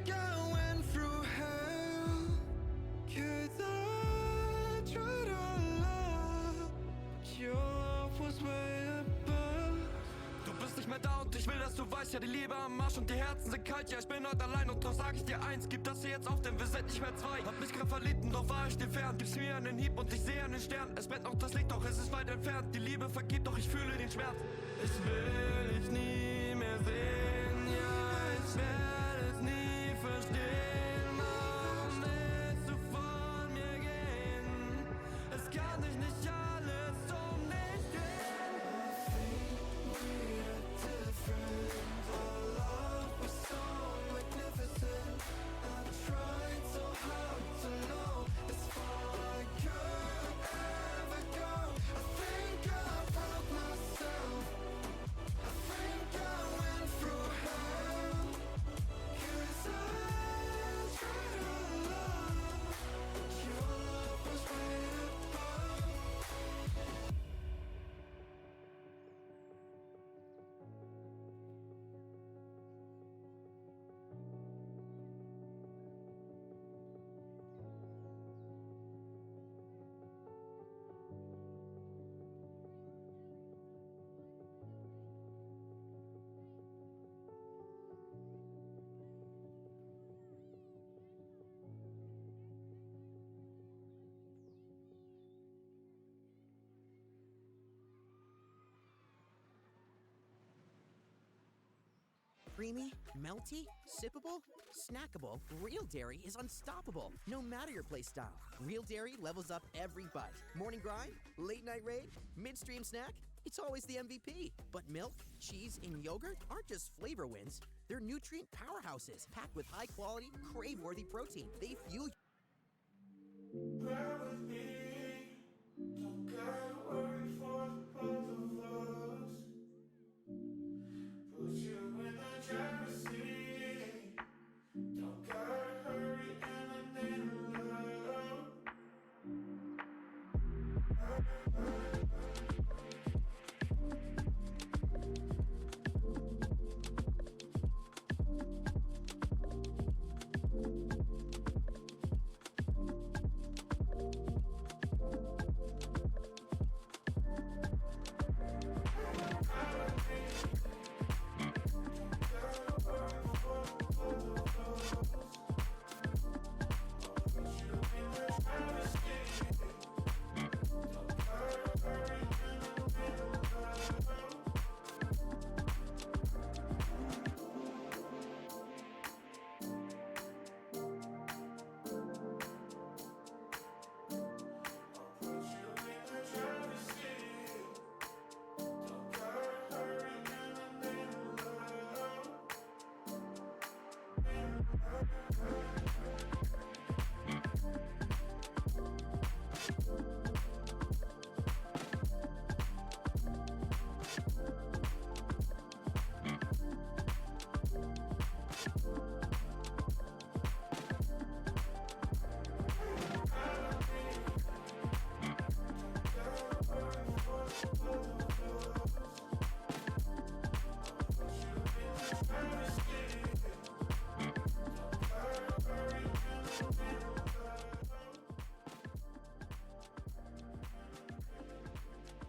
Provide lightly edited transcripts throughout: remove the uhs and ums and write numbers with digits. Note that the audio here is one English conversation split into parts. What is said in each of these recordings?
think I went through hell, 'cause I tried our love, but your love was way above. Du bist nicht mehr da und ich will, dass du weißt, ja die Liebe am Arsch und die Herzen sind kalt. Ja, ich bin heute allein und doch sag ich dir eins, gib das hier jetzt auf, denn wir sind nicht mehr zwei. Hab mich grad verliebt und doch war ich dir fern. Gib's mir einen Hieb und ich seh einen Stern. Es brennt noch das Licht, doch es ist weit entfernt. Die Liebe vergibt, doch ich fühle den Schmerz. Ich will dich nie mehr sehen, ja, ich werde es nie verstehen. Warum willst du von mir gehen? Es kann dich nicht alles um mich drehen. I think we are different. Our love was so magnificent. I tried so hard to know as far I could ever go. I think I broke myself. I think I went through hell, 'cause I tried our love, but your love was way above. Creamy, melty, sippable, snackable, Real Dairy is unstoppable, no matter your play style. Real Dairy levels up every bite. Morning grind, late night raid, midstream snack, it's always the MVP. But milk, cheese, and yogurt aren't just flavor wins, they're nutrient powerhouses packed with high quality, crave-worthy protein. They fuel Bear with me, don't gotta worry for the both of us. Put you in the driver's seat, don't gotta hurry and I need love.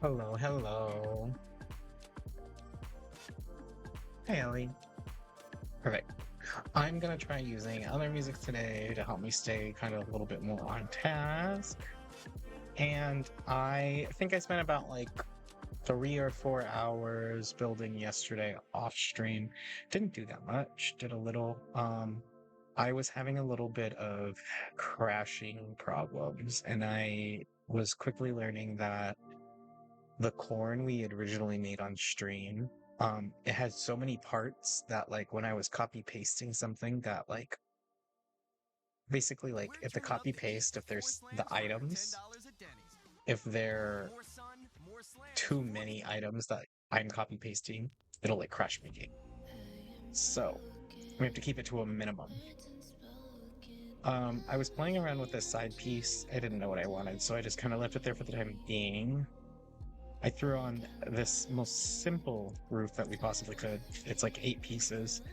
Hello, hello. Hey, Ellie. Perfect. I'm gonna try using other music today to help me stay kind of a little bit more on task. And I think I spent about like 3 or 4 hours building yesterday off stream. Didn't do that much, did a little. I was having a little bit of crashing problems, and I was quickly learning that the corn we had originally made on stream, it had so many parts that like when I was copy pasting something that like basically like if the copy paste, if there's the items, if there are too many items that I'm copy pasting, it'll like crash my game. So we have to keep it to a minimum. I was playing around with this side piece. I didn't know what I wanted, so I just kind of left it there for the time being. I threw on this most simple roof that we possibly could. It's like 8 pieces.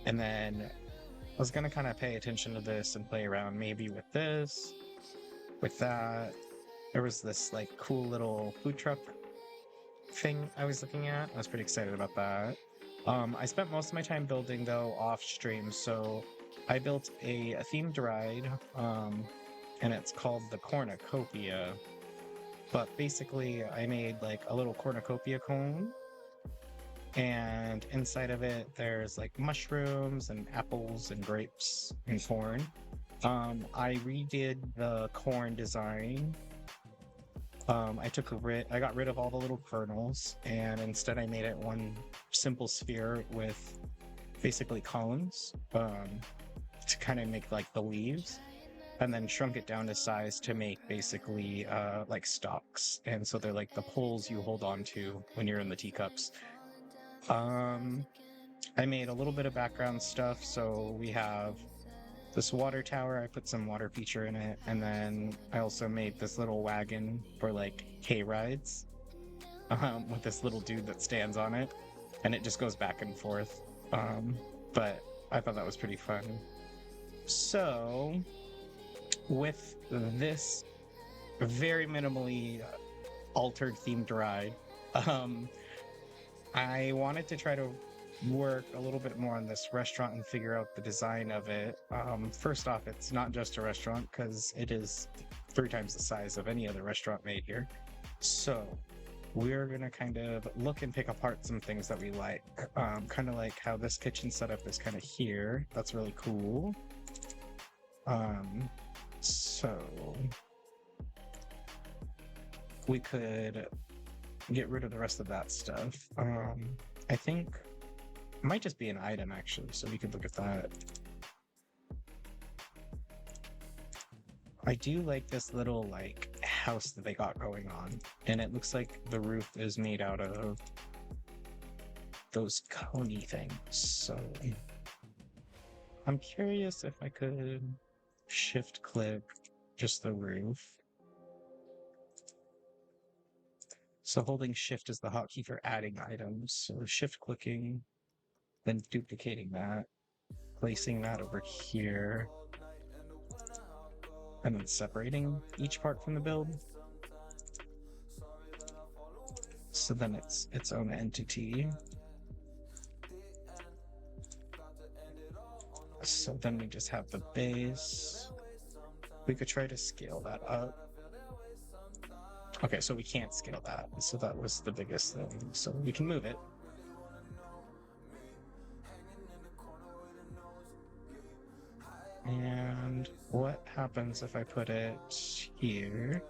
And then was gonna kind of pay attention to this and play around maybe with this, with that. There was this like cool little food truck thing I was looking at. I was pretty excited about that. I spent most of my time building though off stream, so I built a themed ride, and it's called the Cornucopia. But basically, I made like a little cornucopia cone, and inside of it, there's like mushrooms and apples and grapes and corn. I redid the corn design. I got rid of all the little kernels, and instead I made it one simple sphere with basically cones, to kind of make like the leaves, and then shrunk it down to size to make basically like stalks, and so they're like the poles you hold on to when you're in the teacups. I made a little bit of background stuff, so we have this water tower. I put some water feature in it, and then I also made this little wagon for like hay rides, with this little dude that stands on it, and it just goes back and forth. But I thought that was pretty fun. So with this very minimally altered themed ride, I wanted to try to work a little bit more on this restaurant and figure out the design of it. First off, it's not just a restaurant because it is 3 times the size of any other restaurant made here. So we're gonna kind of look and pick apart some things that we like. Kind of like how this kitchen setup is kind of here. That's really cool. So we could get rid of the rest of that stuff. I think it might just be an item actually, so we could look at that. I do like this little like house that they got going on, and it looks like the roof is made out of those coney things. So I'm curious if I could shift click just the roof. So holding shift is the hotkey for adding items. So shift clicking, then duplicating that, placing that over here, and then separating each part from the build. So then it's its own entity. So then we just have the base. We could try to scale that up. Okay, so we can't scale that. So that was the biggest thing. So we can move it. And what happens if I put it here?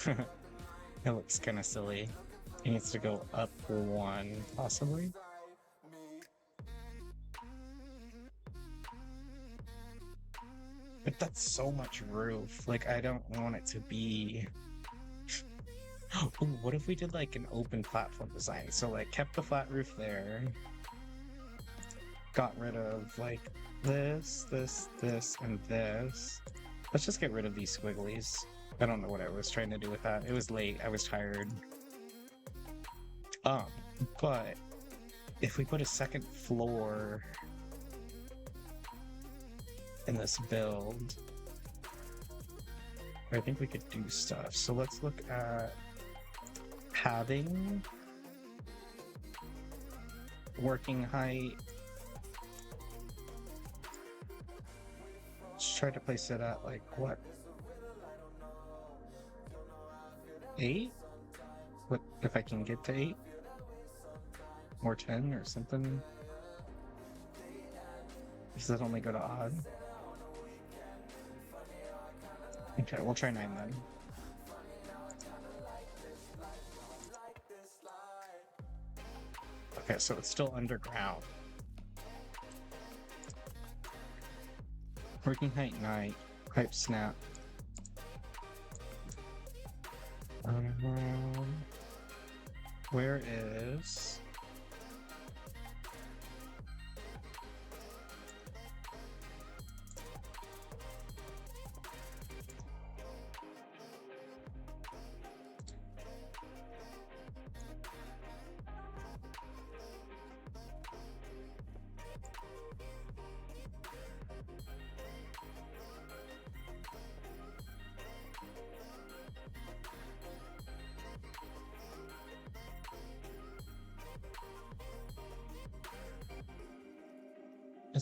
It looks kind of silly. It needs to go up 1, possibly. But that's so much roof. Like, I don't want it to be... Ooh, what if we did like an open platform design? So like kept the flat roof there, got rid of like this, and this. Let's just get rid of these squigglies. I don't know what I was trying to do with that. It was late, I was tired. But if we put a second floor in this build, I think we could do stuff. So let's look at having working height. Let's try to place it at like what? 8? What if I can get to 8? Or 10 or something? Does that only go to odd? Okay, we'll try 9 then. Okay, so it's still underground. Working height 9. Pipe snap. Where is...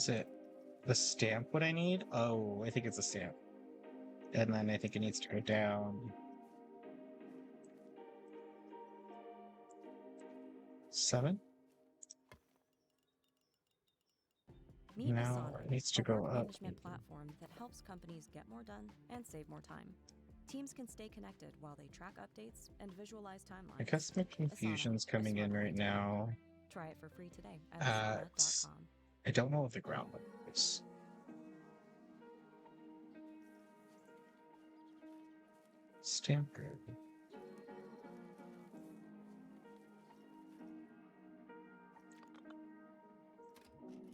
Is it the stamp what I need? Oh, I think it's a stamp. And then I think it needs to go down 7. Meet Now Asana, it needs to a go work up. management platform that helps companies get more done and save more time. Teams can stay connected while they track updates and visualize timelines. I guess my confusion's Asana, a coming in smart way right to work. now. Try it for free today at At asana.com. I don't know what the ground level is. Stamp grid.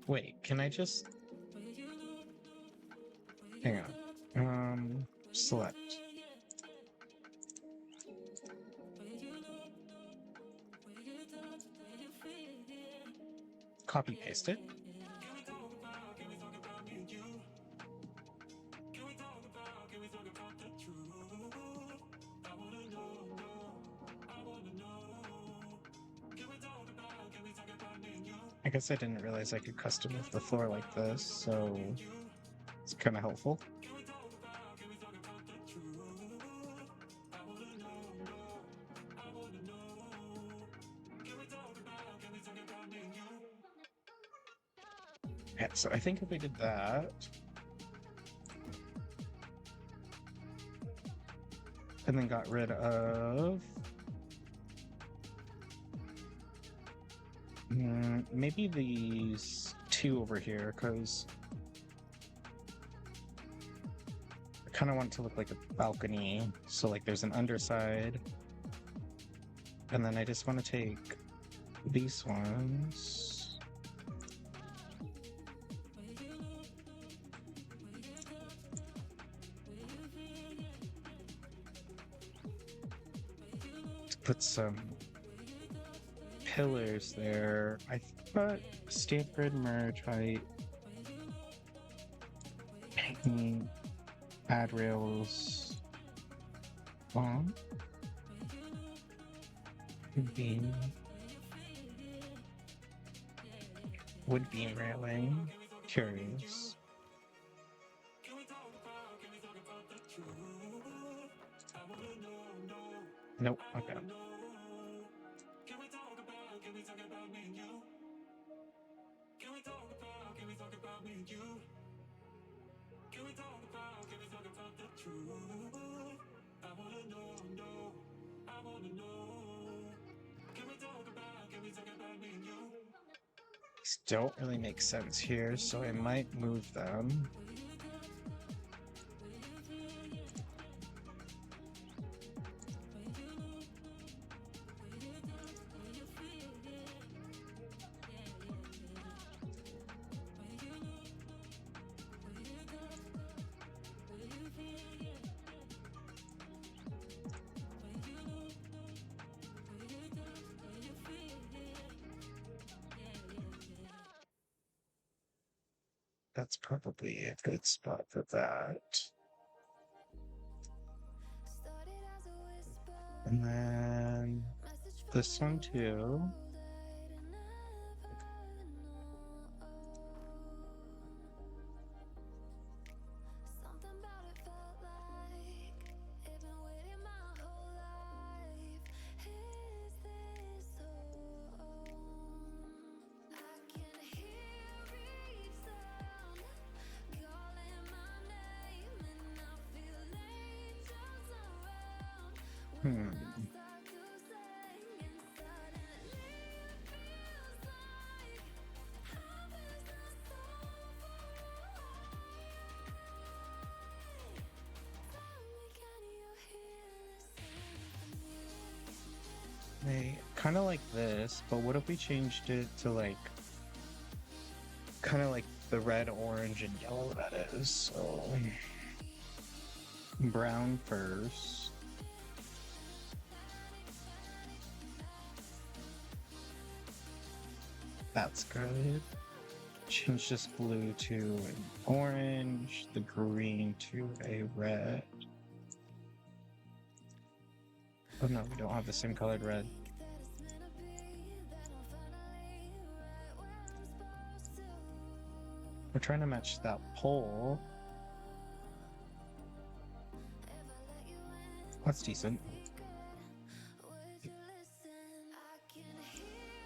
Wait, can I just hang on? Select. Copy paste it. I guess I didn't realize I could customize the floor like this, so it's kind of helpful. Yeah, so I think if we did that, and then got rid of maybe these 2 over here, because I kind of want it to look like a balcony. So like there's an underside, and then I just want to take these ones. To put some pillars there. I thought stamp grid merge height. Add rails on beam wood beam railing. Curious. Nope. Okay. These don't really make sense here, so I might move them. That's probably a good spot for that. And then this one too. They kind of like this, but what if we changed it to like kind of like the red, orange, and yellow that is? So brown first. That's good. Change this blue to an orange, the green to a red. Oh no, we don't have the same colored red. We're trying to match that pole. That's decent.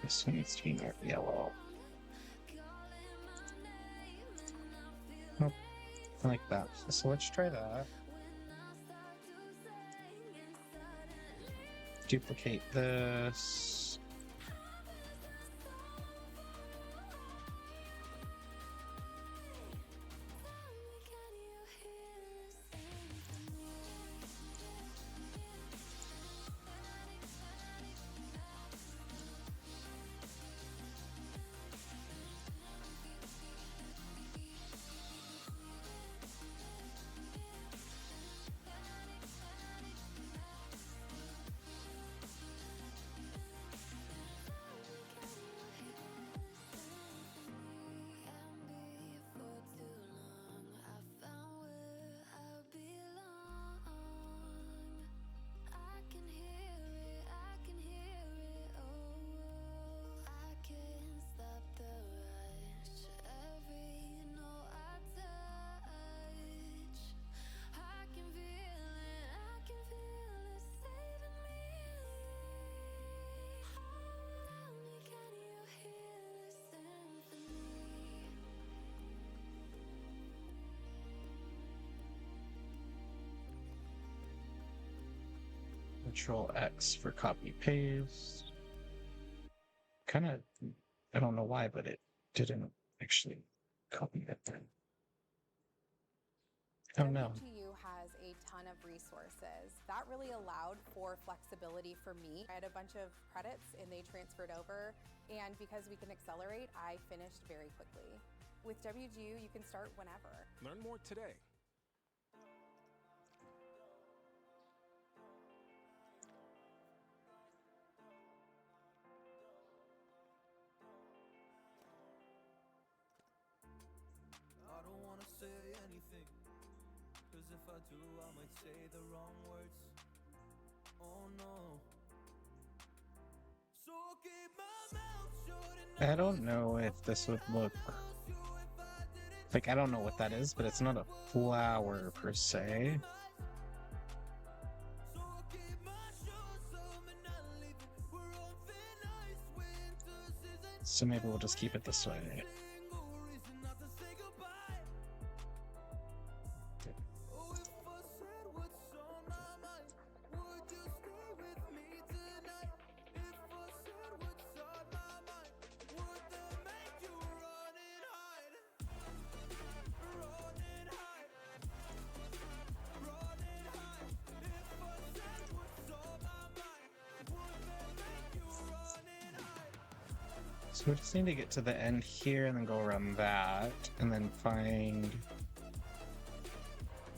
This one needs to be more yellow. Nope. I like that. So let's try that. Duplicate this. Control X for copy paste. Kind of, I don't know why, but it didn't actually copy it then. Oh no. WGU has a ton of resources. That really allowed for flexibility for me. I had a bunch of credits and they transferred over, and because we can accelerate, I finished very quickly. With WGU, you can start whenever. Learn more today. I don't wanna say anything, 'cause if I do, I might say the wrong words. Oh no. So I'll keep my mouth shut and I don't know if this would look like, I don't know what that is, but it's not a flower per se. so I'll keep my shoes on and not leave it. We're on thin ice, winter season. So maybe we'll just keep it this way. No reason not to say goodbye. Oh, if I said what's on my mind, would you stay with me tonight? If I said what's on my mind, would that make you run and hide? Run and hide. Run and hide. If I said what's on my mind, would that make you run and hide? So we just need to get to the end here and then go around that and then find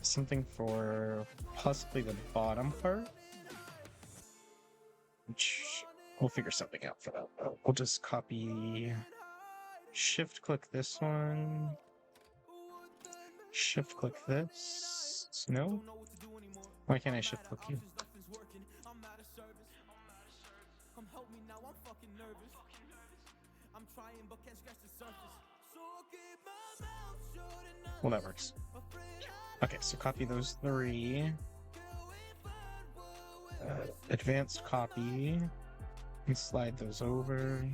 something for possibly the bottom part. Which we'll figure something out for that. We'll just copy, shift click this one, shift click this. No? Why can't I shift click you? Help me now, I'm fucking nervous. I'm trying but can't scratch the surface. So I'll keep my mouth shut and not Well, that works. Okay, so copy those three. Advanced copy. And slide those over.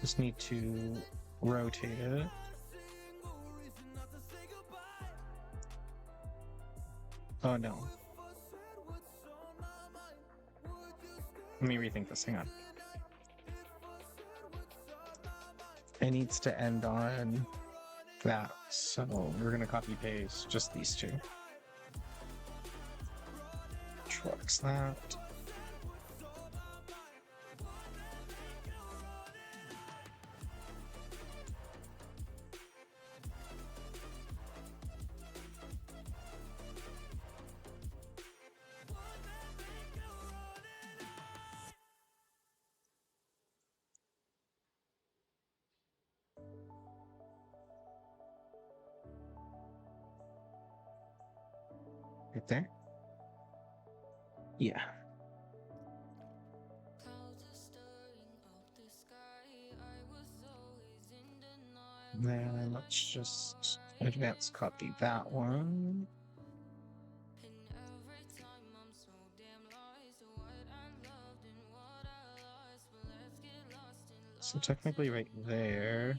Just need to rotate it. Oh no. Let me rethink this. Hang on. It needs to end on that. So we're going to copy paste just these two. Trucks that. Right there? Yeah. Clouds are stirring up the sky. I was so Then let's just advance copy that one. So technically right there.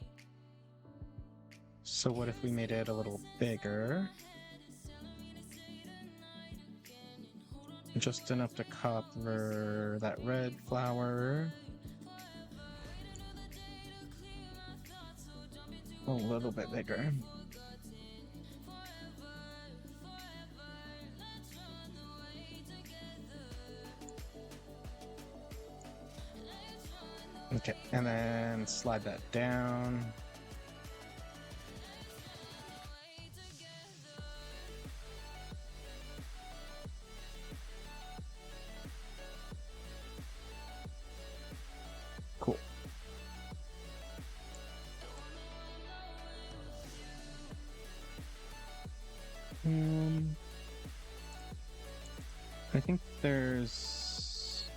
So what if we made it a little bigger? Just enough to cover that red flower. A little bit bigger. Okay, and then slide that down. Cool. I think it's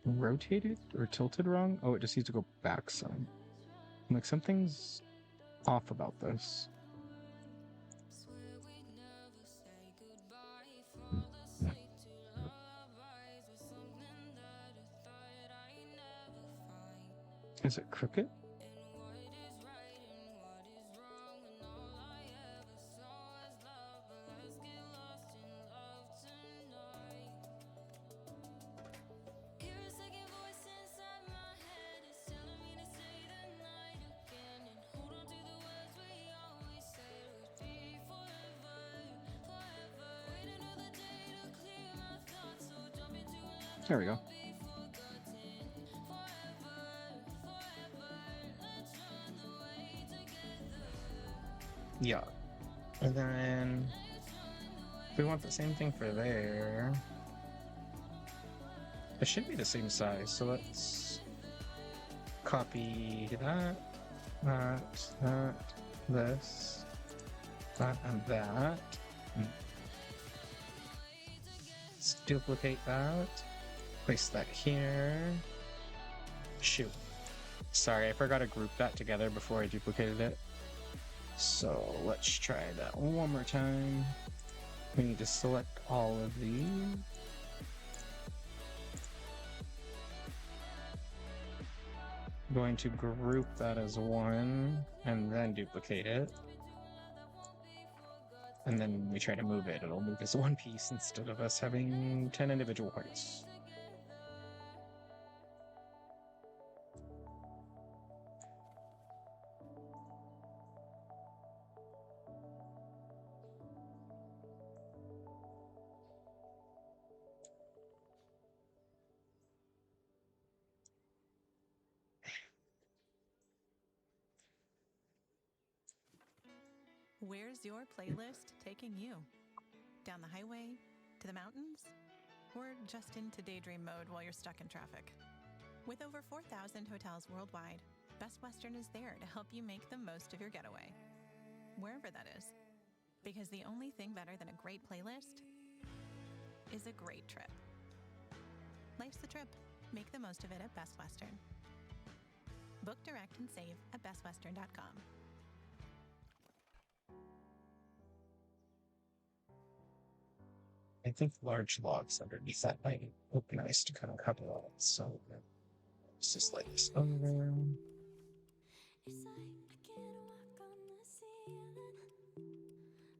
rotated or tilted wrong. Oh, it just needs to go back some. Like something's off about this. Is it crooked? There we go. Yeah. And then if we want the same thing for there, it should be the same size. So let's copy that, this, that, and that. Let's duplicate that. Place that here. Shoot. Sorry, I forgot to group that together before I duplicated it. So let's try that one more time. We need to select all of these. Going to group that as one and then duplicate it. And then when we try to move it, it'll move as one piece instead of us having 10 individual parts. Where's your playlist taking you? Down the highway? To the mountains? Or just into daydream mode while you're stuck in traffic? With over 4,000 hotels worldwide, Best Western is there to help you make the most of your getaway, wherever that is. Because the only thing better than a great playlist is a great trip. Life's the trip. Make the most of it at Best Western. Book direct and save at bestwestern.com. I think large logs underneath that might look nice to kind of cover all. So let's just lay this over. It's like I can't walk on the ceiling.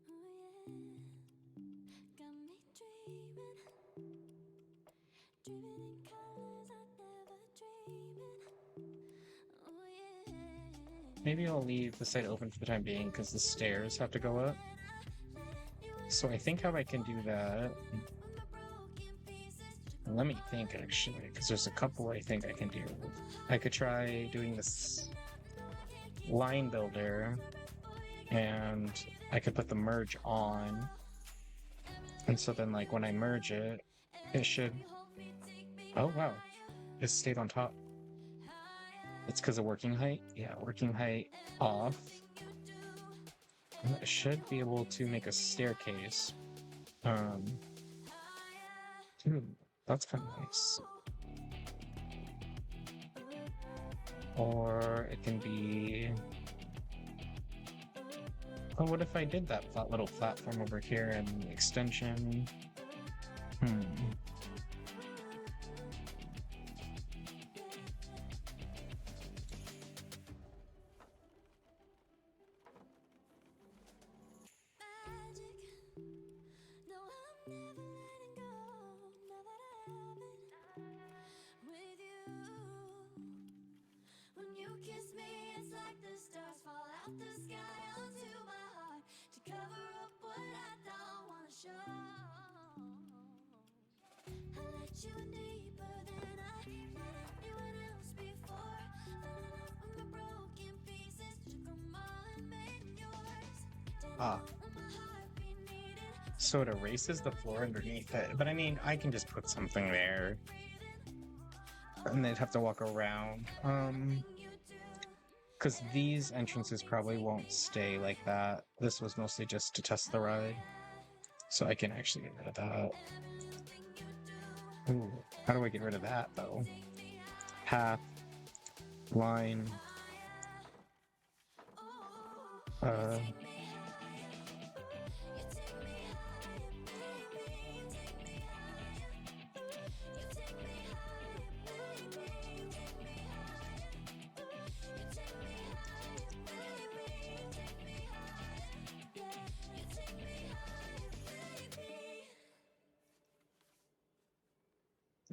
Oh yeah, got me dreaming in colors I never dreamed. Oh yeah. Maybe I'll leave the site open for the time being because the stairs have to go up. So I think how I can do that. Let me think actually, because there's a couple I think I can do. I could try doing this line builder, and I could put the merge on, and so then like when I merge it, it should. Oh wow, it stayed on top. It's because of working height. Yeah, working height off. I should be able to make a staircase. That's kind of nice. Or it can be... Oh, what if I did that little platform over here and extension? Ah. So it erases the floor underneath it. But I mean, I can just put something there. And they'd have to walk around. Because these entrances probably won't stay like that. This was mostly just to test the ride. So I can actually get rid of that. Ooh, how do I get rid of that, though? Path. Line.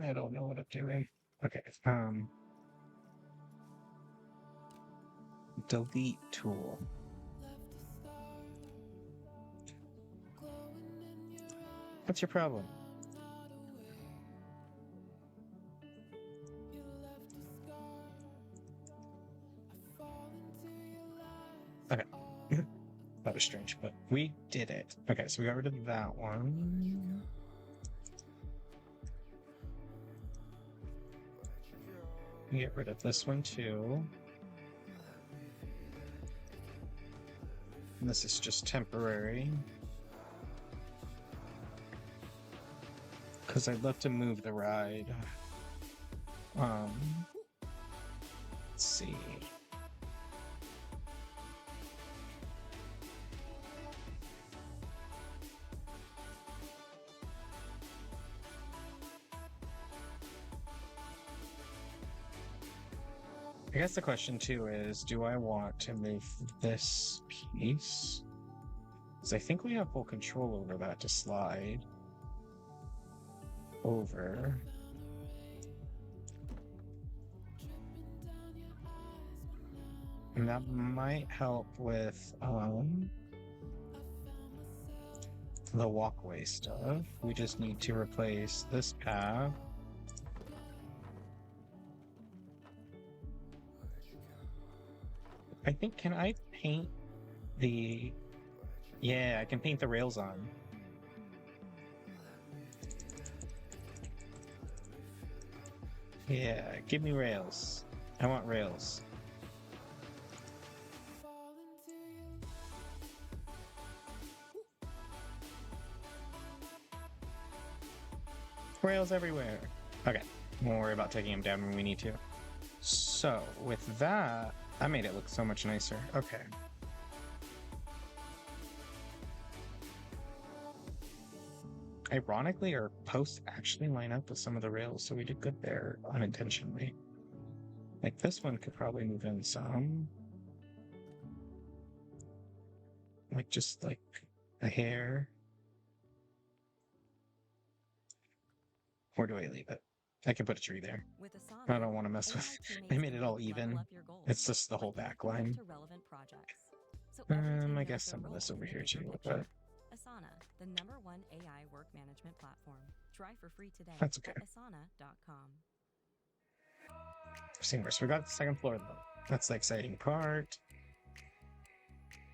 I don't know what I'm doing. Okay. Delete tool. What's your problem? Okay. That was strange, but we did it. Okay, so we got rid of that one. Get rid of this one too. And this is just temporary. Because I'd love to move the ride. Let's see. I guess the question too is, do I want to move this piece? Because I think we have full control over that to slide over. And that might help with the walkway stuff. We just need to replace this path. I think, can I paint the... Yeah, I can paint the rails on. Yeah, give me rails. I want rails. Rails everywhere. Okay, won't worry about taking them down when we need to. So, with that, I made it look so much nicer. Okay. Ironically, our posts actually line up with some of the rails, so we did good there unintentionally. Like this one could probably move in some. Like just like a hair. Where do I leave it? I can put a tree there. I don't want to mess with... I made it all even. It's just the whole back line. I guess some of this over here too, but... Asana, the #1 AI work management platform. Try for free today. That's okay. At asana.com. So we got the second floor though. That's the exciting part.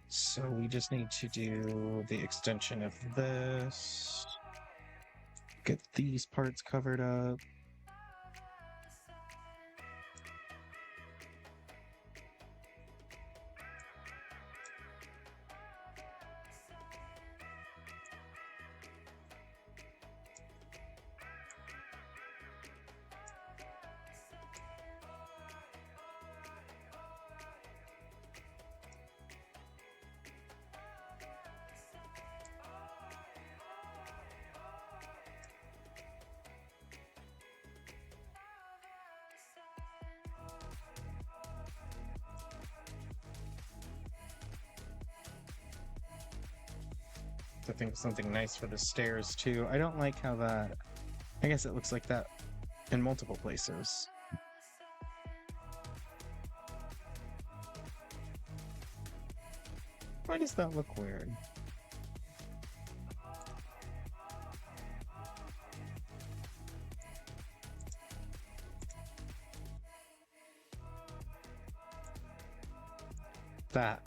So we just need to do the extension of this. Get these parts covered up. to think of something nice for the stairs too. I don't like how that, I guess it looks like that in multiple places. Why does that look weird? That.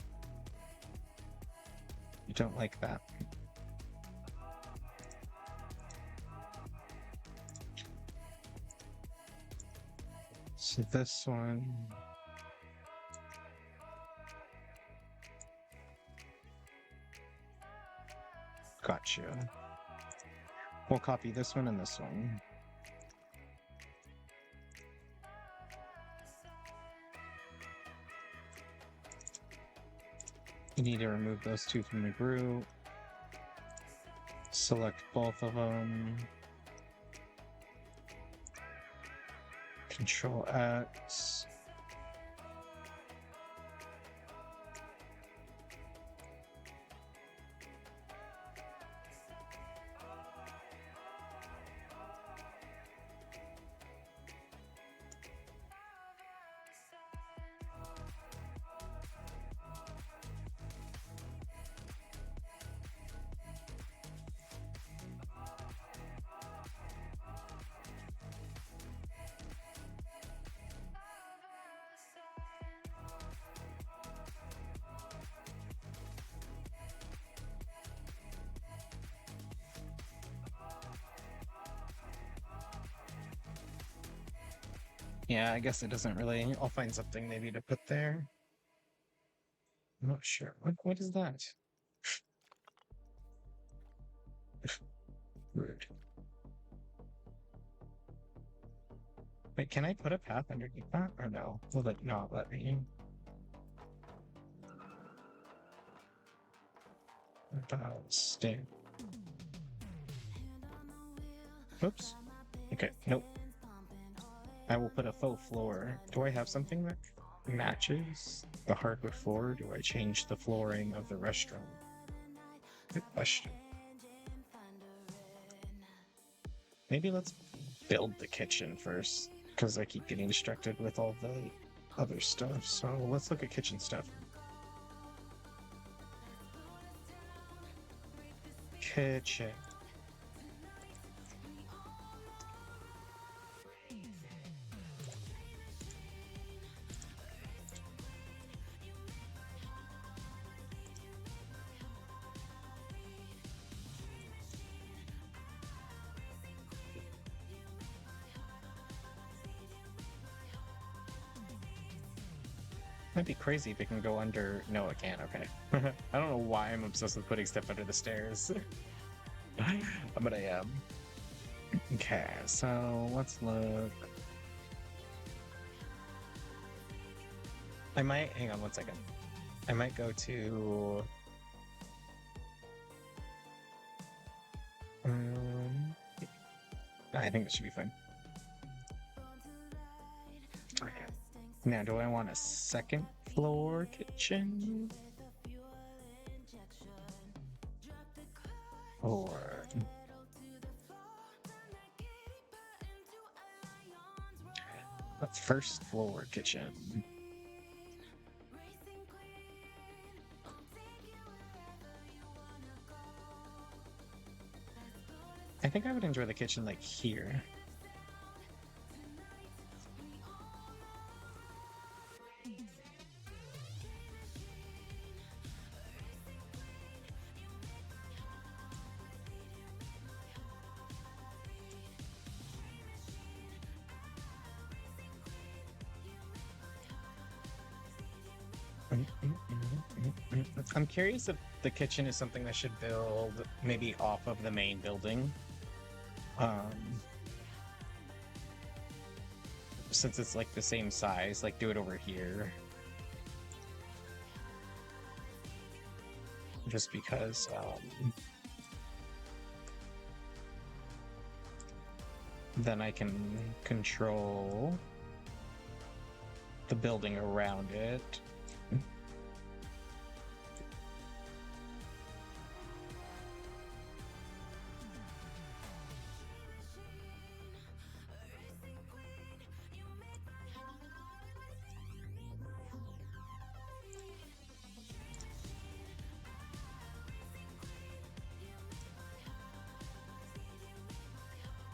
You don't like that. So this one. Gotcha. We'll copy this one and this one. You need to remove those two from the group. Select both of them. Control X. Yeah, I guess it doesn't really. I'll find something maybe to put there. I'm not sure. What is that? Rude. Wait, can I put a path underneath that or no? Will it not let me? Stay. Oops. Okay, nope. I will put a faux floor. Do I have something that matches the hardwood floor? Do I change the flooring of the restaurant? Good question. Maybe let's build the kitchen first, because I keep getting distracted with all the other stuff. So let's look at kitchen stuff. Kitchen. Might be crazy if it can go under. No, it can't. Okay. I don't know why I'm obsessed with putting stuff under the stairs. But I am. Okay, so let's look. I might. Hang on 1 second. I might go to. I think it should be fine. Now, do I want a second floor kitchen? Or... Let's first floor kitchen. I think I would enjoy the kitchen like here. I'm curious if the kitchen is something that should build maybe off of the main building. Since it's like the same size, like do it over here. Just because then I can control the building around it.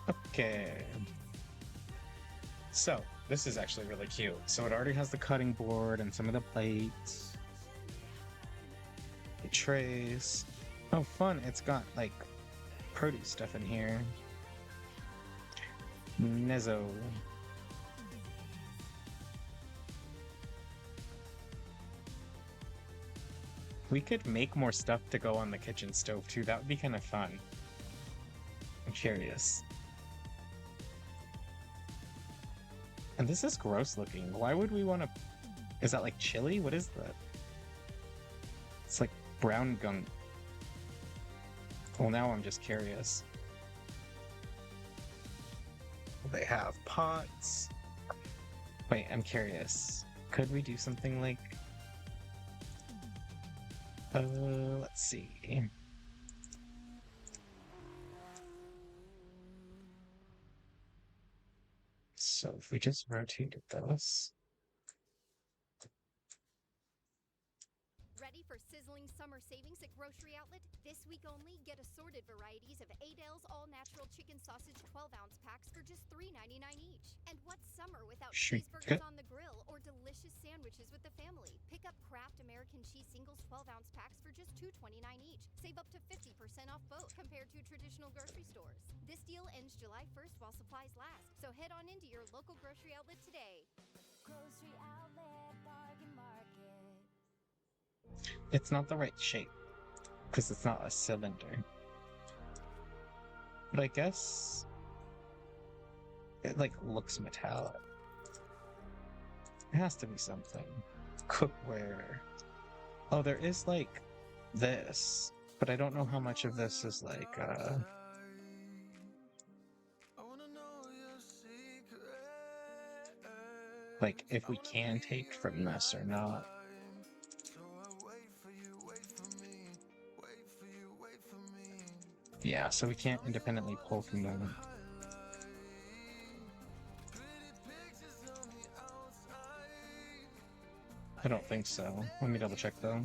Okay. So, this is actually really cute. So it already has the cutting board and some of the plates. The trays. Oh, fun. It's got, like, produce stuff in here. Nezzo. We could make more stuff to go on the kitchen stove, too. That would be kind of fun. I'm curious. And this is gross looking. Why would we want to... Is that like chili? What is that? It's like brown gunk. Well, now I'm just curious. They have pots. Wait, I'm curious. Could we do something like... let's see. So if we just rotated this... Ready for sizzling summer savings at Grocery Outlet? This week only, get assorted varieties of Adele's all-natural chicken sausage 12-ounce packs for just $3.99 each. And what's summer without cheeseburgers on the grill or delicious sandwiches with the family? Pick up Kraft American Cheese Singles 12-ounce packs for just $2.29 each. Save up to 50% off both compared to traditional grocery stores. This deal ends July 1st while supplies last. So head on into your local Grocery Outlet today. Grocery Outlet Bargain Market. It's not the right shape, because it's not a cylinder. But I guess it like looks metallic. It has to be something. Cookware. Oh, there is like this, but I don't know how much of this is like if we can take from this or not. Yeah, so we can't independently pull from them. I don't think so. Let me double check though.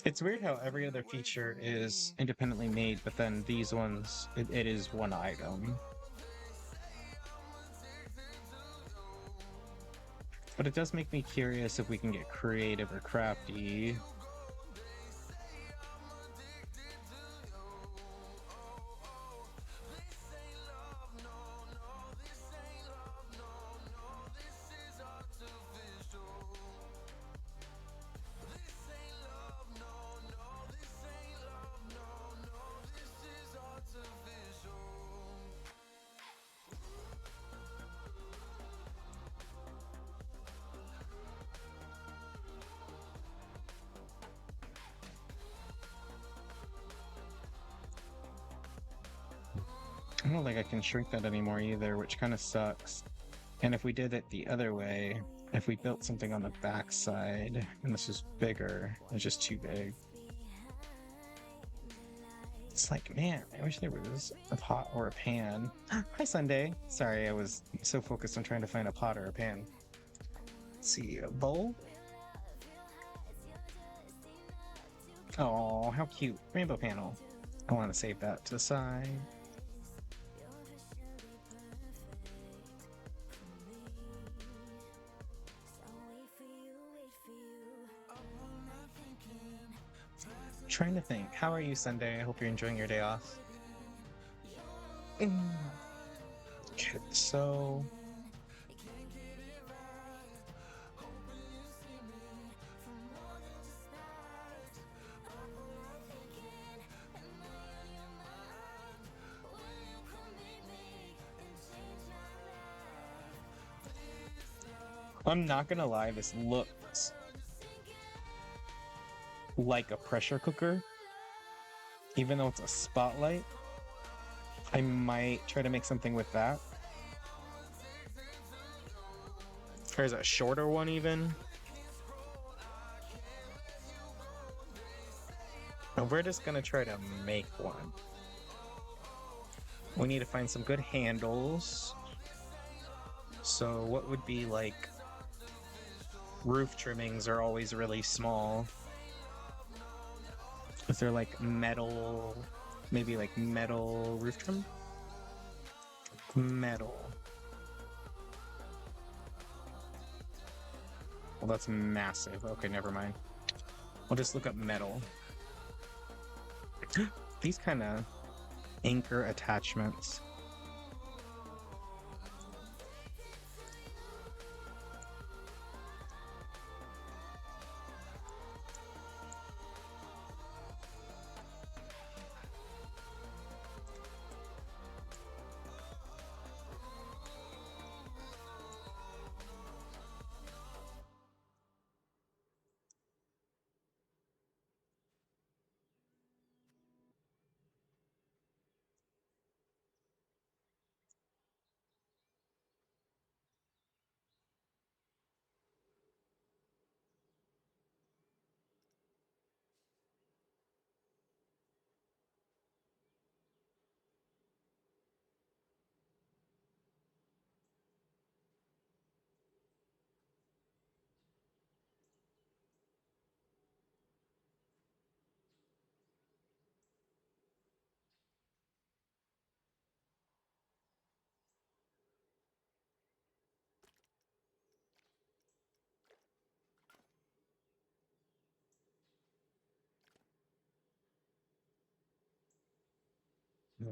It's weird how every other feature is independently made, but then these ones, it is one item. But it does make me curious if we can get creative or crafty. I don't think I can shrink that anymore either, which kind of sucks. And if we did it the other way, if we built something on the back side, and this is bigger, it's just too big. It's like, man, I wish there was a pot or a pan. Hi, Sunday. Sorry, I was so focused on trying to find a pot or a pan. Let's see, a bowl? Oh, how cute. Rainbow panel. I want to save that to the side. Trying to think. How are you, Sunday? I hope you're enjoying your day off. Okay, so I'm not gonna lie, this looks like a pressure cooker, even though it's a spotlight. I might try to make something with that. There's a shorter one even. And we're just gonna try to make one. We need to find some good handles. So what would be like, roof trimmings are always really small. If they're like metal Maybe like metal roof trim? Metal. Well, that's massive. Okay, never mind. I'll just look up metal. These kind of anchor attachments.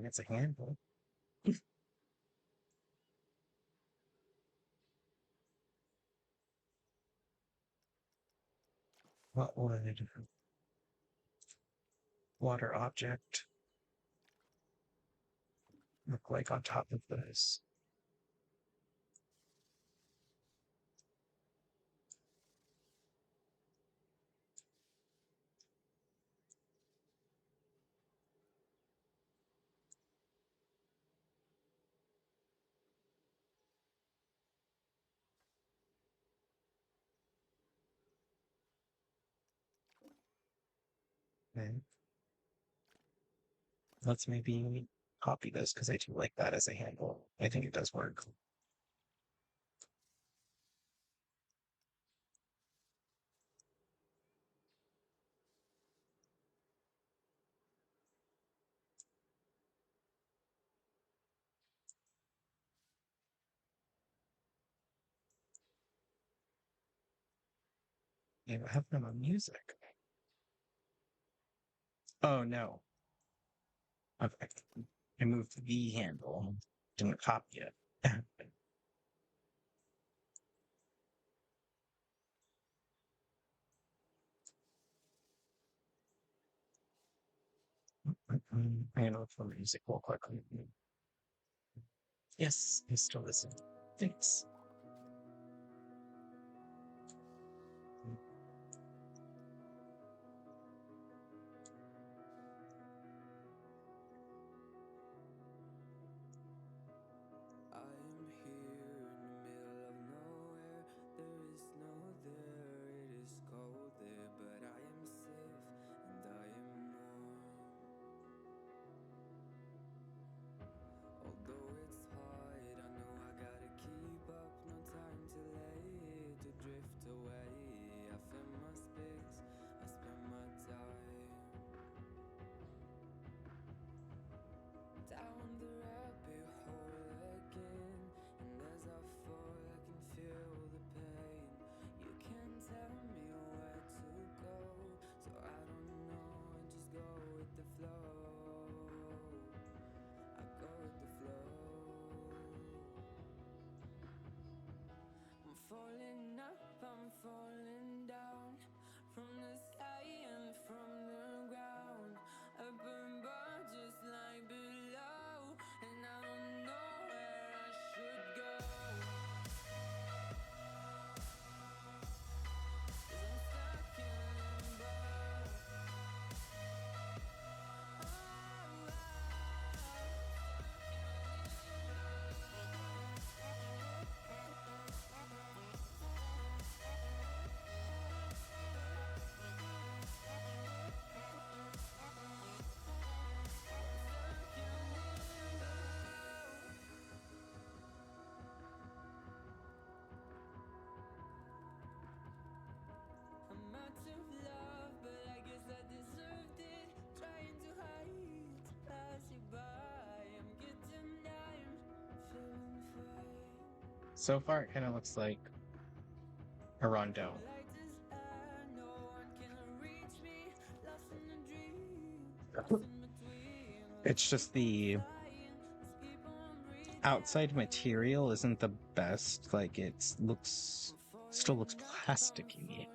It's a handle. What would water object look like on top of this? Okay. Let's maybe copy this because I do like that as a handle. I think it does work. Yeah, I have no music. Oh no. Okay. I moved the handle. Didn't copy it. I'm gonna look for music real quickly. Yes, I still listen. Thanks. I am here in the middle of nowhere. There is no there, it is cold there, but I am safe and I am warm. Although it's hard, I know I gotta keep up. No time to late to drift away. I find my space, I spend my time down the rabbit hole again. And as I fall, I can feel the pain. You can't tell me where to go, so I don't know. I just go with the flow. I go with the flow. I'm falling up, I'm falling down, from the sky and from the ground. I burn bright just like below, and I don't know where I should go. 'Cause I'm stuck in limbo. So far, it kind of looks like a rondo. It's just the outside material isn't the best. Like still looks plasticky.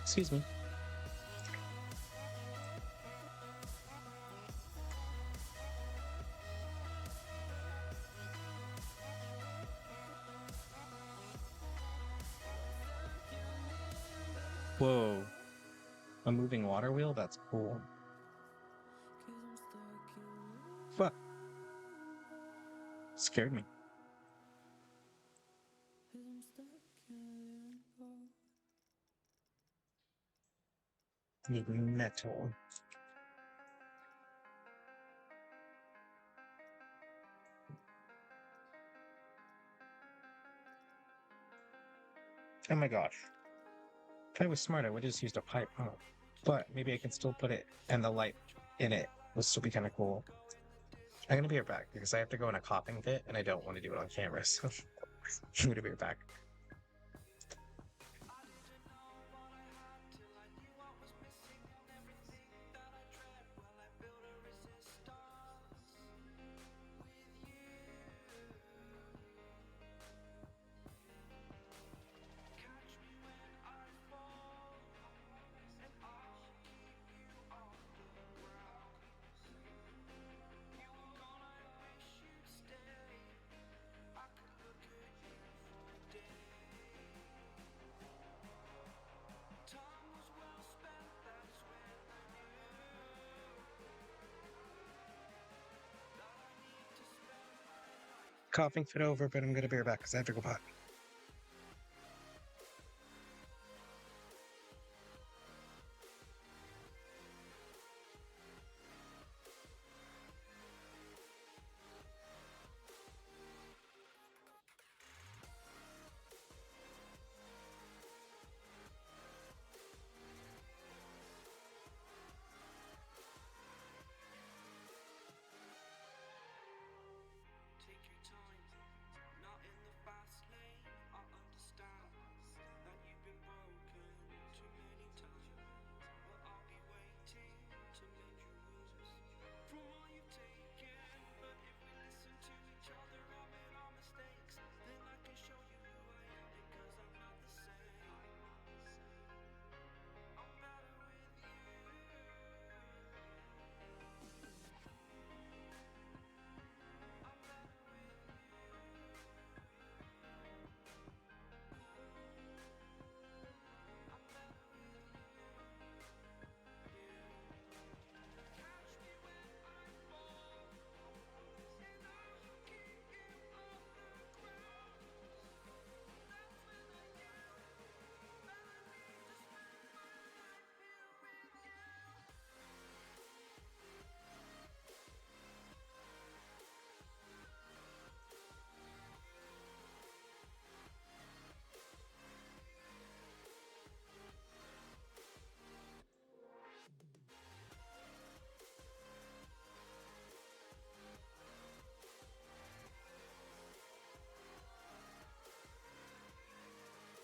Excuse me. Whoa. A moving water wheel? That's cool. Fuck. Scared me. Need metal. Oh my gosh. If I was smart, I would have just used a pipe, huh? But maybe I can still put it and the light in it would still be kind of cool. I'm gonna be right back because I have to go in a coughing fit and I don't want to do it on camera, so I'm gonna be right back. Coughing fit over, but I'm gonna be right back because I have to go potty.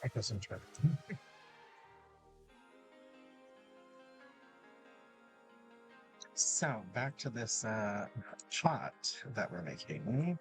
That goes into everything. So back to this shot that we're making.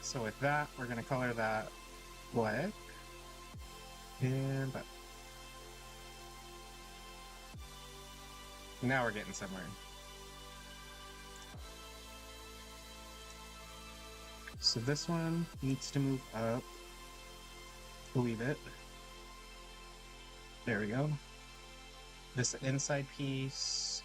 so with that, we're gonna color that black. And that. Now we're getting somewhere. So this one needs to move up a wee bit. There we go. This inside piece.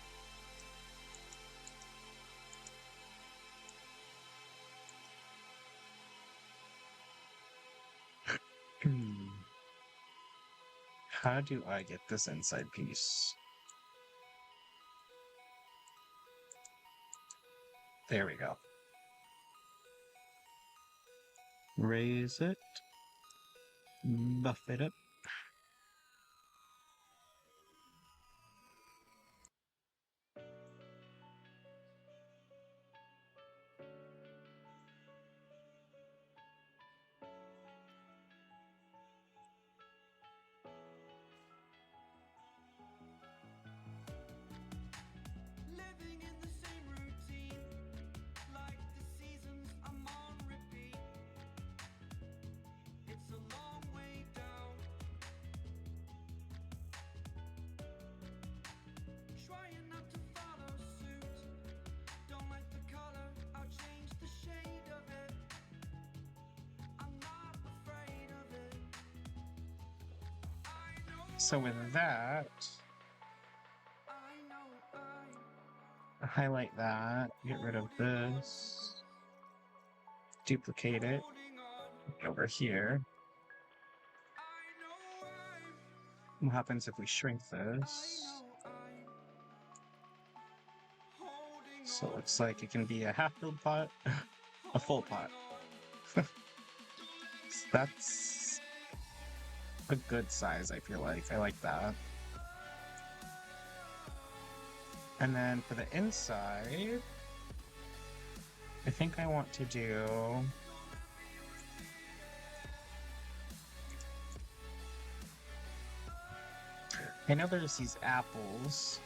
How do I get this inside piece? There we go. Raise it. Buff it up. Living in the same routine, like the seasons I'm on repeat. It's a long way down. Trying not to follow suit. Don't like the color, I'll change the shade of it. I'm not afraid of it. I know. So with that, I know highlight that, get rid of this, duplicate it over here. What happens if we shrink this? So it looks like it can be a half-filled pot, a full pot. So that's a good size, I feel like. I like that. And then for the inside, I think I want to do I know there's these apples.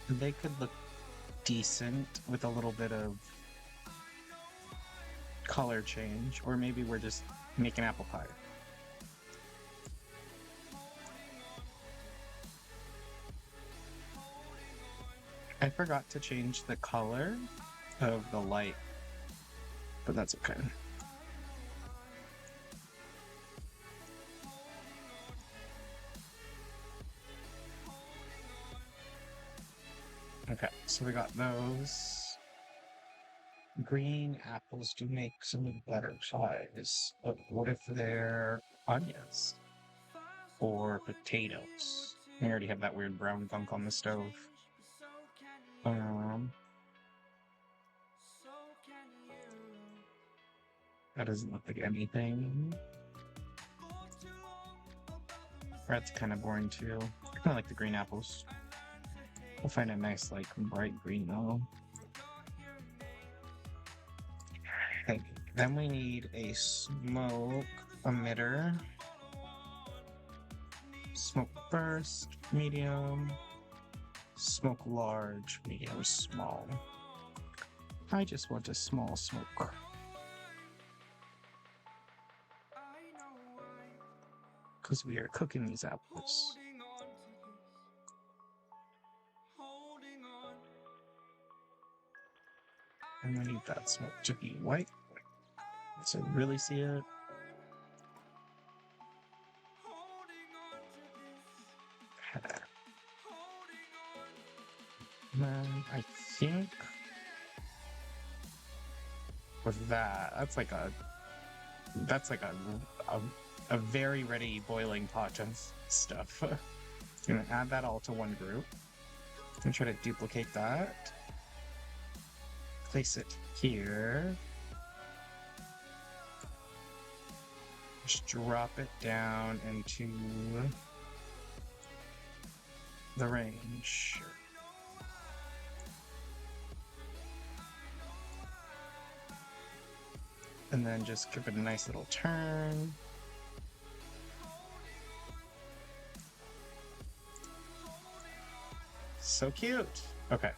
They could look decent with a little bit of color change, or maybe we're just making apple pie. I forgot to change the color of the light, but that's okay. Okay, so we got those. Green apples do make some better pies, but what if they're onions? Or potatoes? I already have that weird brown gunk on the stove. That doesn't look like anything. That's kind of boring too. I kind of like the green apples. We'll find a nice, like, bright green though. Okay, then we need a smoke emitter. Smoke burst, medium. Smoke large, medium, small. I just want a small smoke. Because we are cooking these apples. And I need that smoke to be white. So really see it. And then I think with that, that's like a very ready boiling pot of stuff. I'm gonna add that all to one group. I'm gonna try to duplicate that. Place it here. Just drop it down into the range. And then just give it a nice little turn. So cute. Okay.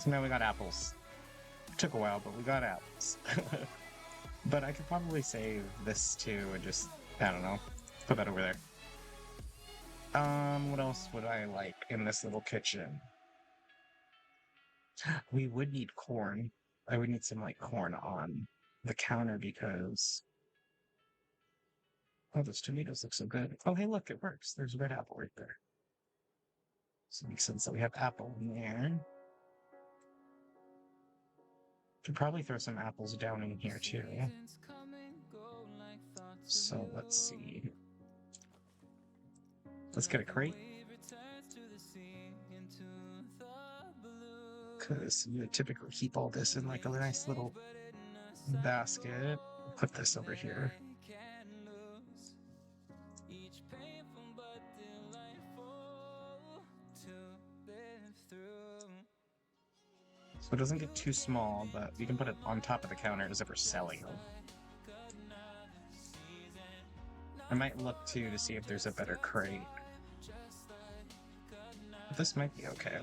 So now we got apples. Took a while, but we got apples. But I could probably save this too and just, I don't know, put that over there. What else would I like in this little kitchen? We would need corn. I would need some like corn on the counter because oh, those tomatoes look so good. Oh, hey, look, it works. There's a red apple right there. So it makes sense that we have apple in there. Could probably throw some apples down in here too. So let's see. Let's get a crate. Because you would typically keep all this in like a nice little basket. Put this over here. So it doesn't get too small, but you can put it on top of the counter as if we're selling them. I might look too to see if there's a better crate. But this might be okay.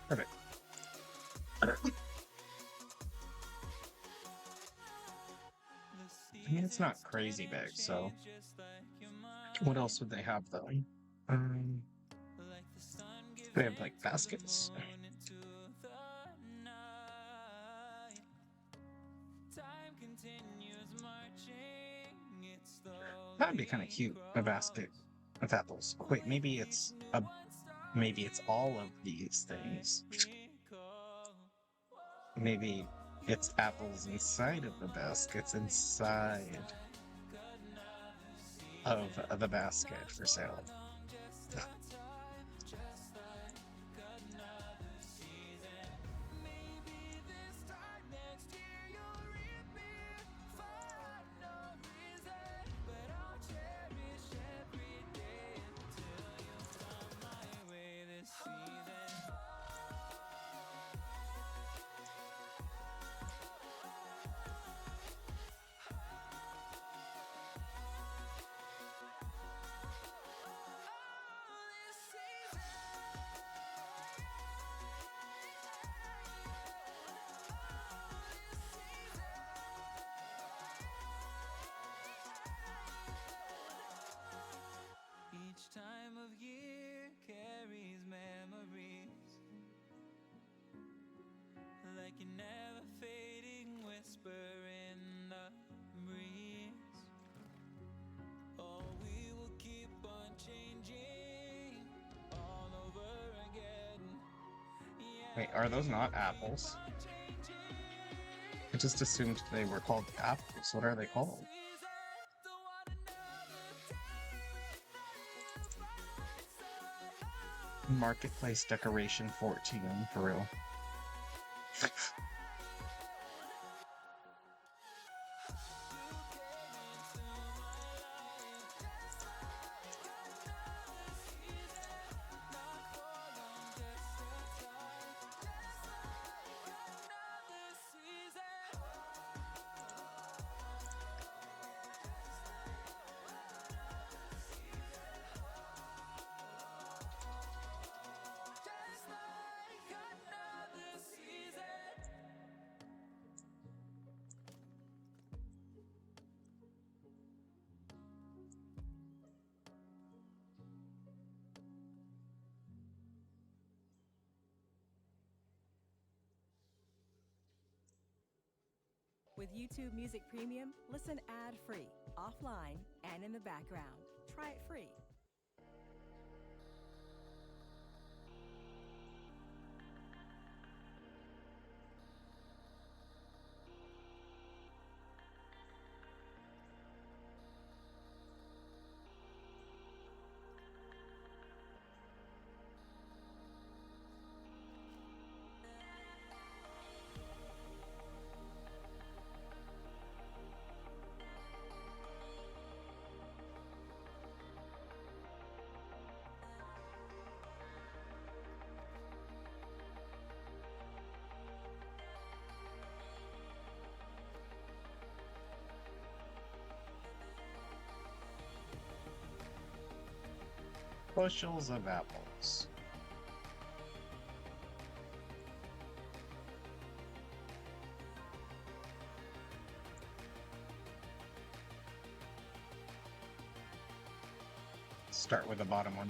Perfect. I mean, it's not crazy big, so what else would they have though? They have like baskets. That'd be kind of cute, a basket of apples. Wait, maybe it's all of these things. Maybe it's apples inside of the baskets inside of the basket for sale. Each time of year carries memories like a never fading whisper in the breeze. Oh, we will keep on changing all over again. Yeah, Wait, are those not apples? I just assumed they were called apples. What are they called? Marketplace decoration 14, for real. With YouTube Music Premium, listen ad-free, offline, and in the background. Try it free. bushels of apples. Start with the bottom one.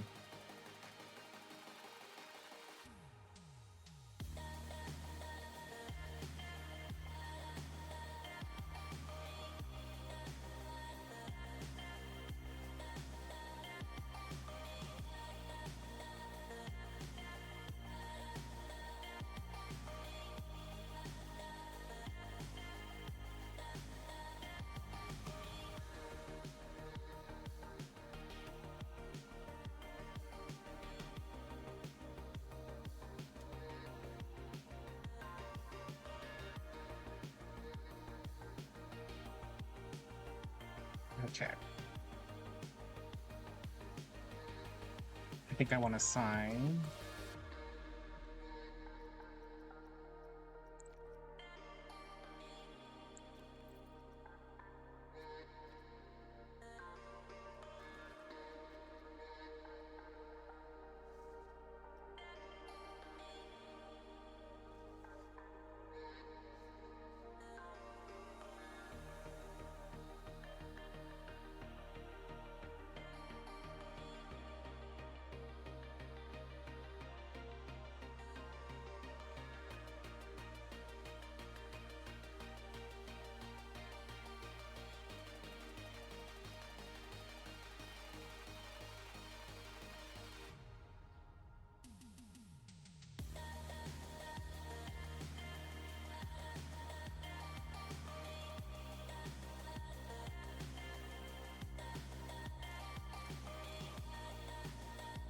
Okay. I think I want to sign.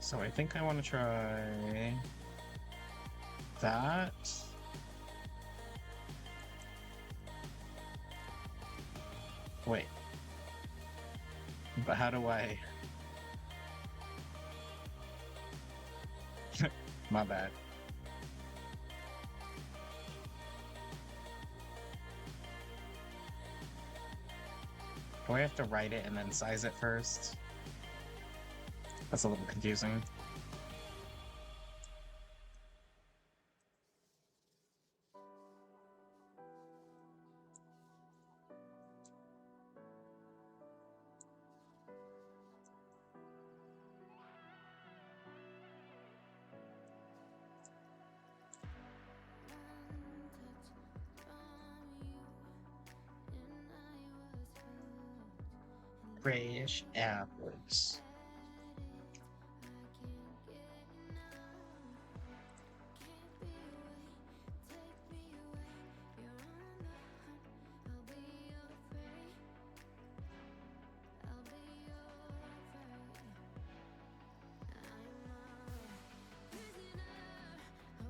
So I think I want to try that. Wait. But how do I... My bad. Do I have to write it and then size it first? That's a little confusing. Grayish apples.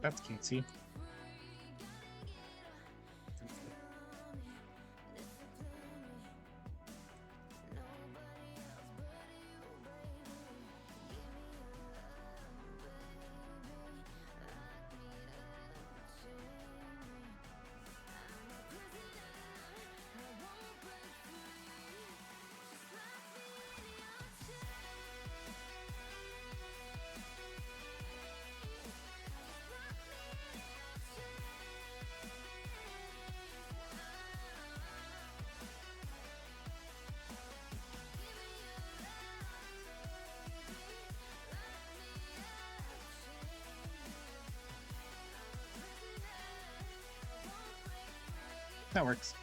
That's cutesy. That works.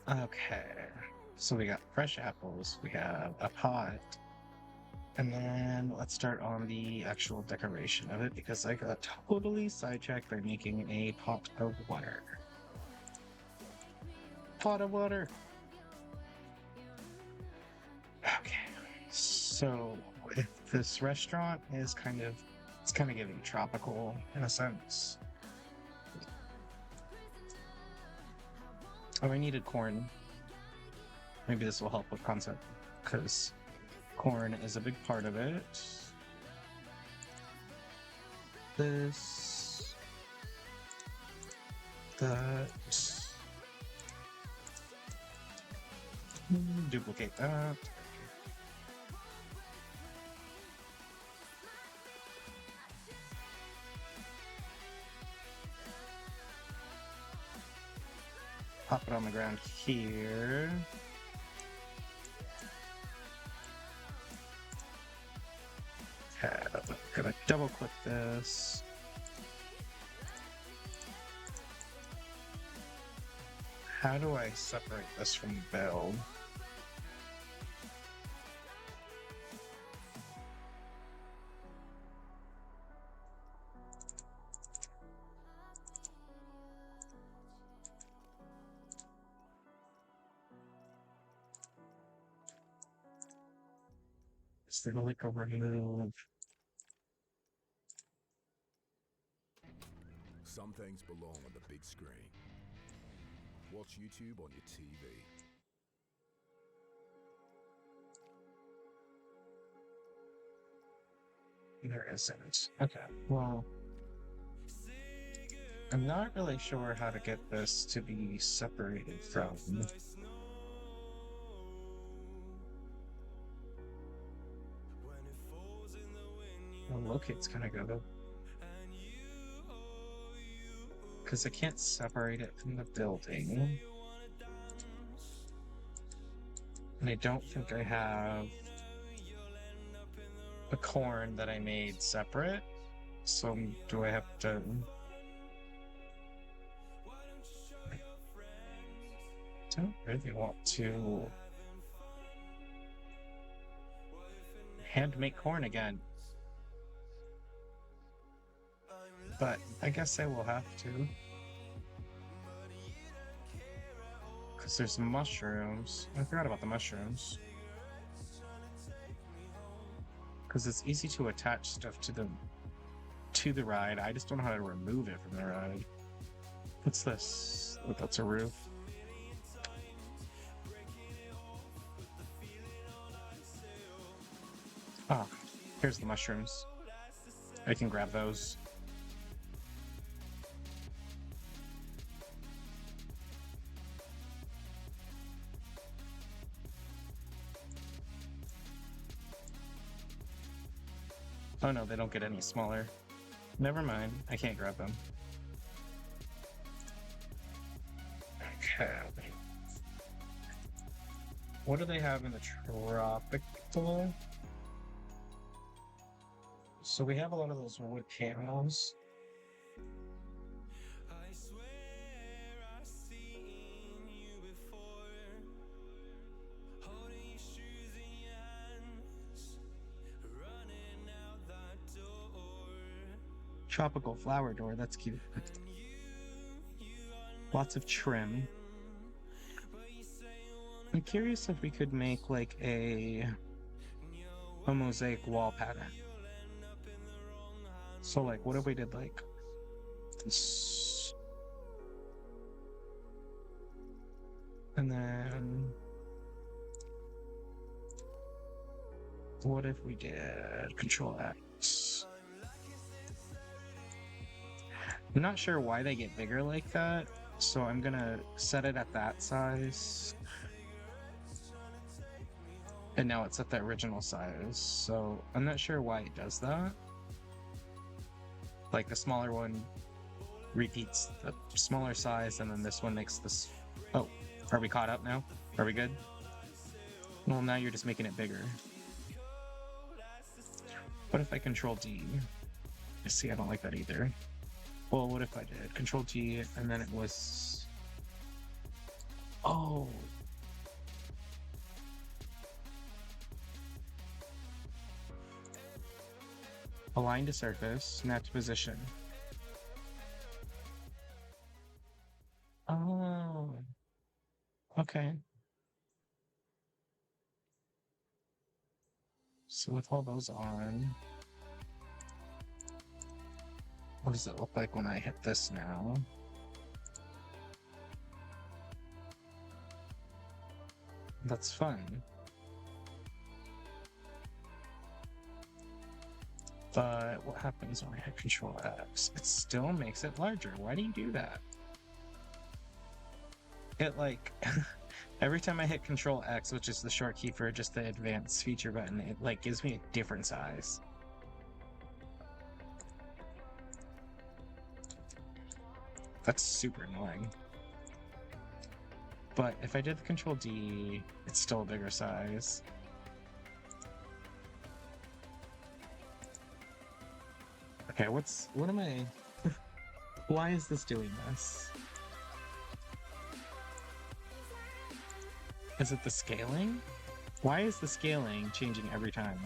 Okay, so we got fresh apples, we have a pot, and then let's start on the actual decoration of it because I got totally sidetracked by making a pot of water. Pot of water! Okay, so if this restaurant is it's kind of giving tropical in a sense. Oh, I needed corn. Maybe this will help with concept, because corn is a big part of it. This... that... duplicate that. pop it on the ground here. Okay, I'm gonna double click this. How do I separate this from the build? Is there like a remove? Some things belong on the big screen. Watch YouTube on your TV. There isn't. Okay, well, I'm not really sure how to get this to be separated from. Well, locate's kind of good. Because I can't separate it from the building. And I don't think I have a corn that I made separate. So do I have to... I don't really want to hand make corn again. But I guess I will have to. Because there's mushrooms. I forgot about the mushrooms. Because it's easy to attach stuff to the ride. I just don't know how to remove it from the ride. What's this? Oh, that's a roof. Ah, here's the mushrooms. I can grab those. Oh no, they don't get any smaller. Never mind, I can't grab them. Okay. What do they have in the tropical? So we have a lot of those wood panels. I swear I've seen you before. Holding your shoes in your hands, running out that door. Tropical flower door, that's cute. Lots of trim. I'm curious if we could make like a mosaic wall pattern. So like, what if we did like this? And then what if we did Control X? I'm not sure why they get bigger like that, so I'm gonna set it at that size. And now it's at the original size, so I'm not sure why it does that. Like the smaller one repeats the smaller size, and then this one makes this... Oh, are we caught up now? Are we good? Well, now you're just making it bigger. What if I Control D? See, I don't like that either. Well, what if I did Control G and then it was... Oh! Align to surface, snap to position. Oh. Okay. So with all those on, what does it look like when I hit this now? That's fun. But what happens when I hit Control X? It still makes it larger. Why do you do that? It like, every time I hit Control X, which is the short key for just the advanced feature button, it like gives me a different size. That's super annoying. But if I did the Control D, it's still a bigger size. Okay, what am I... Why is this doing this? Is it the scaling? Why is the scaling changing every time?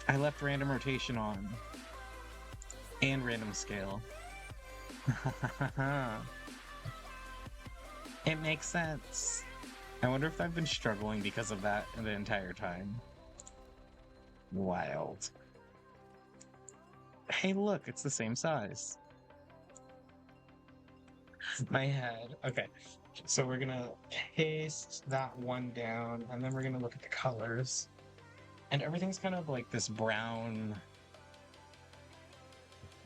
I left random rotation on. And random scale. It makes sense. I wonder if I've been struggling because of that the entire time. Wild. Hey, look, it's the same size. My head. Okay, so we're gonna paste that one down, and then we're gonna look at the colors. And everything's kind of like this brown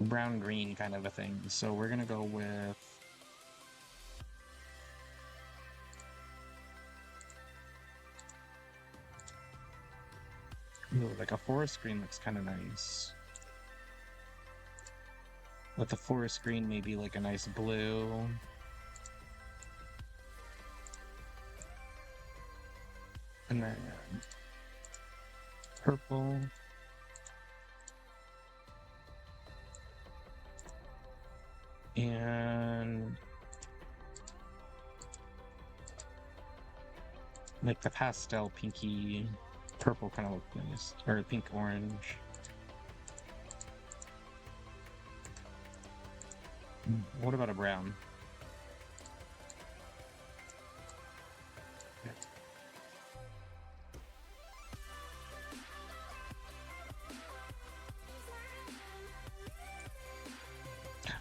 green kind of a thing. So we're gonna go with ooh, like a forest green looks kind of nice. With the forest green, maybe like a nice blue. And then purple. And like the pastel pinky purple kind of look nice. Or pink orange. What about a brown?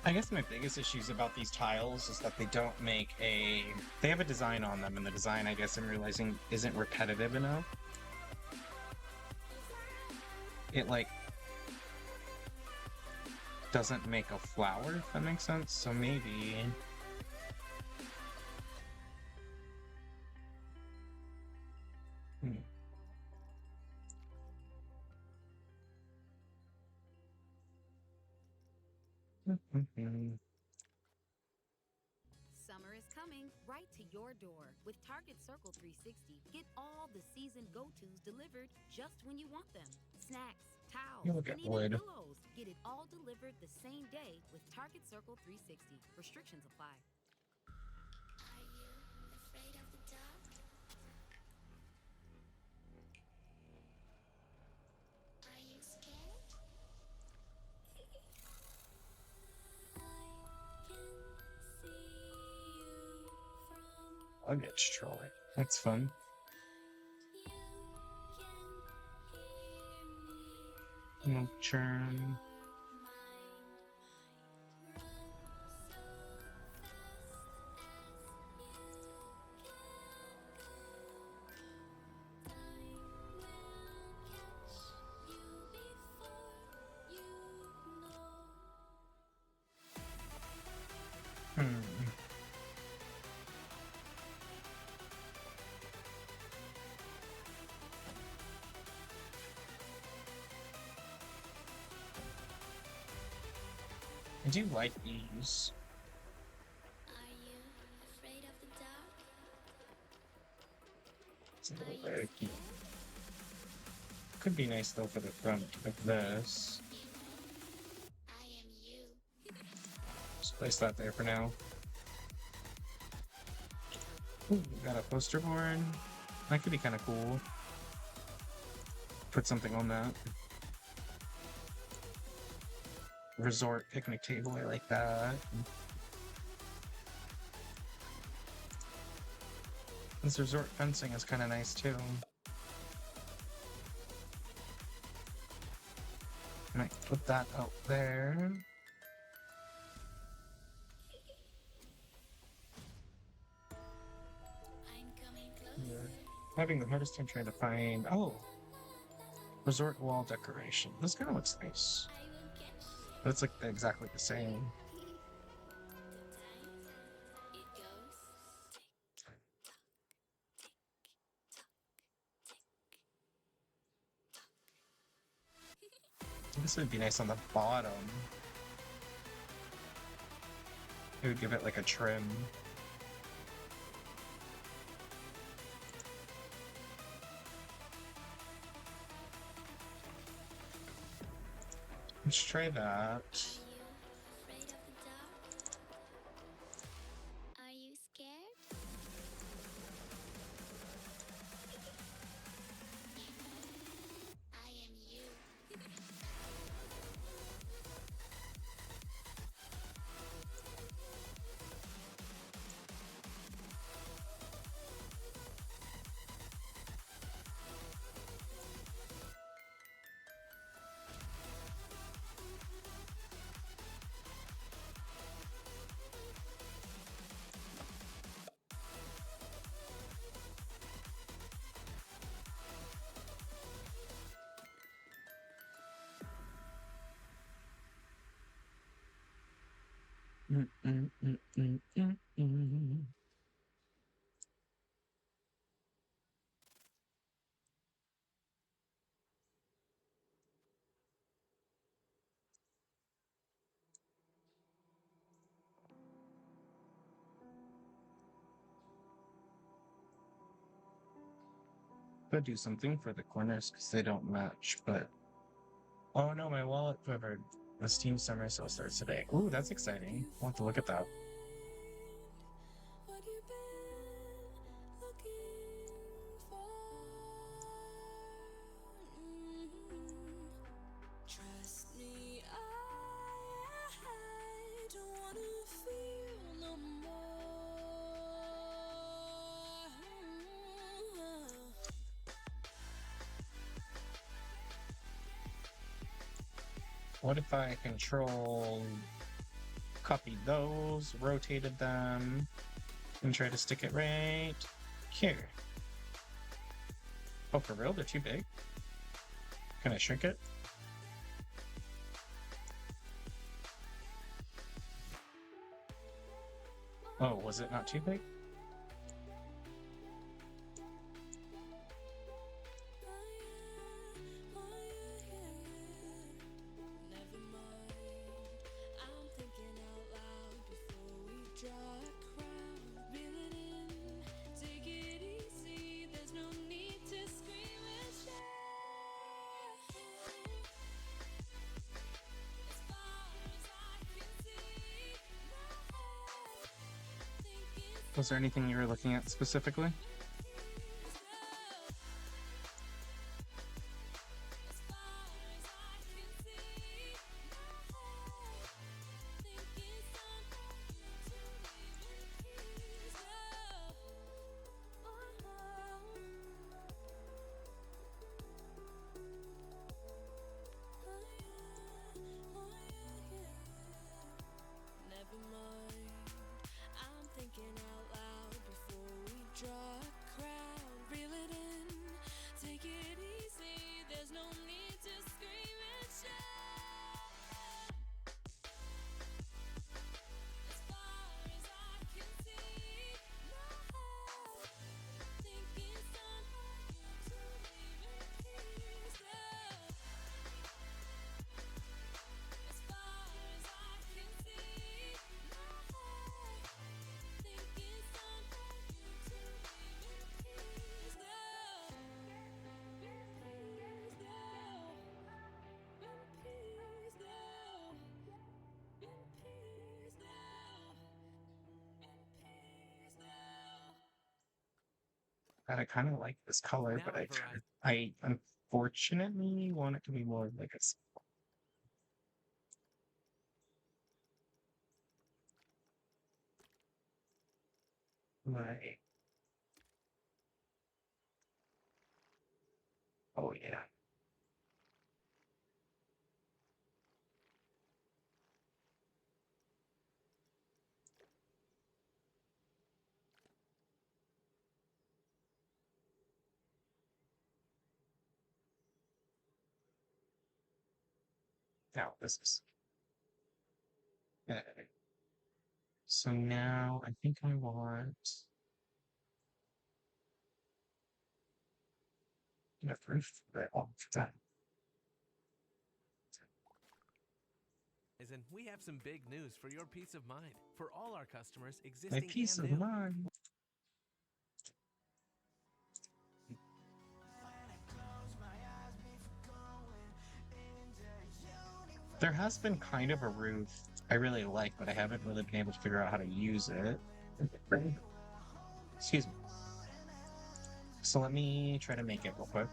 I guess my biggest issues about these tiles is that they don't make a... They have a design on them, and the design, I guess I'm realizing, isn't repetitive enough. It, like, doesn't make a flower, if that makes sense. So maybe... Summer is coming right to your door. With Target Circle 360, get all the season go-tos delivered just when you want them. Snacks, towels, and even pillows. Get it all delivered the same day with Target Circle 360. Restrictions apply. Are you afraid of the dark? Are you scared? I can see you from... I'll get trolling. That's fun. Milk churn. I do like these. Are you afraid of the dark? It's a little very cute. Could be nice though for the front of this. I am you. Just place that there for now. Ooh, we got a poster board. That could be kind of cool. Put something on that. Resort picnic table, I like that. This resort fencing is kind of nice too. Might put that out there. I'm coming closer. Yeah. Having the hardest time trying to find... Oh! Resort wall decoration. This kind of looks nice. I will catch you. That's like exactly the same. The time it goes. Tick tock, tick tock, tick tock. This would be nice on the bottom. It would give it like a trim. Let's try that. Afraid of the dark? Are you scared? I am you. Could do something for the corners because they don't match, but oh no, my wallet quivered. The Steam Summer Sale starts today. Ooh, that's exciting. I'll have to look at that. What you been looking for? Trust me, I don't wanna feel no more. What if I copied those, rotated them, and try to stick it right here? Oh, for real? They're too big? Can I shrink it? Oh, was it not too big? Never mind, I'm thinking out loud before we draw a crowd. Reel it in, take it easy, there's no need to scream and shout. As far as I can see, my head thinking Was there anything you were looking at specifically? Never mind, I'm thinking out loud before we draw a crowd. Reel it in, take it easy, there's no need to scream and shout. As far as I can see, my head thinking somehow you to leave in peace. As far as I can see, my head thinking somehow you to leave in peace. God, I kind of like this color, but I unfortunately want it to be more like a like. Oh yeah. Now this is. So now I think I want a roof right off that. Verizon, we have some big news for your peace of mind. For all our customers, My existing peace and of new. mind. There has been kind of a roof I really like, but I haven't really been able to figure out how to use it. Excuse me. So let me try to make it real quick.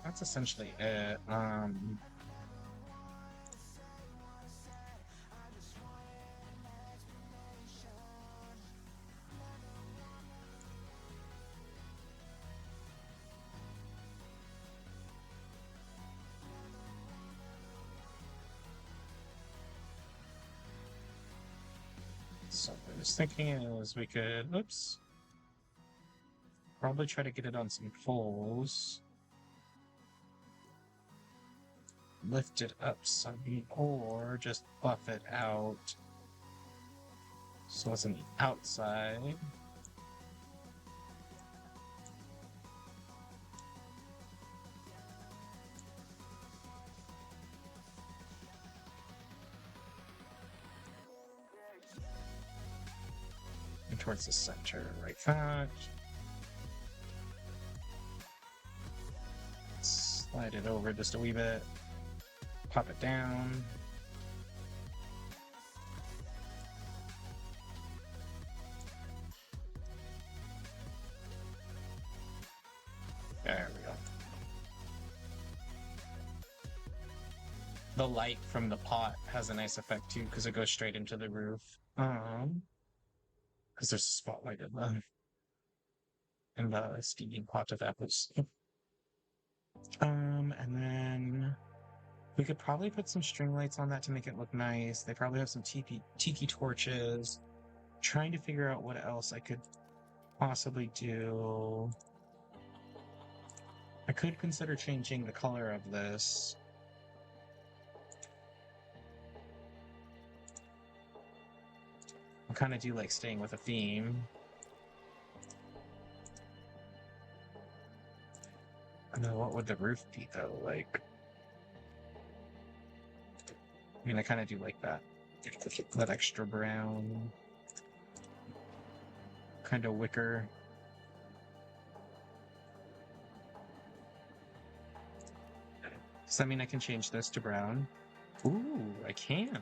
That's essentially it. So what I was thinking is we could, oops, probably try to get it on some poles. Lift it up some, or just buff it out so it's on the outside. And towards the center, like that. Slide it over just a wee bit. Pop it down. There we go. The light from the pot has a nice effect too, because it goes straight into the roof. Because there's a spotlight in the steaming pot of apples. And then we could probably put some string lights on that to make it look nice. They probably have some tiki torches. Trying to figure out what else I could possibly do. I could consider changing the color of this. I kind of do like staying with a theme. I know, what would the roof be though? Like, I mean, I kind of do like that. That extra brown. Kind of wicker. Does that mean I can change this to brown? Ooh, I can.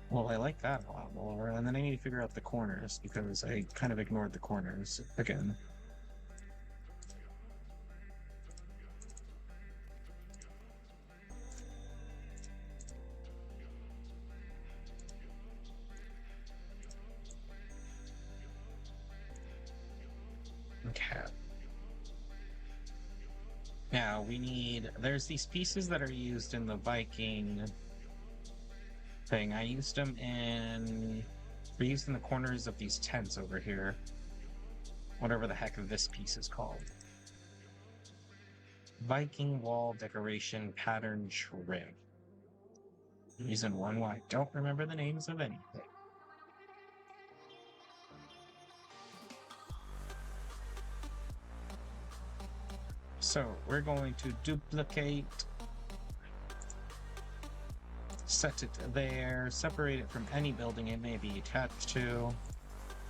Well, I like that a lot more. And then I need to figure out the corners because I kind of ignored the corners again. Okay. Now we need, there's these pieces that are used in the Viking thing. I used them we used in the corners of these tents over here. Whatever the heck this piece is called. Viking wall decoration pattern trim. Reason one why I don't remember the names of anything. So we're going to duplicate, set it there, separate it from any building it may be attached to,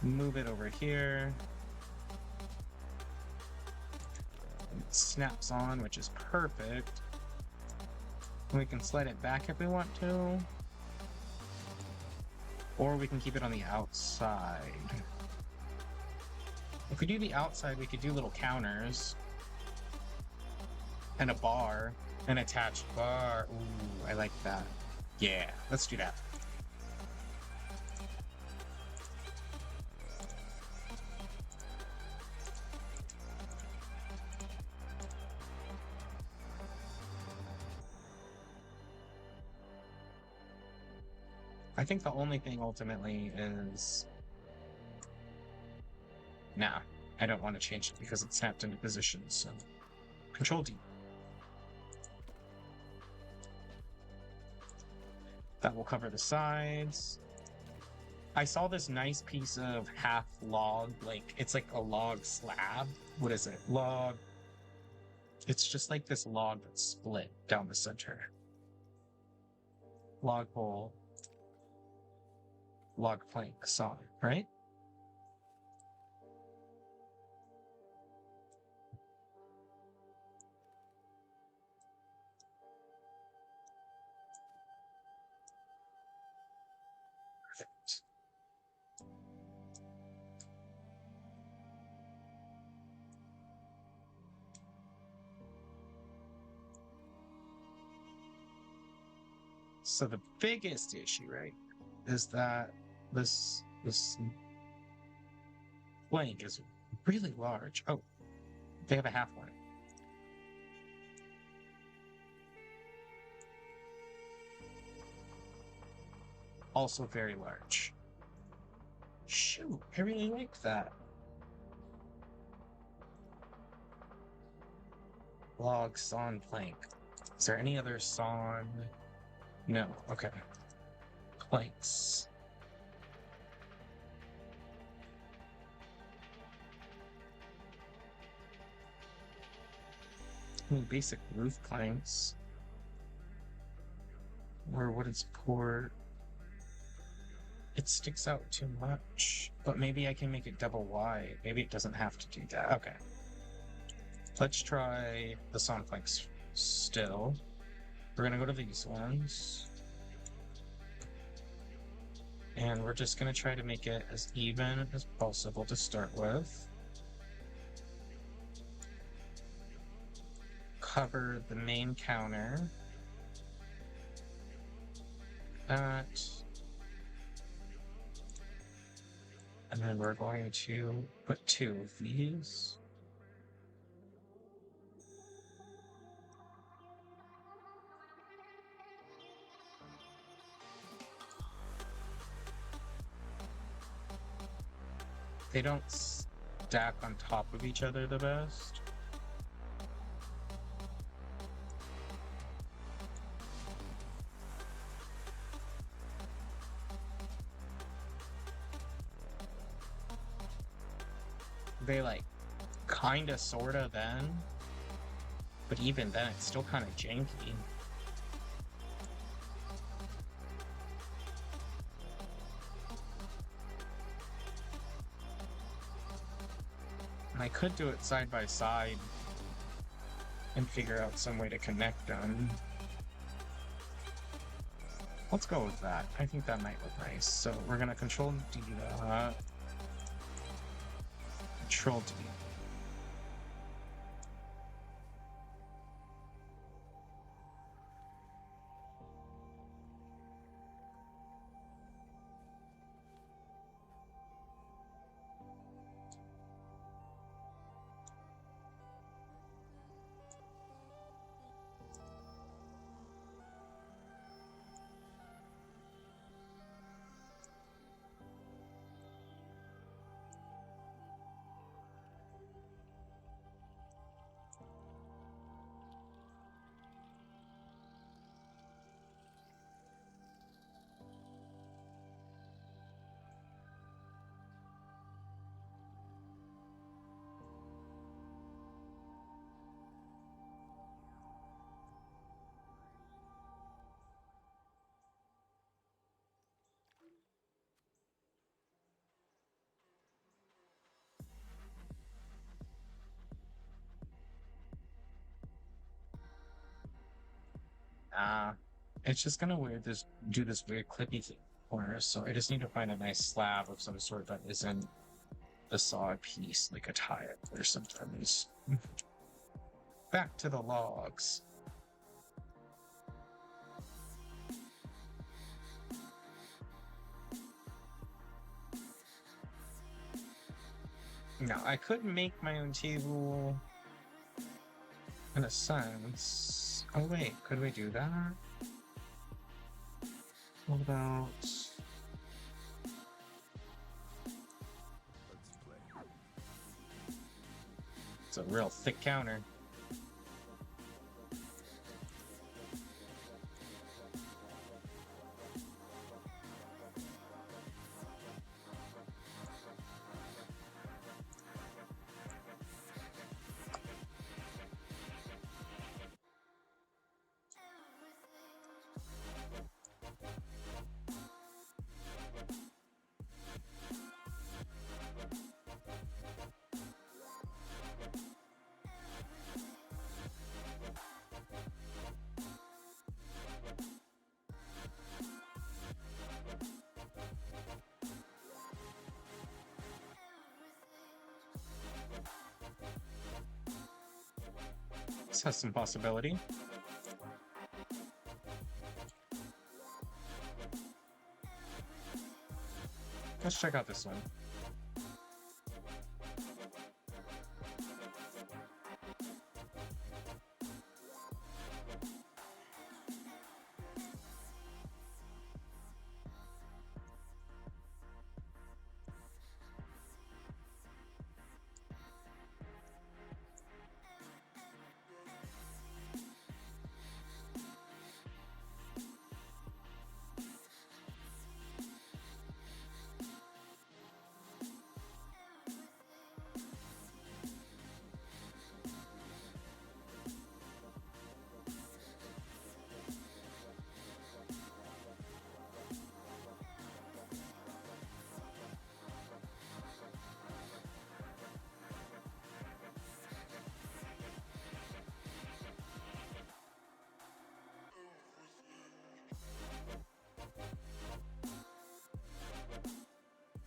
move it over here. It snaps on, which is perfect. We can slide it back if we want to, or we can keep it on the outside. If we do the outside, we could do little counters and a bar, an attached bar. Ooh, I like that. Yeah, let's do that. I think the only thing ultimately is... Nah, I don't want to change it because it's snapped into position, so... Control D. That will cover the sides. I saw this nice piece of half log, like, it's like a log slab. What is it? Log... It's just like this log that's split down the center. Log hole. Log plank saw, right? Perfect. So the biggest issue, right, is that this plank is really large. Oh, they have a half one. Also very large. Shoot, I really like that. Log sawn plank. Is there any other sawn? No, okay. Planks. Basic roof planks. Or what is poor? It sticks out too much. But maybe I can make it double wide. Maybe it doesn't have to do that. Okay. Let's try the sawn planks still. We're gonna go to these ones. And we're just gonna try to make it as even as possible to start with. Cover the main counter. That. And then we're going to put 2 of these. They don't stack on top of each other the best. They like kinda sorta then, but even then it's still kinda janky. And I could do it side by side and figure out some way to connect them. Let's go with that. I think that might look nice. So we're gonna Control D that. Control D. It's just gonna do this weird clippy corner, so I just need to find a nice slab of some sort that isn't a sawed piece, like a tile or something. Back to the logs. Now, I could make my own table in a sense. Oh wait, could we do that? What about... It's a real thick counter. This has some possibility. Let's check out this one.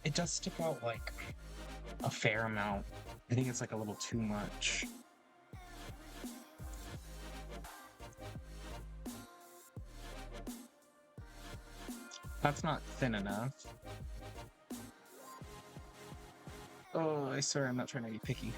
It does stick out like a fair amount. I think it's like a little too much. That's not thin enough. Oh, I swear I'm not trying to be picky.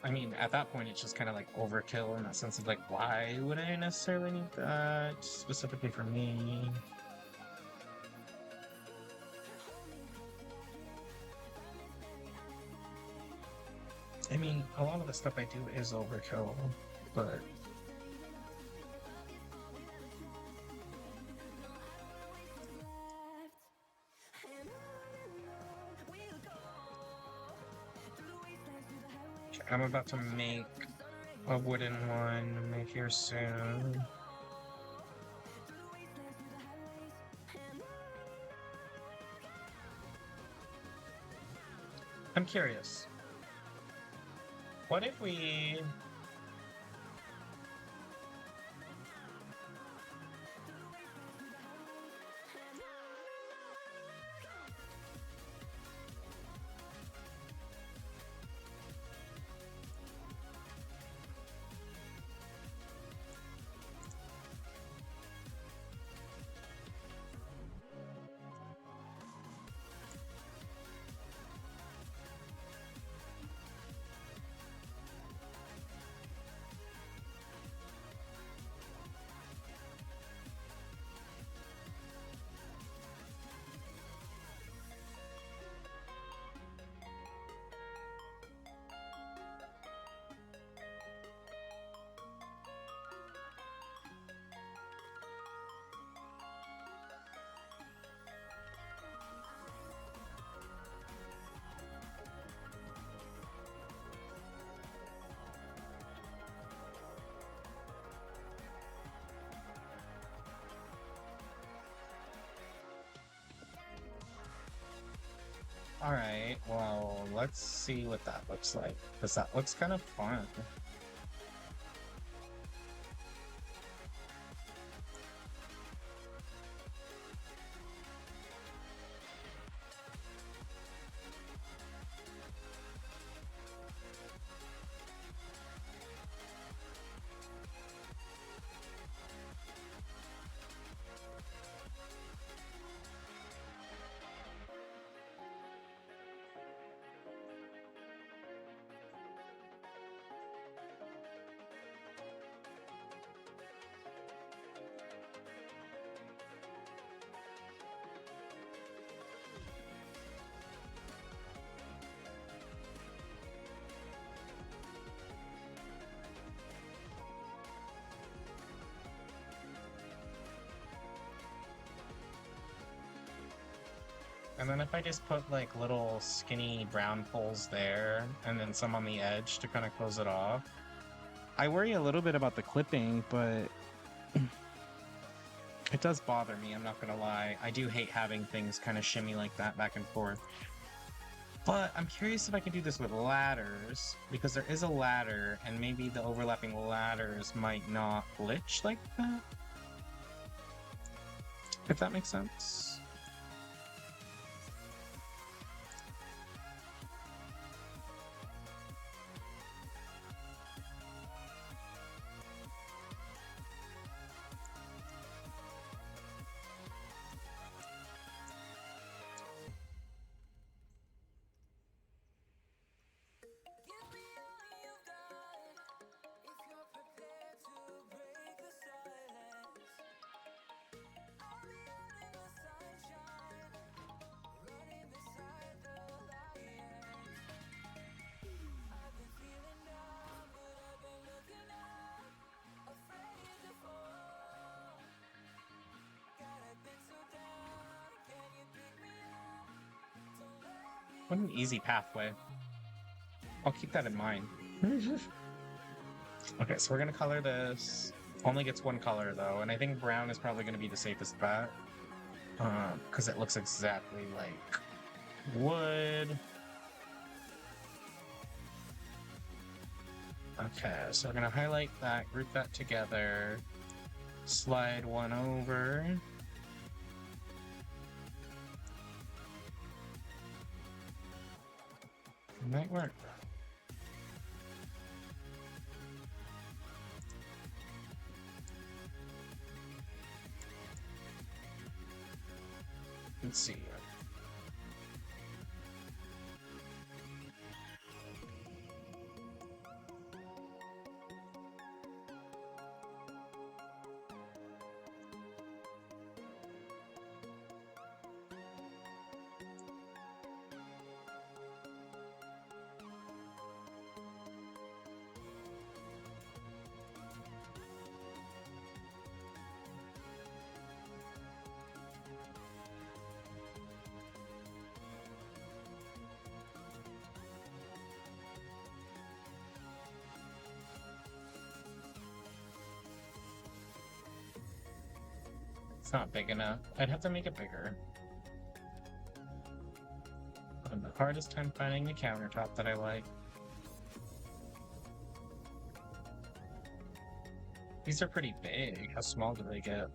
I mean, at that point, it's just kind of like overkill in that sense of like, why would I necessarily need that specifically for me? I mean, a lot of the stuff I do is overkill, but I'm about to make a wooden one here soon. I'm curious. What if we... Alright, well, let's see what that looks like, because that looks kind of fun. And then if I just put like little skinny brown poles there and then some on the edge to kind of close it off. I worry a little bit about the clipping, but it does bother me, I'm not gonna lie. I do hate having things kind of shimmy like that back and forth. But I'm curious if I can do this with ladders, because there is a ladder and maybe the overlapping ladders might not glitch like that. If that makes sense. What an easy pathway. I'll keep that in mind. Okay, so we're gonna color this. Only gets one color though, and I think brown is probably gonna be the safest bet. Because it looks exactly like wood. Okay, so we're gonna highlight that, group that together, slide one over. Might work. Let's see. It's not big enough. I'd have to make it bigger. I have the hardest time finding the countertop that I like. These are pretty big. How small do they get?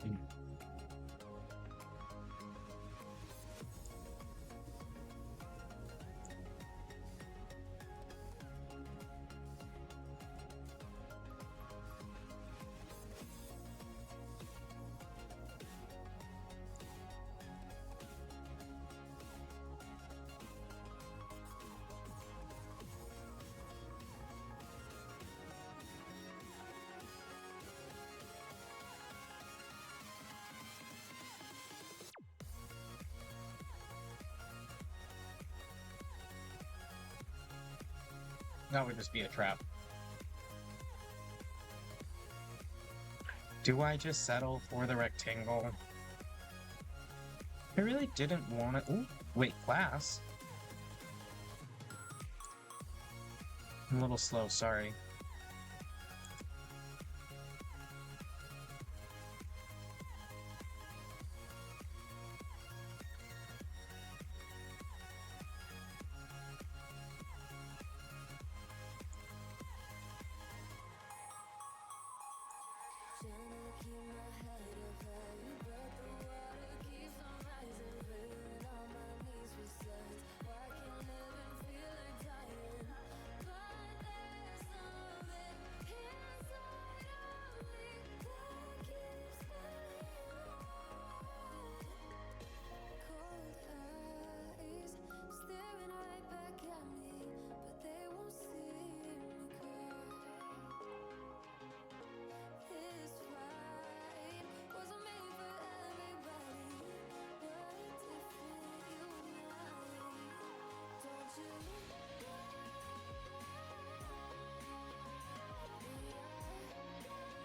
That would just be a trap. Do I just settle for the rectangle? I really didn't want to... Ooh, wait, glass? I'm a little slow, sorry.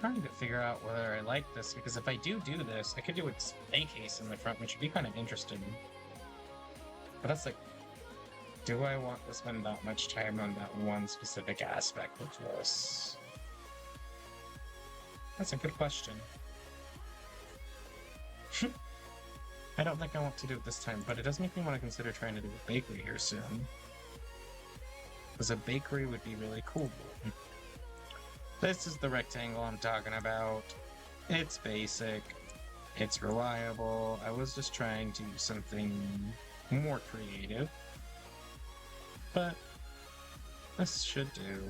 trying to figure out whether I like this, because if I do this, I could do a display case in the front, which would be kind of interesting. But that's like, do I want to spend that much time on that one specific aspect of this? That's a good question. I don't think I want to do it this time, but it does make me want to consider trying to do a bakery here soon. Because a bakery would be really cool. This is the rectangle I'm talking about. It's basic. It's reliable. I was just trying to do something more creative. But this should do.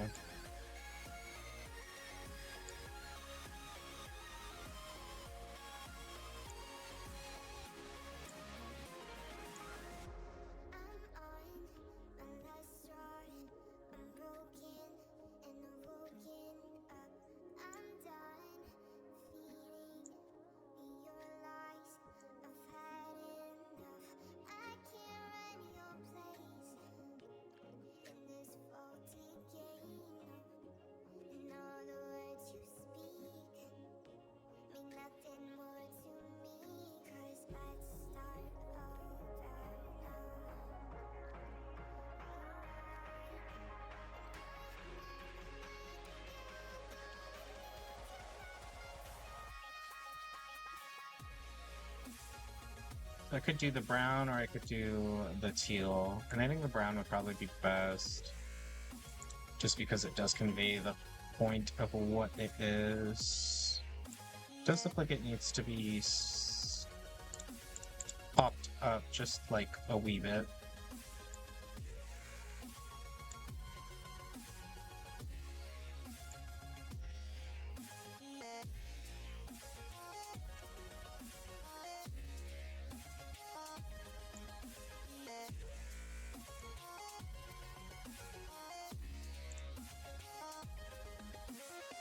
I could do the brown or I could do the teal, and I think the brown would probably be best, just because it does convey the point of what it is. It does look like it needs to be popped up just like a wee bit.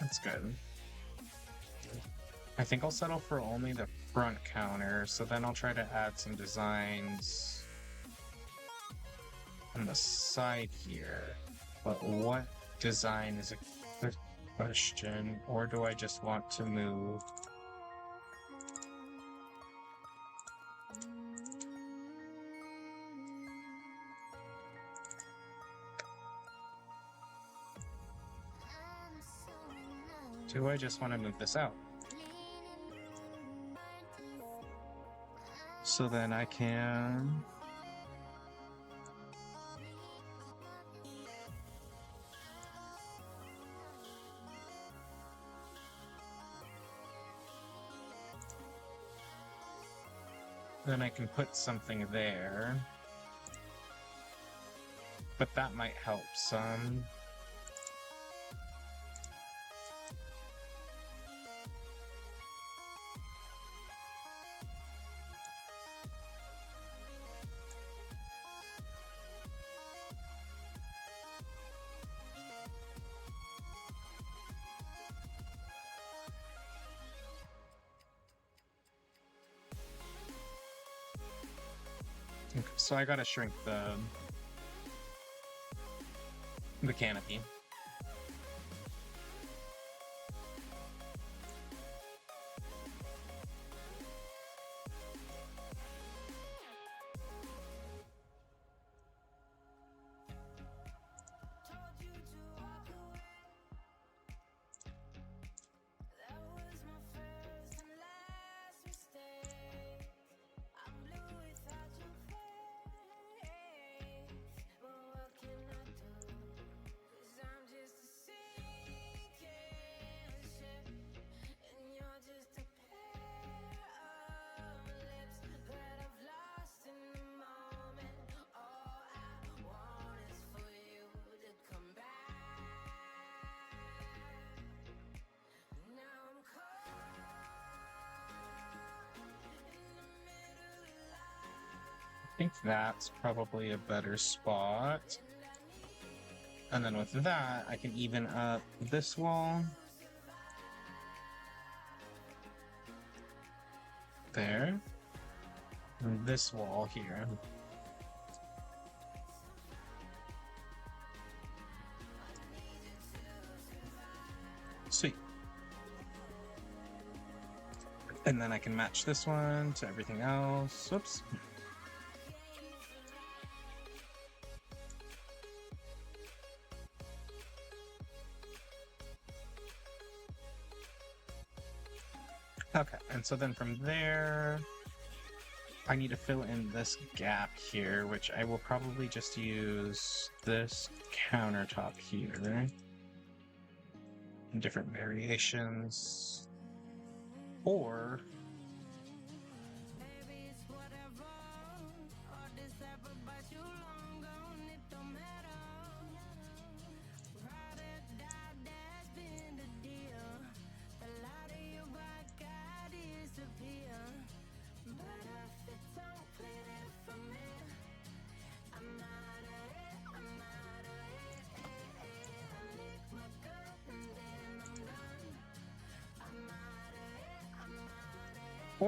That's good. I think I'll settle for only the front counter, so then I'll try to add some designs on the side here. But what design is a good question, or do I just want to move? Do I just want to move this out? So then I can... Then I can put something there. But that might help some. So I gotta shrink the canopy. I think that's probably a better spot. And then with that, I can even up this wall. There. And this wall here. Sweet. And then I can match this one to everything else. Whoops. Okay, and so then from there, I need to fill in this gap here, which I will probably just use this countertop here in different variations. Or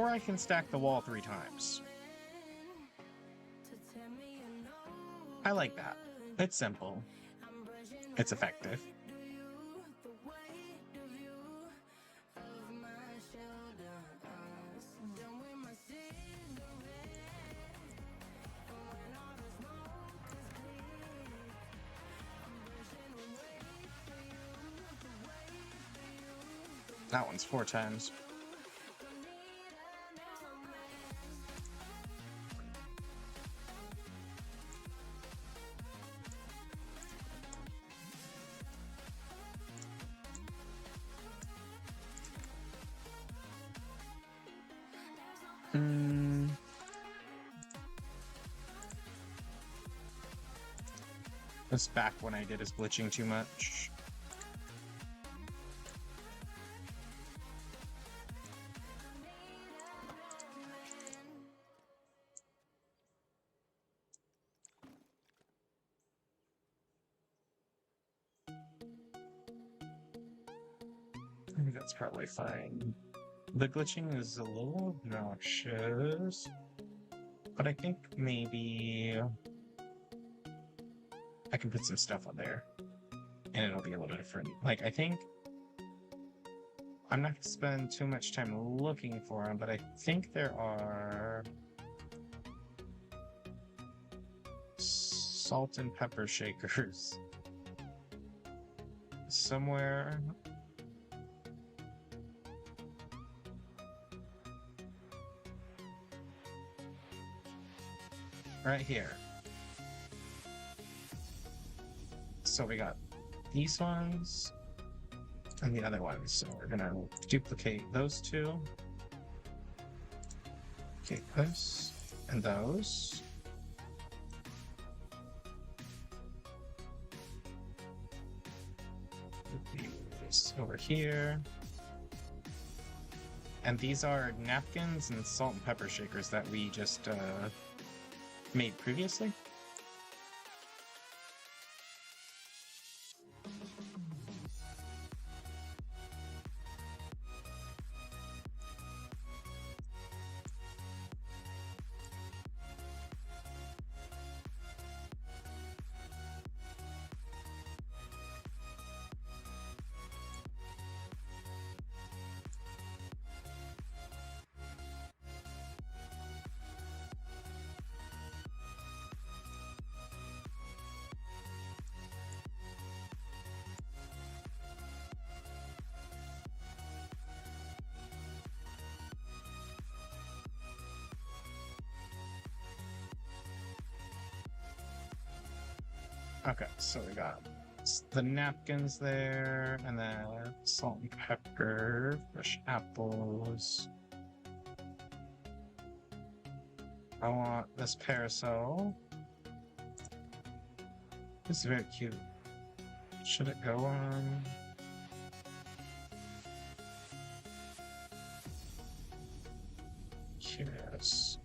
I can stack the wall 3 times. I like that. It's simple. It's effective. That one's 4 times. This back one I did is glitching too much. I think that's probably fine. The glitching is a little obnoxious, but I think maybe I can put some stuff on there and it'll be a little different. Like, I think I'm not going to spend too much time looking for them, but I think there are salt and pepper shakers somewhere. Right here. So we got these ones and the other ones. So we're gonna duplicate those 2. Okay, this and those. This over here. And these are napkins and salt and pepper shakers that we just made previously. Okay, so we got the napkins there, and then salt and pepper, fresh apples. I want this parasol. This is very cute. Should it go on? Yes.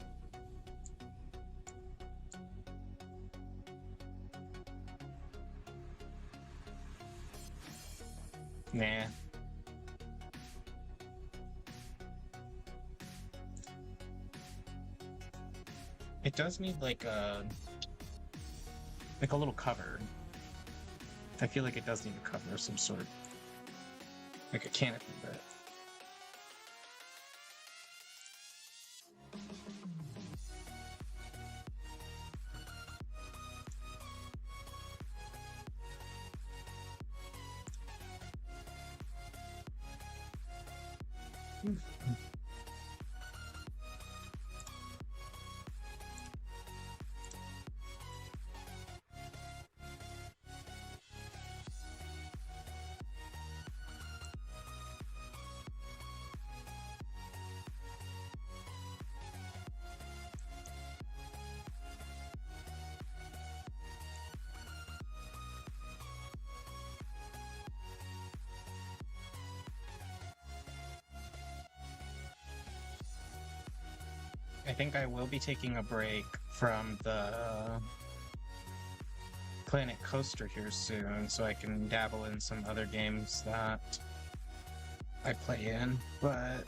Nah. It does need like a little cover. I feel like it does need a cover of some sort. Like a canopy, but I think I will be taking a break from the Planet Coaster here soon, so I can dabble in some other games that I play in, but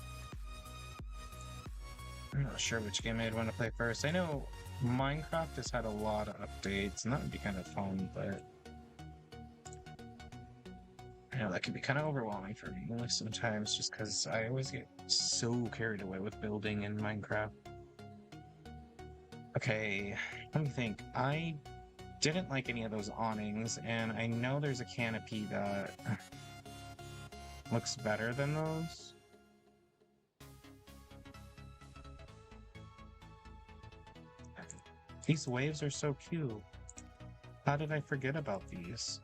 I'm not sure which game I'd want to play first. I know Minecraft has had a lot of updates, and that would be kind of fun, but I know that can be kind of overwhelming for me sometimes, just because I always get so carried away with building in Minecraft. Okay, let me think. I didn't like any of those awnings, and I know there's a canopy that looks better than those. These waves are so cute. How did I forget about these?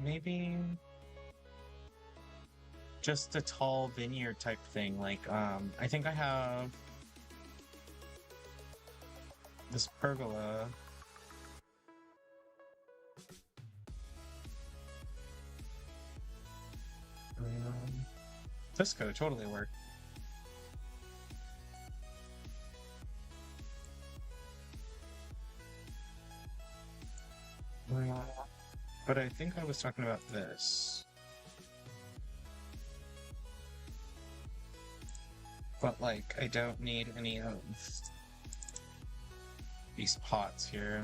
maybe just a tall vineyard type thing. Like, I think I have this pergola. This could totally work. But I think I was talking about this. But, like, I don't need any of these pots here.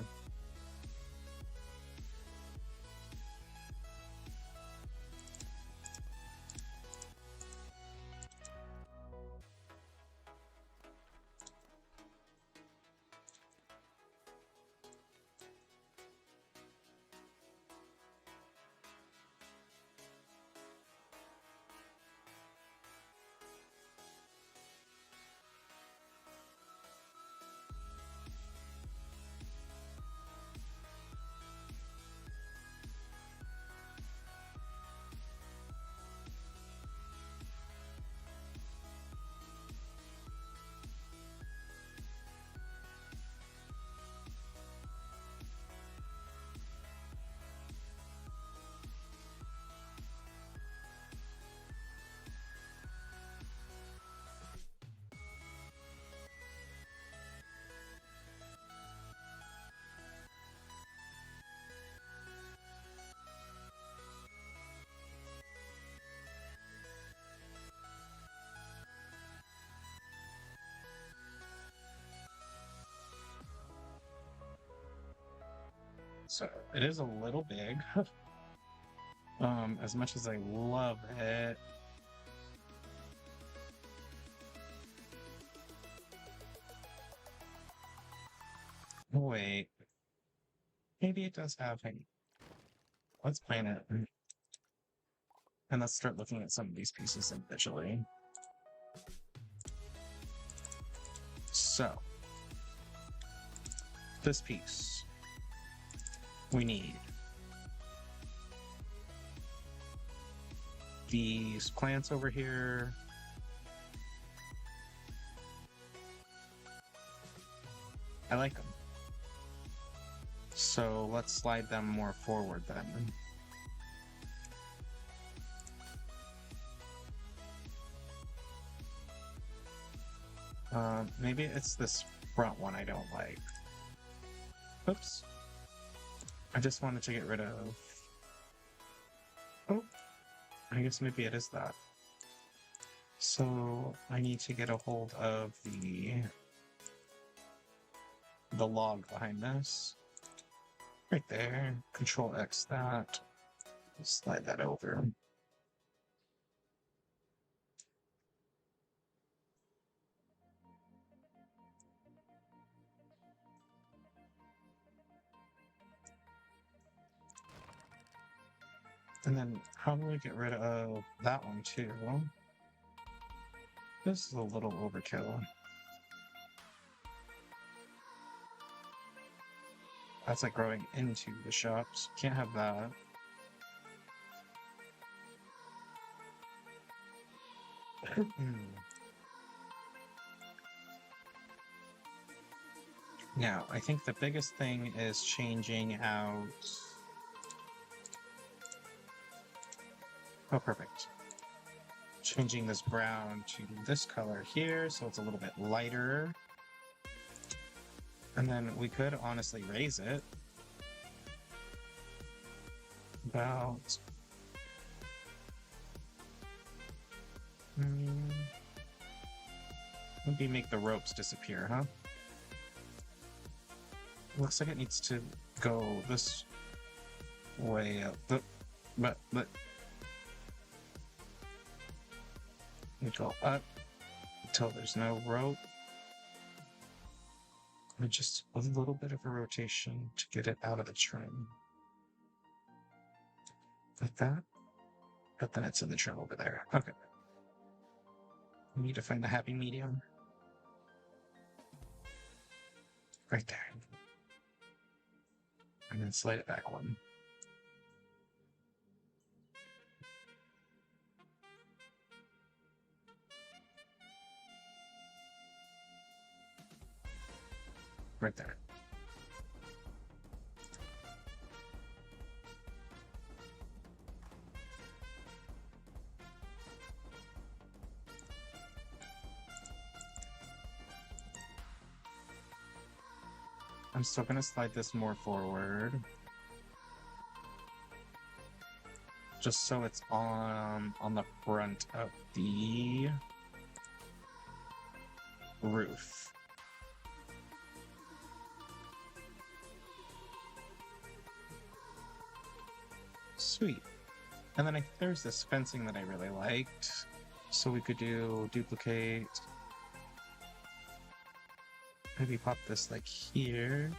So it is a little big. As much as I love it. Wait. Maybe it does have a... Let's plan it. And let's start looking at some of these pieces individually. So, this piece. We need these plants over here. I like them. So let's slide them more forward then. Maybe it's this front one I don't like. Oops. I just wanted to get rid of... Oh, I guess maybe it is that. So I need to get a hold of the log behind this. Right there. Control X that. Slide that over. And then how do we get rid of that one too? This is a little overkill. That's like growing into the shops. Can't have that. Now, I think the biggest thing is changing out... Oh, perfect. Changing this brown to this color here, so it's a little bit lighter. And then we could honestly raise it. About... Maybe make the ropes disappear, huh? Looks like it needs to go this way up. But we go up until there's no rope. And just a little bit of a rotation to get it out of the trim. Like that. But then it's in the trim over there. Okay. We need to find the happy medium. Right there. And then slide it back one. right there. I'm still gonna slide this more forward. Just so it's on the front of the roof. Sweet. And then there's this fencing that I really liked. So we could do duplicate. Maybe pop this like here.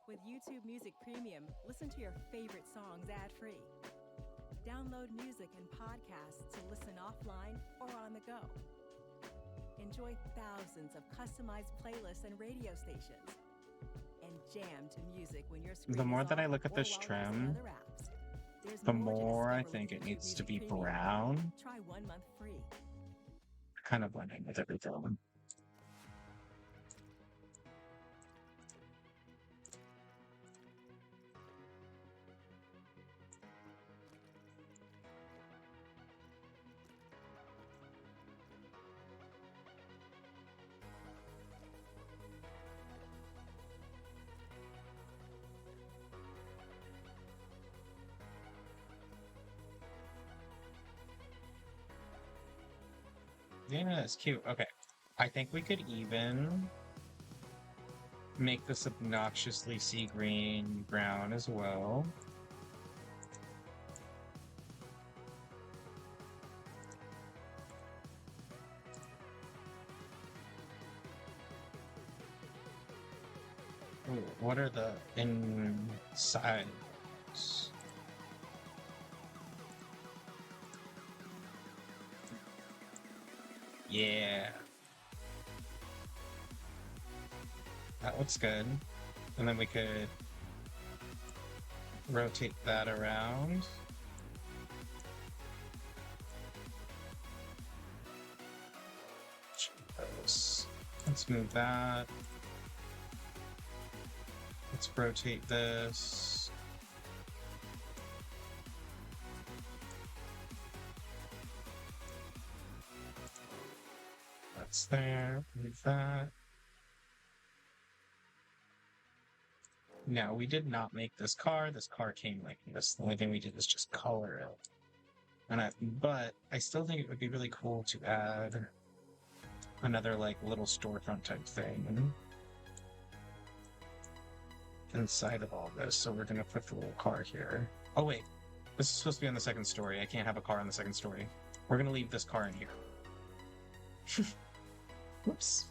With YouTube Music Premium, listen to your favorite songs ad-free. Download music and podcasts to listen offline or on the go. Enjoy thousands of customized playlists and radio stations. And jam to music when your screen The more is that I off look at or this while using trim, other apps. There's the more to more I discover think with it YouTube needs to Music be Premium. brown. Try 1 month free. Kind of blending with everything. Yeah, it's cute. Okay. I think we could even make this obnoxiously sea green brown as well. Ooh, what are the insides? Yeah. That looks good. And then we could rotate that around. Let's move that. Let's rotate this. That's there. Move that. No, we did not make this car. This car came like this. The only thing we did was just color it. But I still think it would be really cool to add another like little storefront type thing inside of all this. So we're gonna put the little car here. Oh wait, this is supposed to be on the second story. I can't have a car on the second story. We're gonna leave this car in here. Whoops.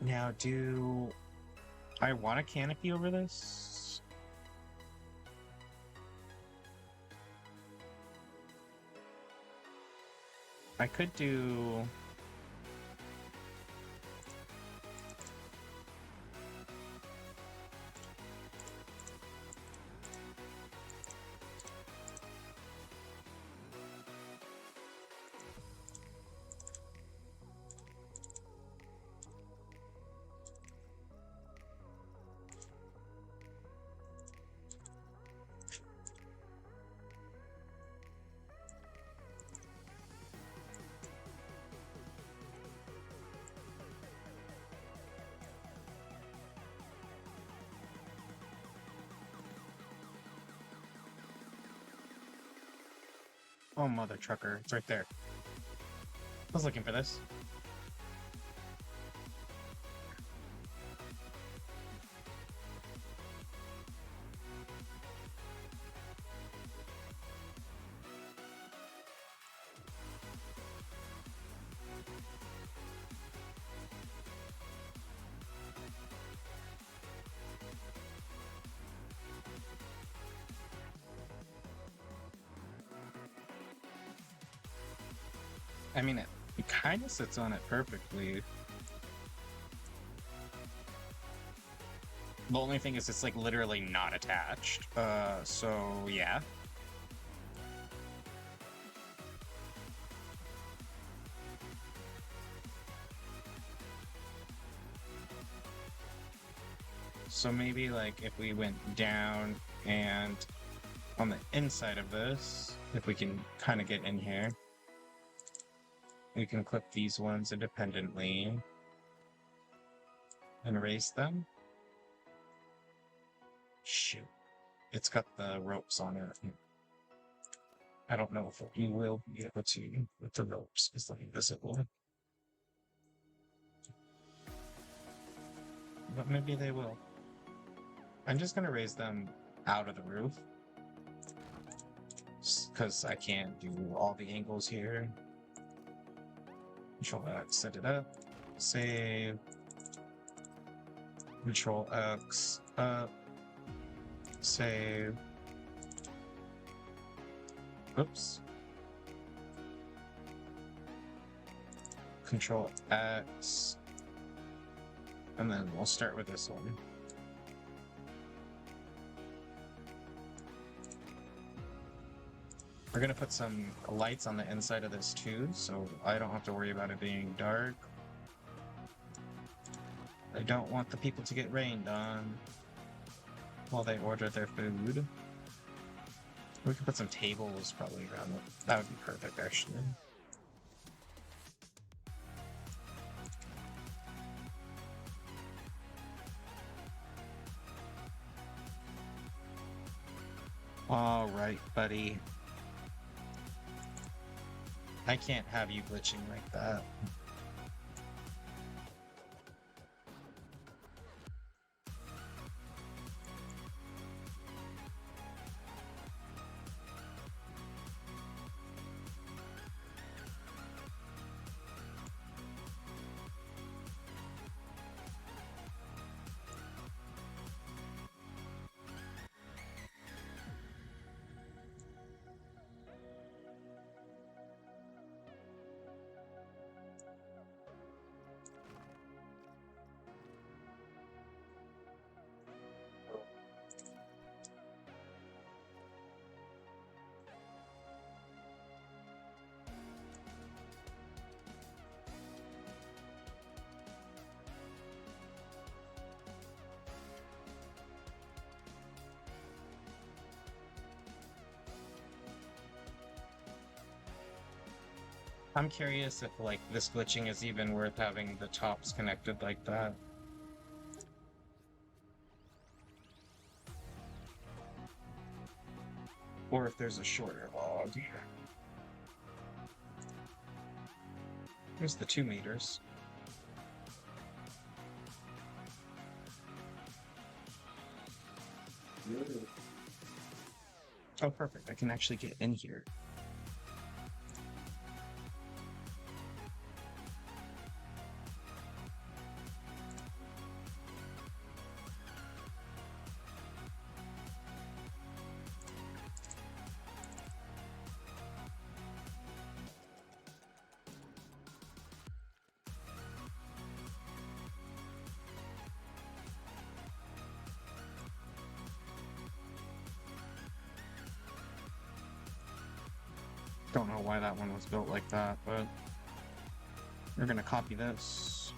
Now, do I want a canopy over this? I could do... Oh, mother trucker. It's right there. I was looking for this. I mean, it kind of sits on it perfectly. The only thing is it's like literally not attached. So yeah. So maybe like if we went down and on the inside of this, if we can kind of get in here, we can clip these ones independently and raise them. Shoot. It's got the ropes on it. I don't know if we will be able to with the ropes. It's like invisible. But maybe they will. I'm just gonna raise them out of the roof. Because I can't do all the angles here. Control X, set it up. Save. Control X, up. Save. Oops. Control X. And then we'll start with this one. We're gonna put some lights on the inside of this too, so I don't have to worry about it being dark. I don't want the people to get rained on while they order their food. We could put some tables probably around it. That would be perfect, actually. All right, buddy. I can't have you glitching like that. I'm curious if, like, this glitching is even worth having the tops connected like that. Or if there's a shorter log. Here's the 2 meters. Oh, perfect. I can actually get in here. Don't know why that one was built like that, but we're gonna copy this.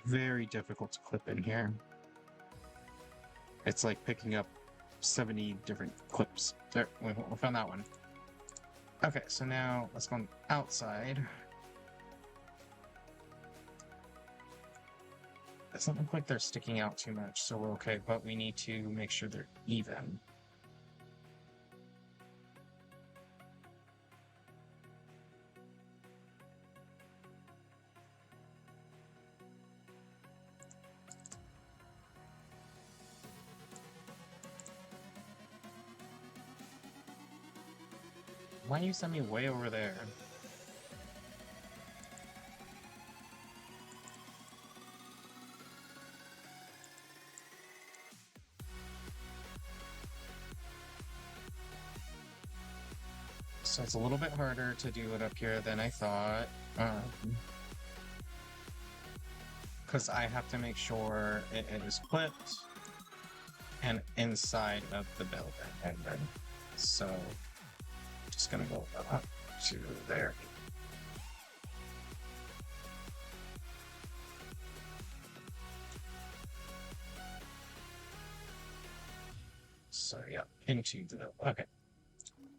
Very difficult to clip in here. It's like picking up 70 different clips. There, we found that one. Okay, so now let's go on the outside. doesn't look like they're sticking out too much, so we're okay, but we need to make sure they're even. Why you send me way over there? So it's a little bit harder to do it up here than I thought. Because I have to make sure it is clipped and inside of the building. And then, so just gonna go up to there. So yeah, into the, okay.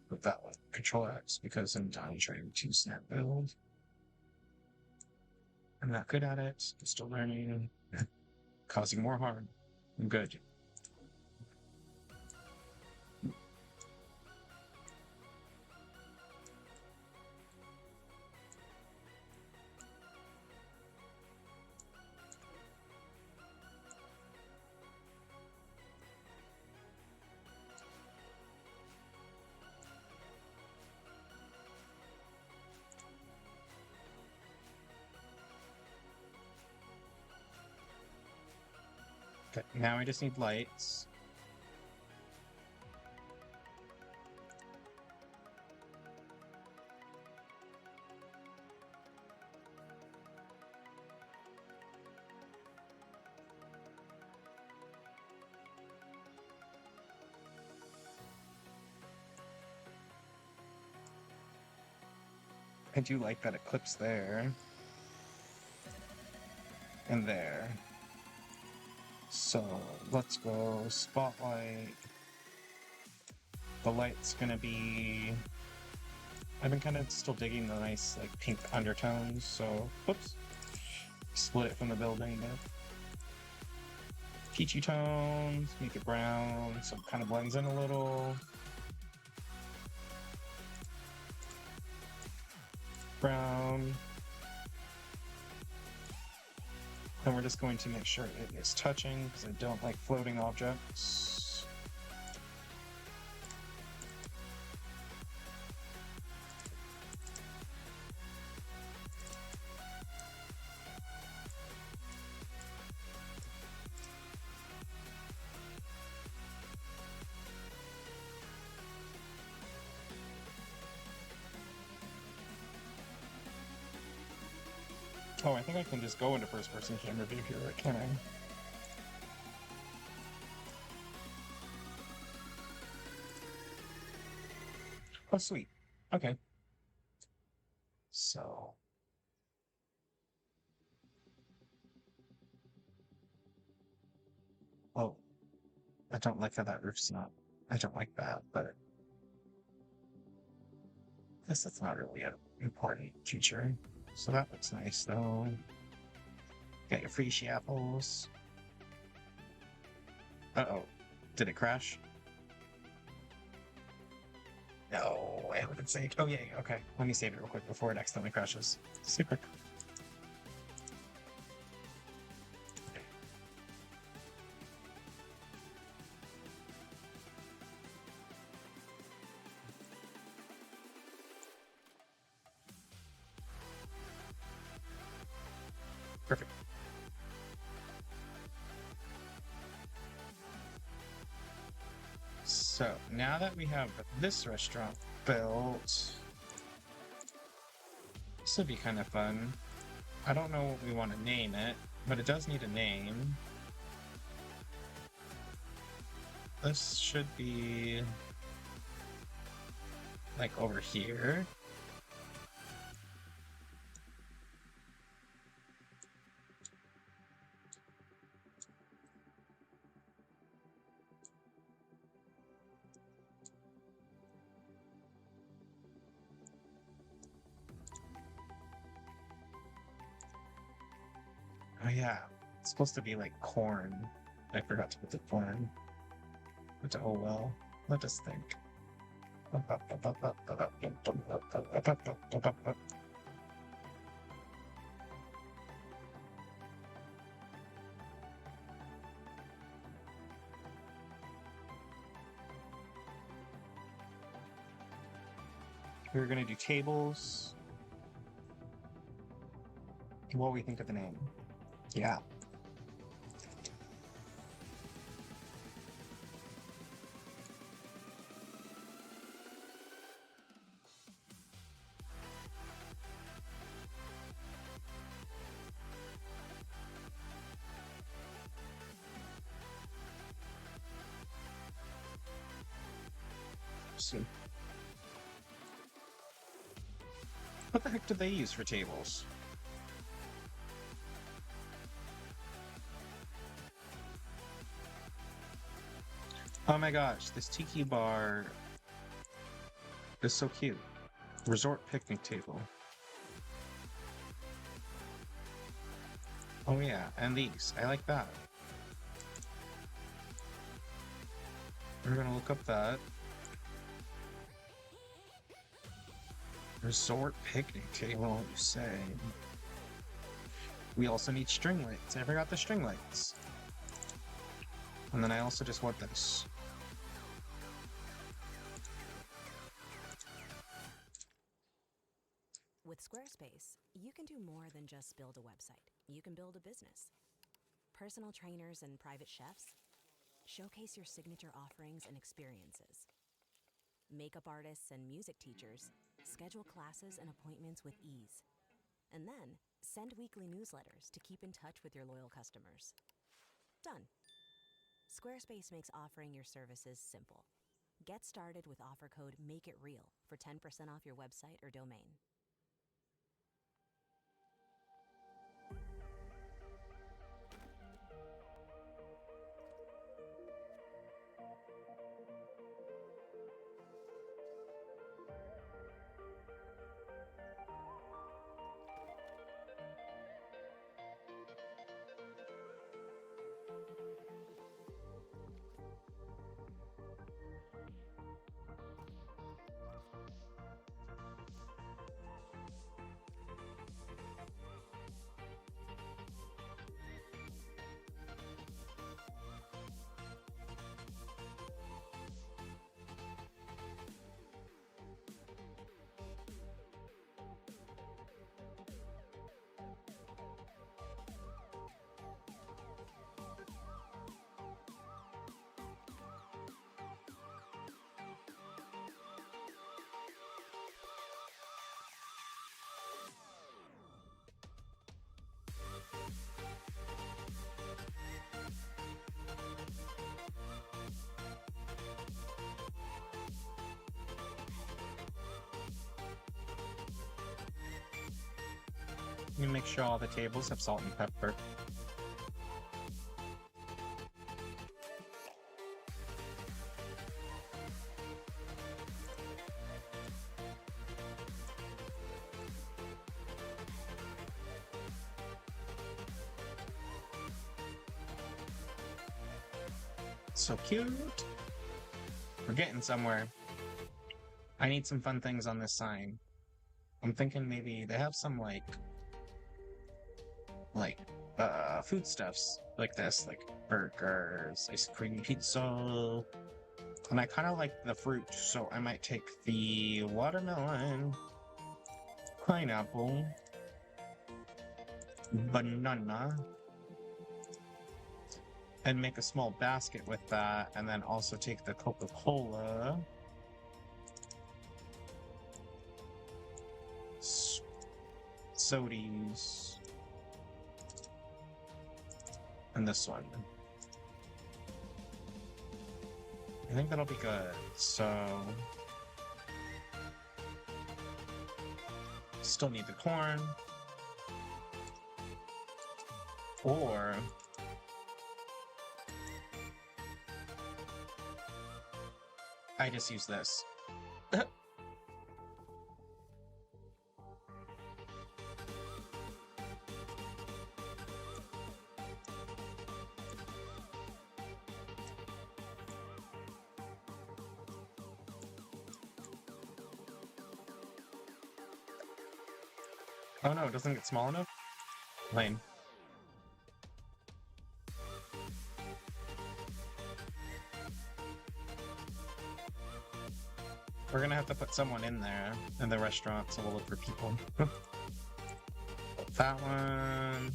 With that one, Control X, because I'm trying to snap build. I'm not good at it, I'm still learning, causing more harm. I'm good. Okay, now I just need lights. I do like that it clips there. And there. So let's go spotlight. The light's gonna be... I've been kind of still digging the nice like pink undertones, so whoops. Split it from the building there. Peachy tones, make it brown, so it kind of blends in a little. Brown. And we're just going to make sure it is touching, because I don't like floating objects. Oh, I think I can just go into first-person camera view here, can I? Oh, sweet. Okay. So... Oh. I don't like how that roof's not... I don't like that, but... I guess that's not really an important feature. So that looks nice, though. Got your free apples. Uh-oh. Did it crash? No, I haven't saved. Oh, yay. Okay. Let me save it real quick before it accidentally crashes. Super. Perfect. So, now that we have this restaurant built, this would be kind of fun. I don't know what we want to name it, but it does need a name. This should be like over here. Oh yeah, It's supposed to be like corn. I forgot to put the corn. But oh well. Let us think. We're gonna do tables. What do we think of the name? Yeah. See. What the heck did they use for tables? Oh my gosh, this tiki bar is so cute. Resort picnic table. Oh yeah, and these. I like that. We're gonna look up that. Resort picnic table, you say. We also need string lights. I forgot the string lights. And then I also just want this. With Squarespace, you can do more than just build a website. You can build a business. Personal trainers and private chefs showcase your signature offerings and experiences. Makeup artists and music teachers schedule classes and appointments with ease. And then send weekly newsletters to keep in touch with your loyal customers. Done. Squarespace makes offering your services simple. Get started with offer code MAKEITREAL for 10% off your website or domain. You make sure all the tables have salt and pepper. So cute. We're getting somewhere. I need some fun things on this sign. I'm thinking maybe they have some like foodstuffs like this, like burgers, ice cream, pizza. And I kind of like the fruit, so I might take the watermelon, pineapple, banana, and make a small basket with that, and then also take the Coca-Cola, sodies, and this one. I think that'll be good. So still need the corn, or I just use this. Oh no, it doesn't get small enough? Lame. We're gonna have to put someone in there in the restaurant, so we'll look for people. That one.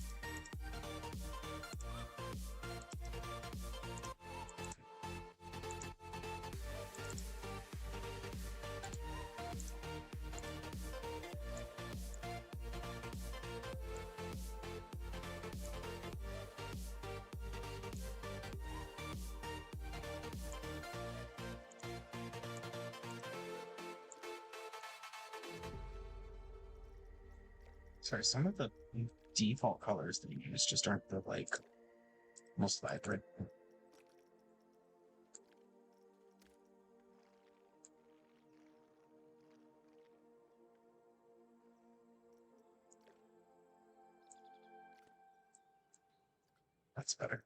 Sorry, some of the default colors that you use just aren't the, like, most vibrant. That's better.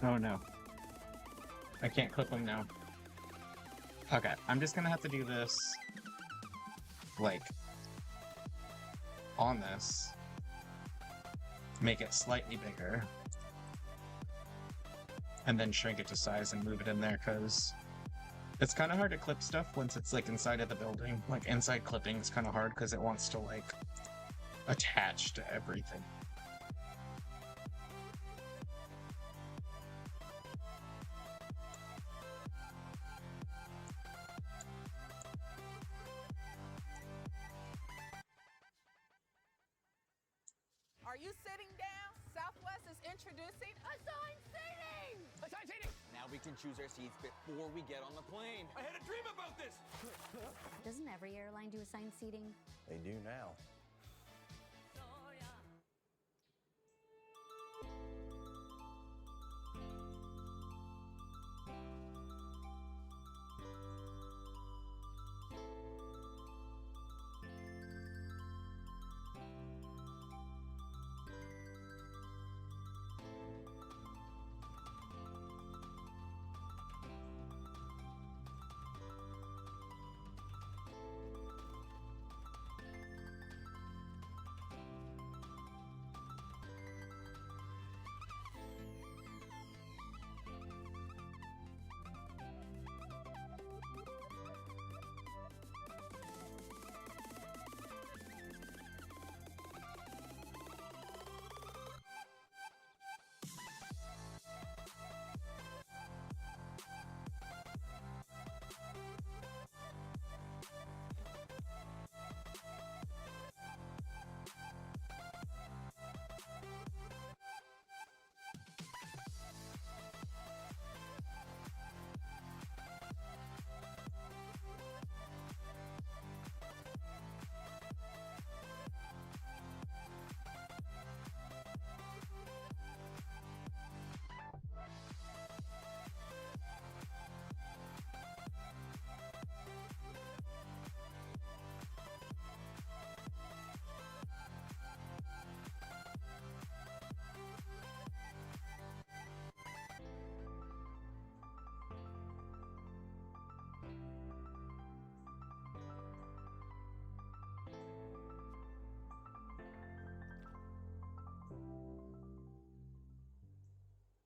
Oh no. I can't clip them now. Okay, I'm just gonna have to do this, like, on this. Make it slightly bigger. And then shrink it to size and move it in there, because it's kind of hard to clip stuff once it's, like, inside of the building. Like, inside clipping is kind of hard because it wants to, like, attach to everything. Are you sitting down? Southwest is introducing assigned seating! Assigned seating! Now we can choose our seats before we get on the plane. I had a dream about this! Doesn't every airline do assigned seating? They do now.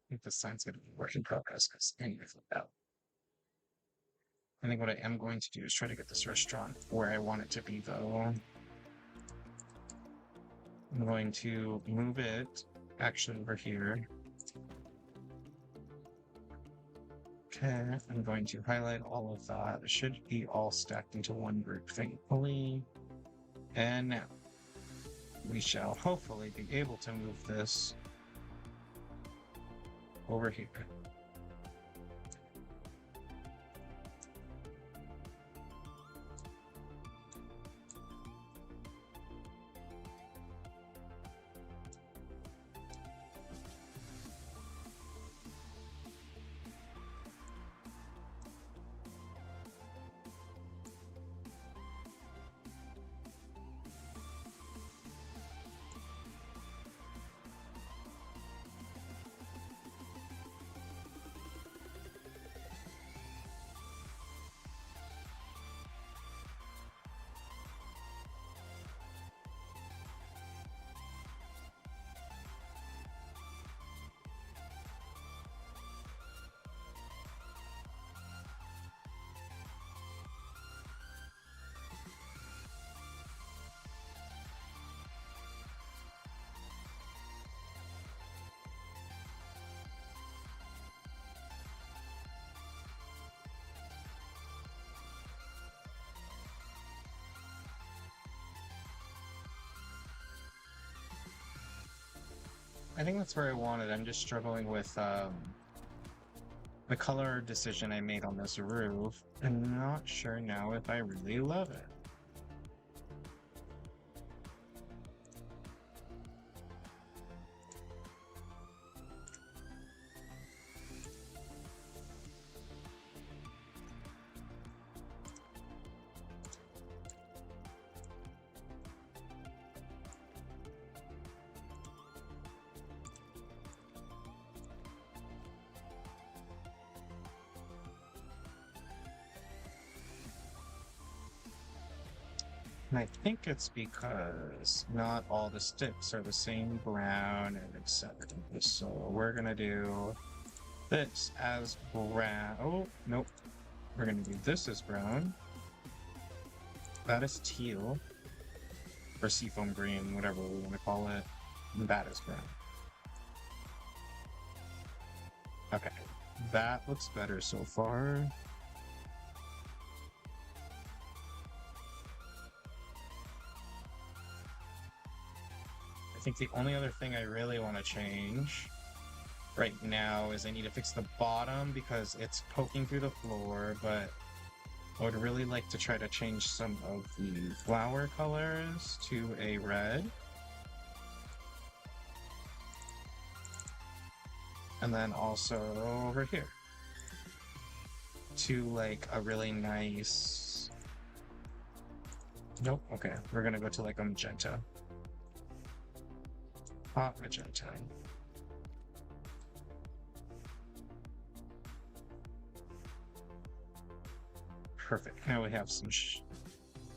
I think this sign's going to be work in progress because anything out. I think what I am going to do is try to get this restaurant where I want it to be, though. I'm going to move it actually over here. Okay, I'm going to highlight all of that. It should be all stacked into one group, thankfully. And now. we shall hopefully be able to move this over here. I think that's where I wanted. I'm just struggling with the color decision I made on this roof. I'm not sure now if I really love it. And I think it's because not all the sticks are the same brown and etc. So we're gonna do this as brown. Oh, nope. We're gonna do this as brown. That is teal. Or seafoam green, whatever we want to call it. And that is brown. Okay. That looks better so far. I think the only other thing I really want to change right now is I need to fix the bottom because it's poking through the floor, but I would really like to try to change some of the flower colors to a red. And then also over here to like a really nice... Nope, okay, we're gonna go to like a magenta. Hot magenta. Perfect. Now we have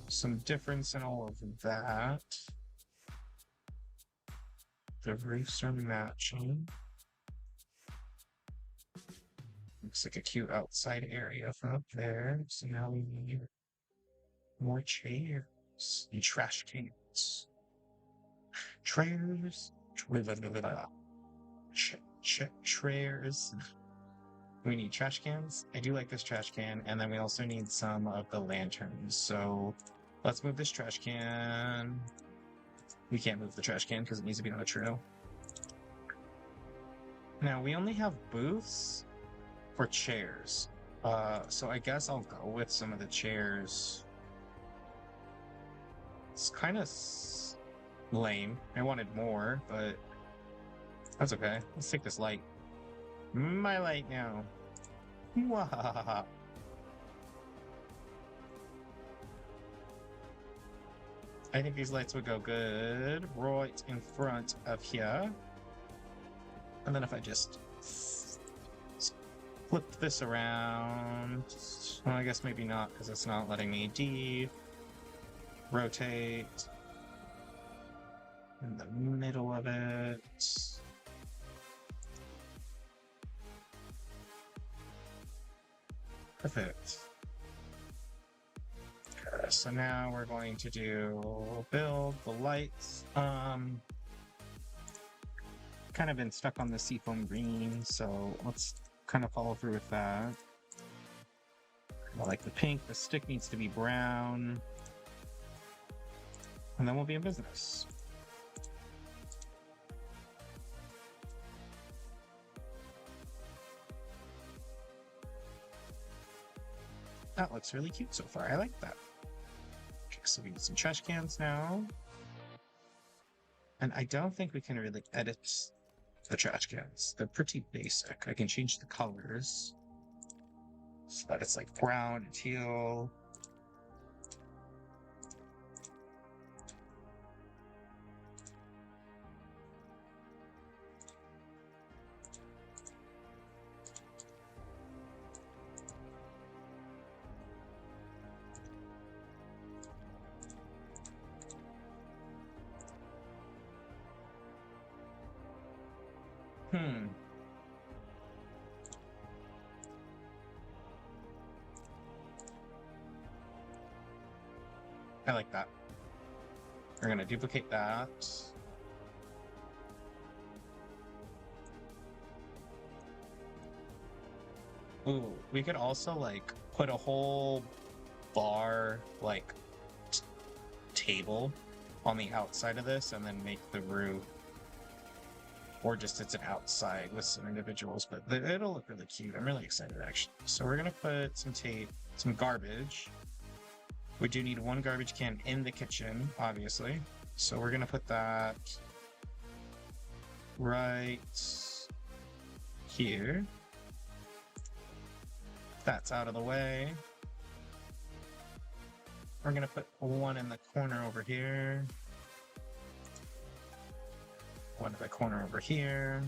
some difference in all of that. The roofs are matching. Looks like a cute outside area from up there. So now we need more chairs and trash cans. Chairs. Chairs. We need trash cans. I do like this trash can, and then we also need some of the lanterns. So let's move this trash can. We can't move the trash can because it needs to be on a trail. Now we only have booths for chairs. So I guess I'll go with some of the chairs. It's kind of lame. I wanted more, but that's okay. Let's take this light. My light now. Wahahaha. I think these lights would go good right in front of here. And then if I just flip this around, well, I guess maybe not because it's not letting me rotate in the middle of it. Perfect. Okay, so now we're going to build the lights. Kind of been stuck on the seafoam green, so let's kind of follow through with that. I like the pink, the stick needs to be brown. And then we'll be in business. That looks really cute so far. I like that. Okay, so we need some trash cans now. And I don't think we can really edit the trash cans. They're pretty basic. I can change the colors so that it's like brown and teal. I like that. We're gonna duplicate that. Ooh, we could also like put a whole bar like table on the outside of this and then make the roof, or just it's an outside with some individuals, but it'll look really cute. I'm really excited actually. So we're gonna put some tape, some garbage. We do need one garbage can in the kitchen, obviously. So we're gonna put that right here. That's out of the way. We're gonna put one in the corner over here. One in the corner over here.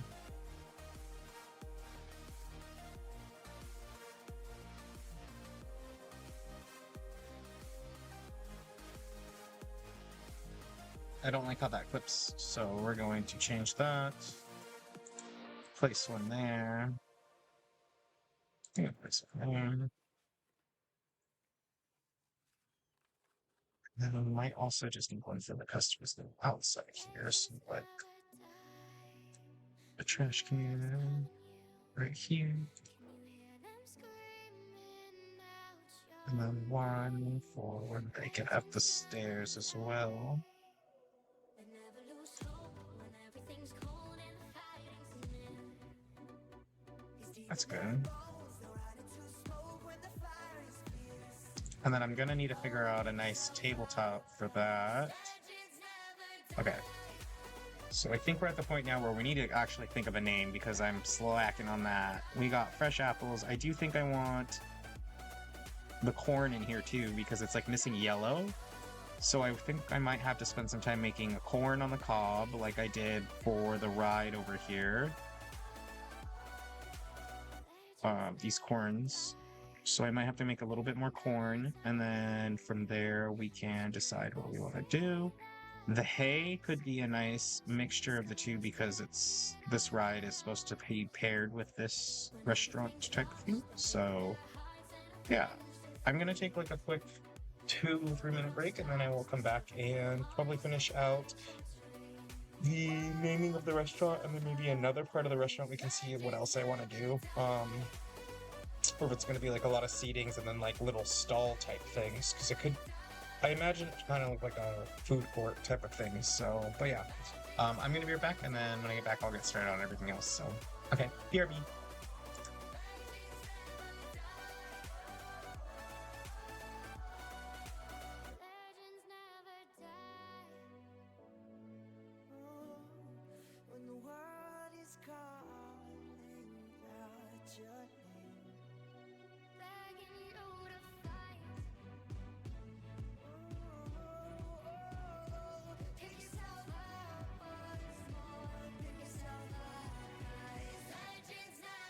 I don't like how that clips, so we're going to change that. Place one there. Yeah, place one there. Then we might also just need one for the customers that are outside here, so like a trash can right here. And then one for when they get up the stairs as well. That's good. And then I'm gonna need to figure out a nice tabletop for that. Okay. So I think we're at the point now where we need to actually think of a name because I'm slacking on that. We got fresh apples. I do think I want the corn in here too because it's like missing yellow. So I think I might have to spend some time making a corn on the cob like I did for the ride over here. These corns. So I might have to make a little bit more corn, and then from there we can decide what we want to do. The hay could be a nice mixture of the two because this ride is supposed to be paired with this restaurant type of thing. So yeah, I'm gonna take like a quick 2-3 minute break, and then I will come back and probably finish out the naming of the restaurant, and then maybe another part of the restaurant we can see what else I want to do. Or if it's going to be like a lot of seatings and then like little stall type things, because it could, I imagine it kind of look like a food court type of thing. So, but yeah, I'm going to be right back, and then when I get back, I'll get started on everything else. So, okay, BRB. Legends never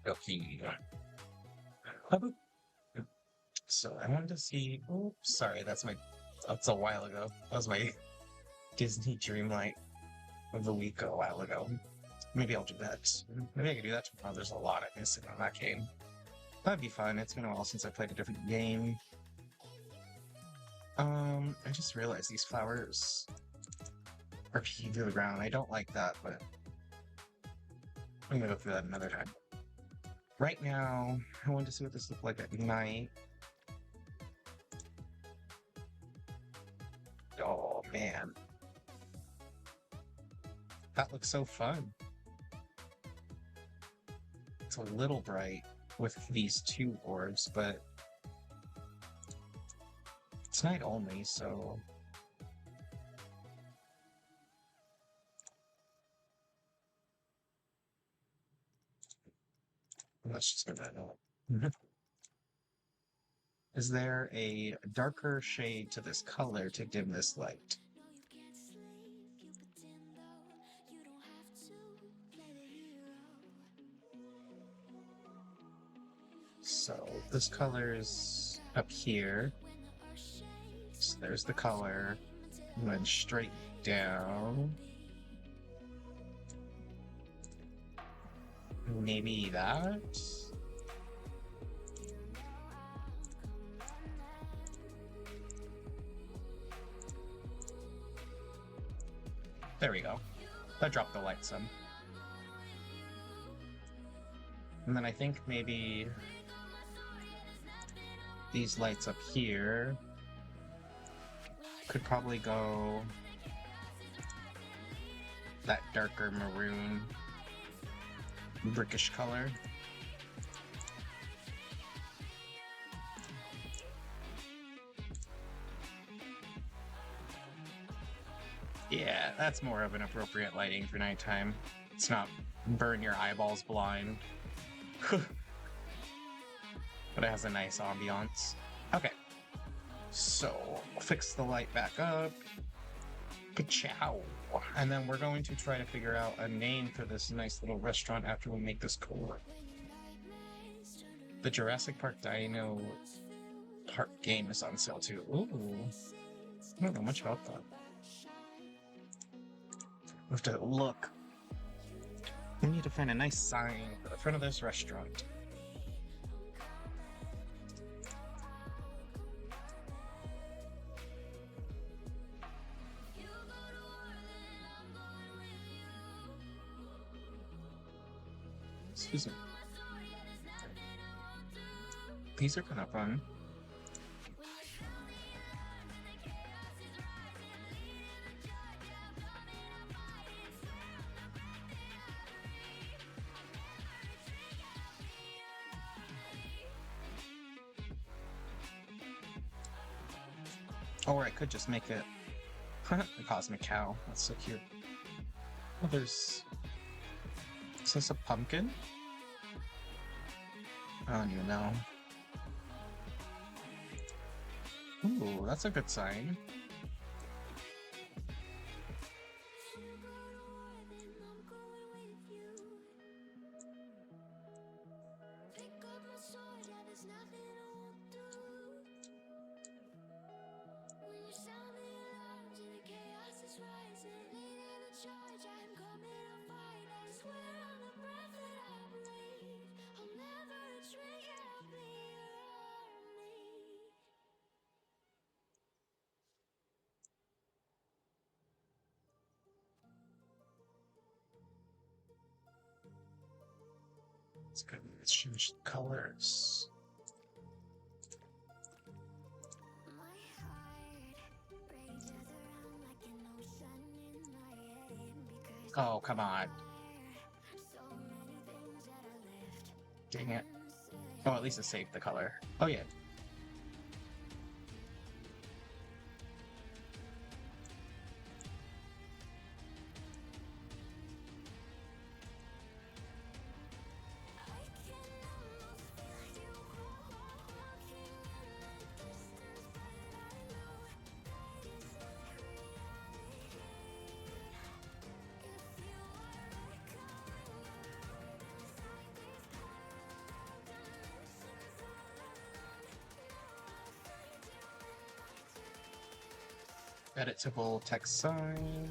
Okay. So I wanted to see. Oh, sorry, that's a while ago. That was my Disney Dreamlight of the week a while ago. Maybe I'll do that. Maybe I can do that tomorrow. There's a lot I'm missing on that game. That'd be fun. It's been a while since I played a different game. I just realized these flowers are peeking through the ground. I don't like that, but I'm gonna go through that another time. Right now, I want to see what this looks like at night. Oh man. That looks so fun. It's a little bright with these two orbs, but it's night only, so let's just get that out. Is there a darker shade to this color to dim this light? So this color is up here. So there's the color. And then straight down. Maybe that? There we go. That dropped the light some. And then I think maybe these lights up here could probably go that darker maroon brickish color. Yeah, that's more of an appropriate lighting for nighttime. It's not burn your eyeballs blind. But it has a nice ambiance. Okay. So, fix the light back up. Ka-chow. And then we're going to try to figure out a name for this nice little restaurant after we make this core. The Jurassic Park Dino Park game is on sale too. Ooh. I don't know much about that. We have to look. We need to find a nice sign for the front of this restaurant. Excuse me. These are kind of fun. Or I could just make it the cosmic cow. That's so cute. Oh, there's... Is this a pumpkin? I don't even know. Ooh, that's a good sign. Let's go. Let's change the colors. Oh, come on. Dang it. Oh, at least it saved the color. Oh, yeah. Editable text sign.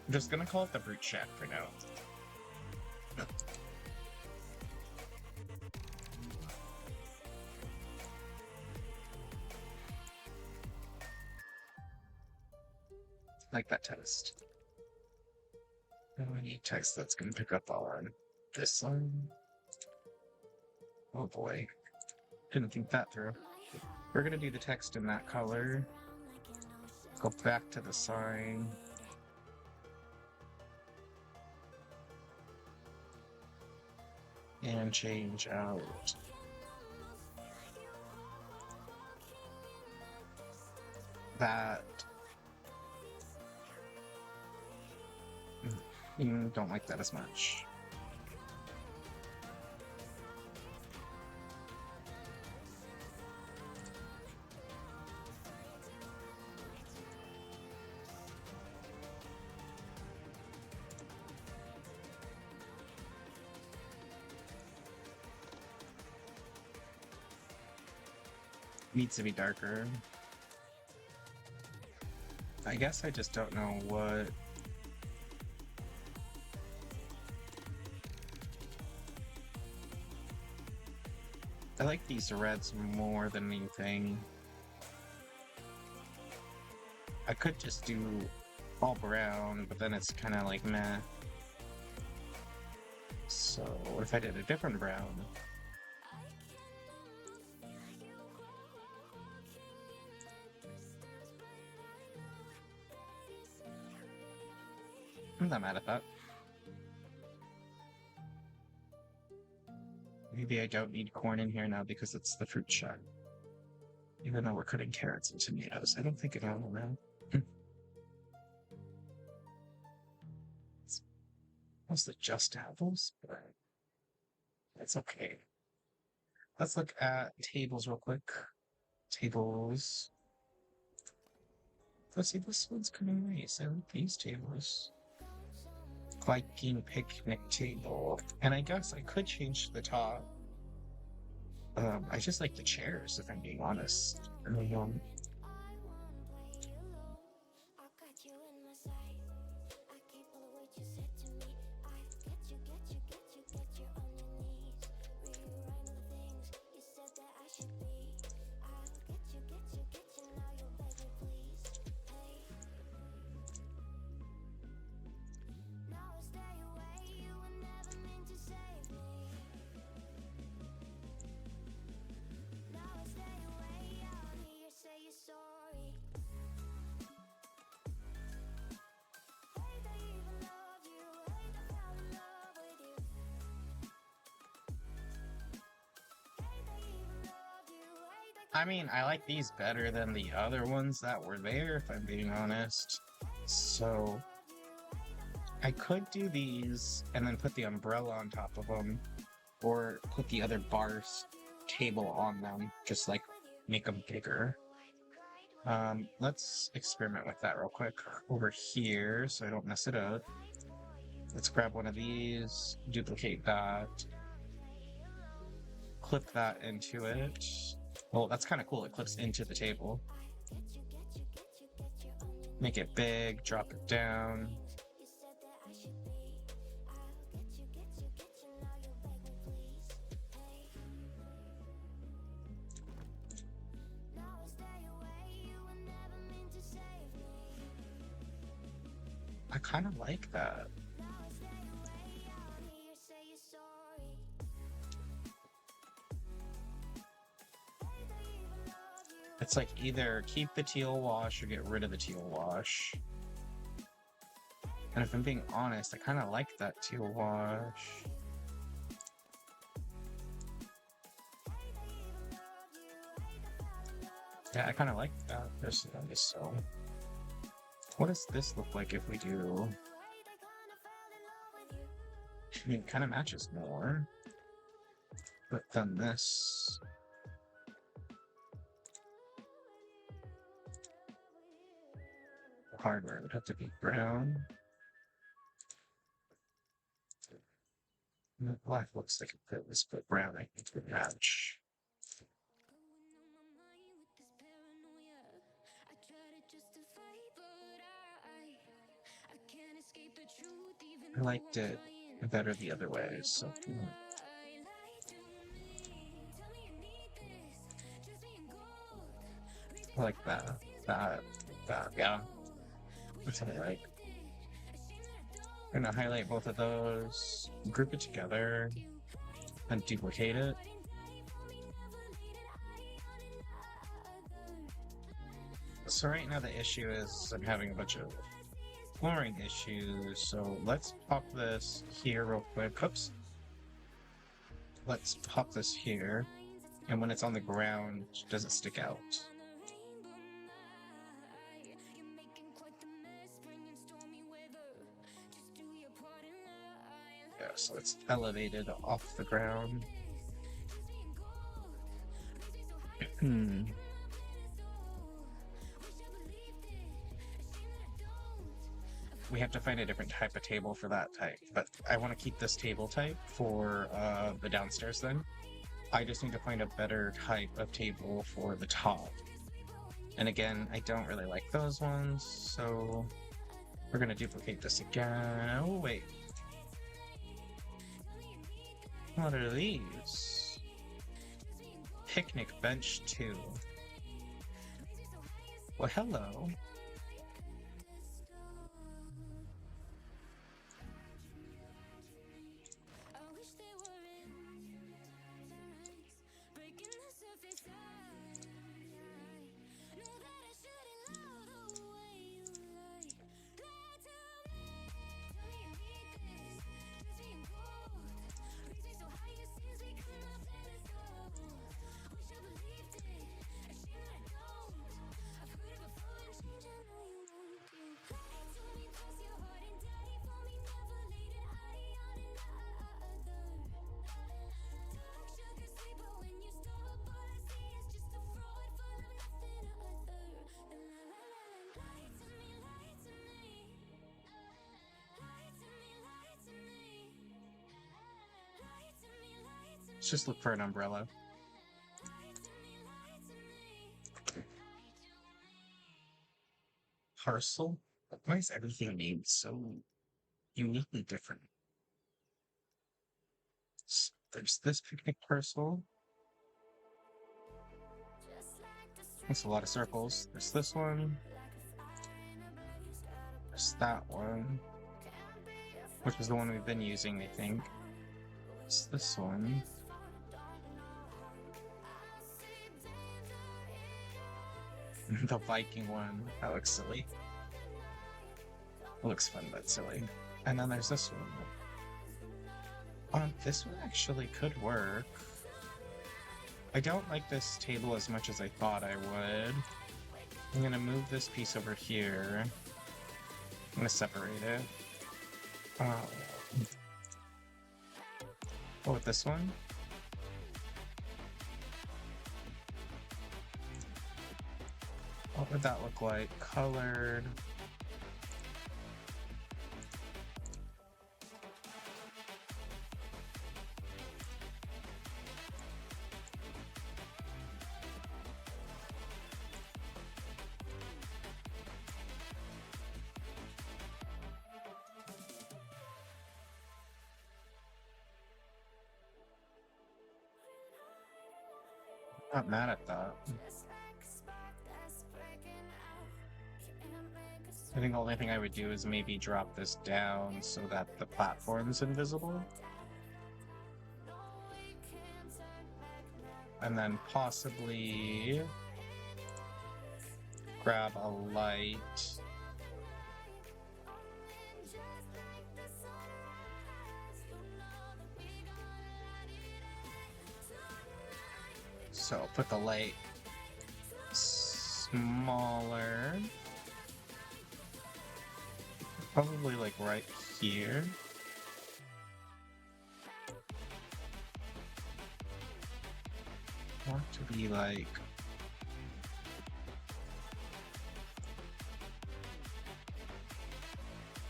I'm just gonna call it the Brute Shack for now. Like that text. Oh, I need text that's gonna pick up on this one. Oh boy. Didn't think that through. We're gonna do the text in that color. Go back to the sign. And change out that. Don't like that as much. Needs to be darker. I guess I just don't know what... I like these reds more than anything. I could just do all brown, but then it's kind of like meh. So if I did a different brown, I'm not mad at that. Maybe I don't need corn in here now because it's the fruit shack. Even though we're cutting carrots and tomatoes, I don't think it'll around. It's mostly just apples, but it's okay. Let's look at tables real quick. Tables. Let's see, this one's kind of nice. I like these tables. Viking picnic table. And I guess I could change the top. I just like the chairs, if I'm being honest. I mean, I like these better than the other ones that were there, if I'm being honest. So, I could do these and then put the umbrella on top of them, or put the other bars table on them, just like make them bigger. Let's experiment with that real quick over here so I don't mess it up. Let's grab one of these, duplicate that, clip that into it. Well, that's kind of cool. It clips into the table. Make it big, drop it down. I kind of like that. It's like either keep the teal wash or get rid of the teal wash. And if I'm being honest, I kind of like that teal wash. Yeah, I kind of like that personally, so... What does this look like if we do... I mean, it kind of matches more. But then this... The hardware would have to be brown. And the black looks like it fits, but brown I think would match. I liked it better the other way, so... I like that, yeah. That's what I like. I'm gonna highlight both of those, group it together, and duplicate it. So right now the issue is I'm having a bunch of flooring issues, so let's pop this here real quick. Oops. Let's pop this here, and when it's on the ground, does it stick out? Yeah, so it's elevated off the ground. We have to find a different type of table for that type, but I want to keep this table type for the downstairs then. I just need to find a better type of table for the top. And again, I don't really like those ones, so we're going to duplicate this again. Oh, wait. What are these? Picnic bench 2. Well, hello. Let's just look for an umbrella. Parcel? Why is everything named so uniquely different? There's this picnic parcel. That's a lot of circles. There's this one. There's that one. Which is the one we've been using, I think. It's this one. The Viking one. That looks silly. It looks fun, but silly. And then there's this one. This one actually could work. I don't like this table as much as I thought I would. I'm gonna move this piece over here. I'm gonna separate it. What with this one? What would that look like? Colored. Not mad at that. I think the only thing I would do is maybe drop this down so that the platform's invisible. And then possibly grab a light. So put the light smaller. Probably like right here. I want it to be like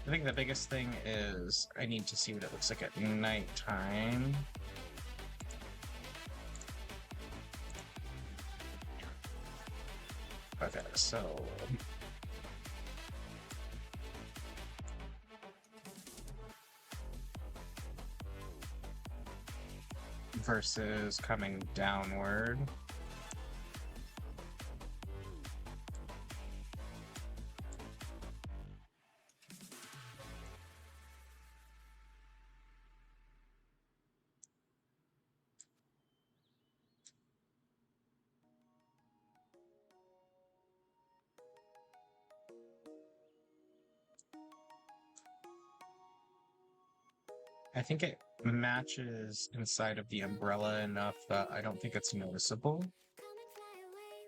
I think the biggest thing is I need to see what it looks like at nighttime. Okay, so versus coming downward. I think it matches inside of the umbrella enough that I don't think it's noticeable.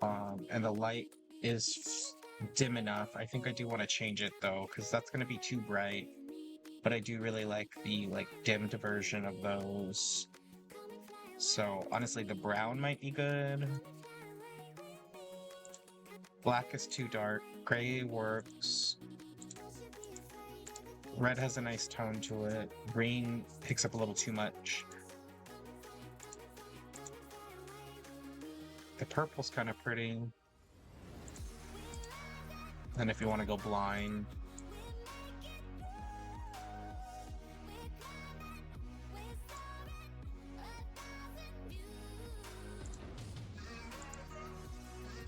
And the light is dim enough. I think I do want to change it though, because that's going to be too bright. But I do really like the dimmed version of those. So honestly, the brown might be good. Black is too dark. Gray works. Red has a nice tone to it. Green picks up a little too much. The purple's kind of pretty. And if you want to go blind.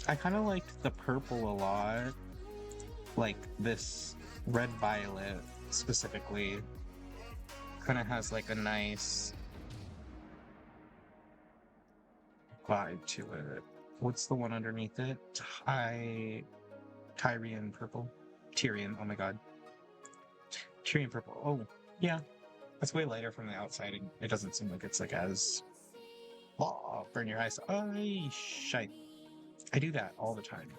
I kind of like the purple a lot. Like this red violet specifically kind of has like a nice vibe to it. What's the one underneath it? Tyrian purple. Tyrian, oh my god. Tyrian purple. Oh, yeah. That's way lighter from the outside. And it doesn't seem like it's like as... Oh, burn your eyes. Oh, shite. I do that all the time.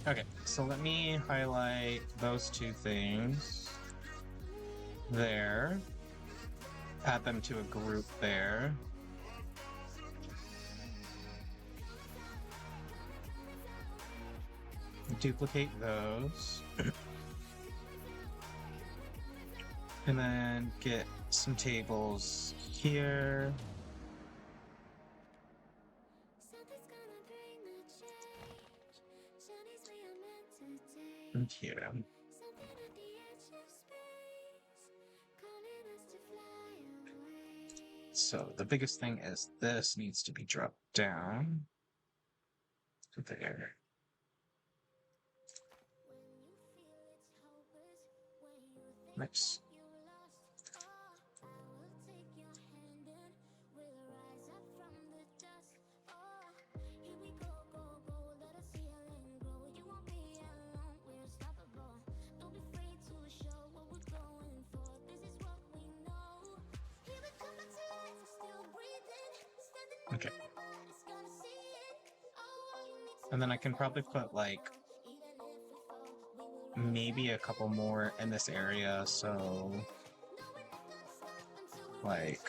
Okay, so let me highlight those two things there. Add them to a group there. Duplicate those. And then get some tables here. And here. So the biggest thing is this needs to be dropped down to there. Nice. Okay. And then I can probably put like maybe a couple more in this area, so like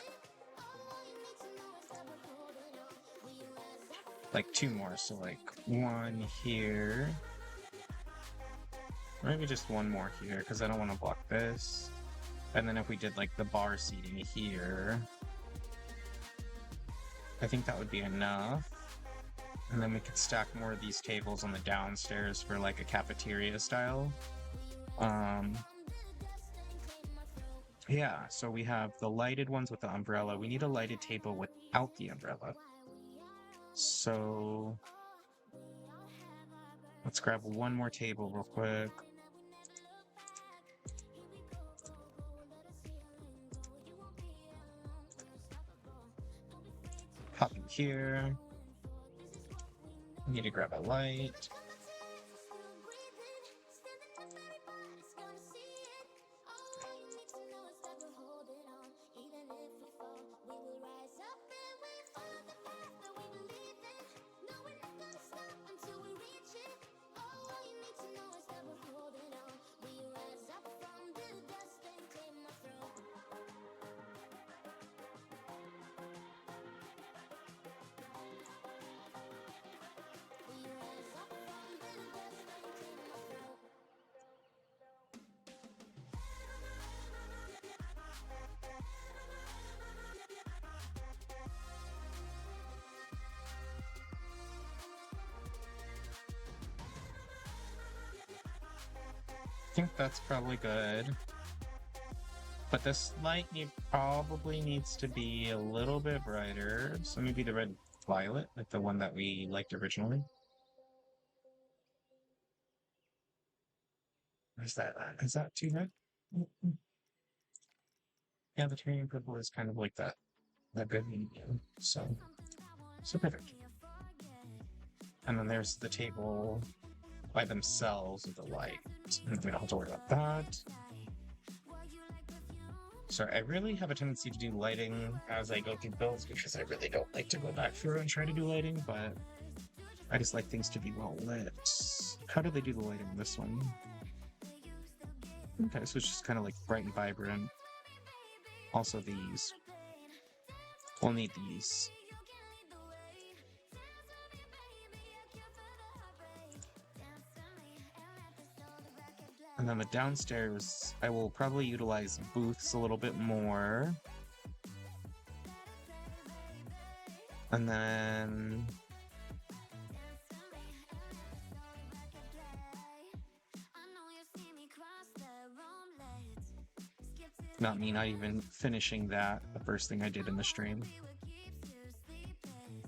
two more, so like one here. Maybe just one more here, because I don't want to block this. And then if we did like the bar seating here, I think that would be enough. And then we could stack more of these tables on the downstairs for like a cafeteria style. Yeah, so we have the lighted ones with the umbrella. We need a lighted table without the umbrella. So let's grab one more table real quick. Pop in here. Need to grab a light. I think that's probably good. But this light probably needs to be a little bit brighter. So maybe the red violet, like the one that we liked originally. Is that too red? Yeah, the Tyrian purple is kind of like that good medium. So perfect. And then there's the table by themselves with the light. We don't have to worry about that. Sorry, I really have a tendency to do lighting as I go through builds because I really don't like to go back through and try to do lighting, but I just like things to be well lit. How do they do the lighting in this one? Okay, so it's just kind of like bright and vibrant. Also these. We'll need these. And then the downstairs, I will probably utilize booths a little bit more. And then not even finishing that the first thing I did in the stream.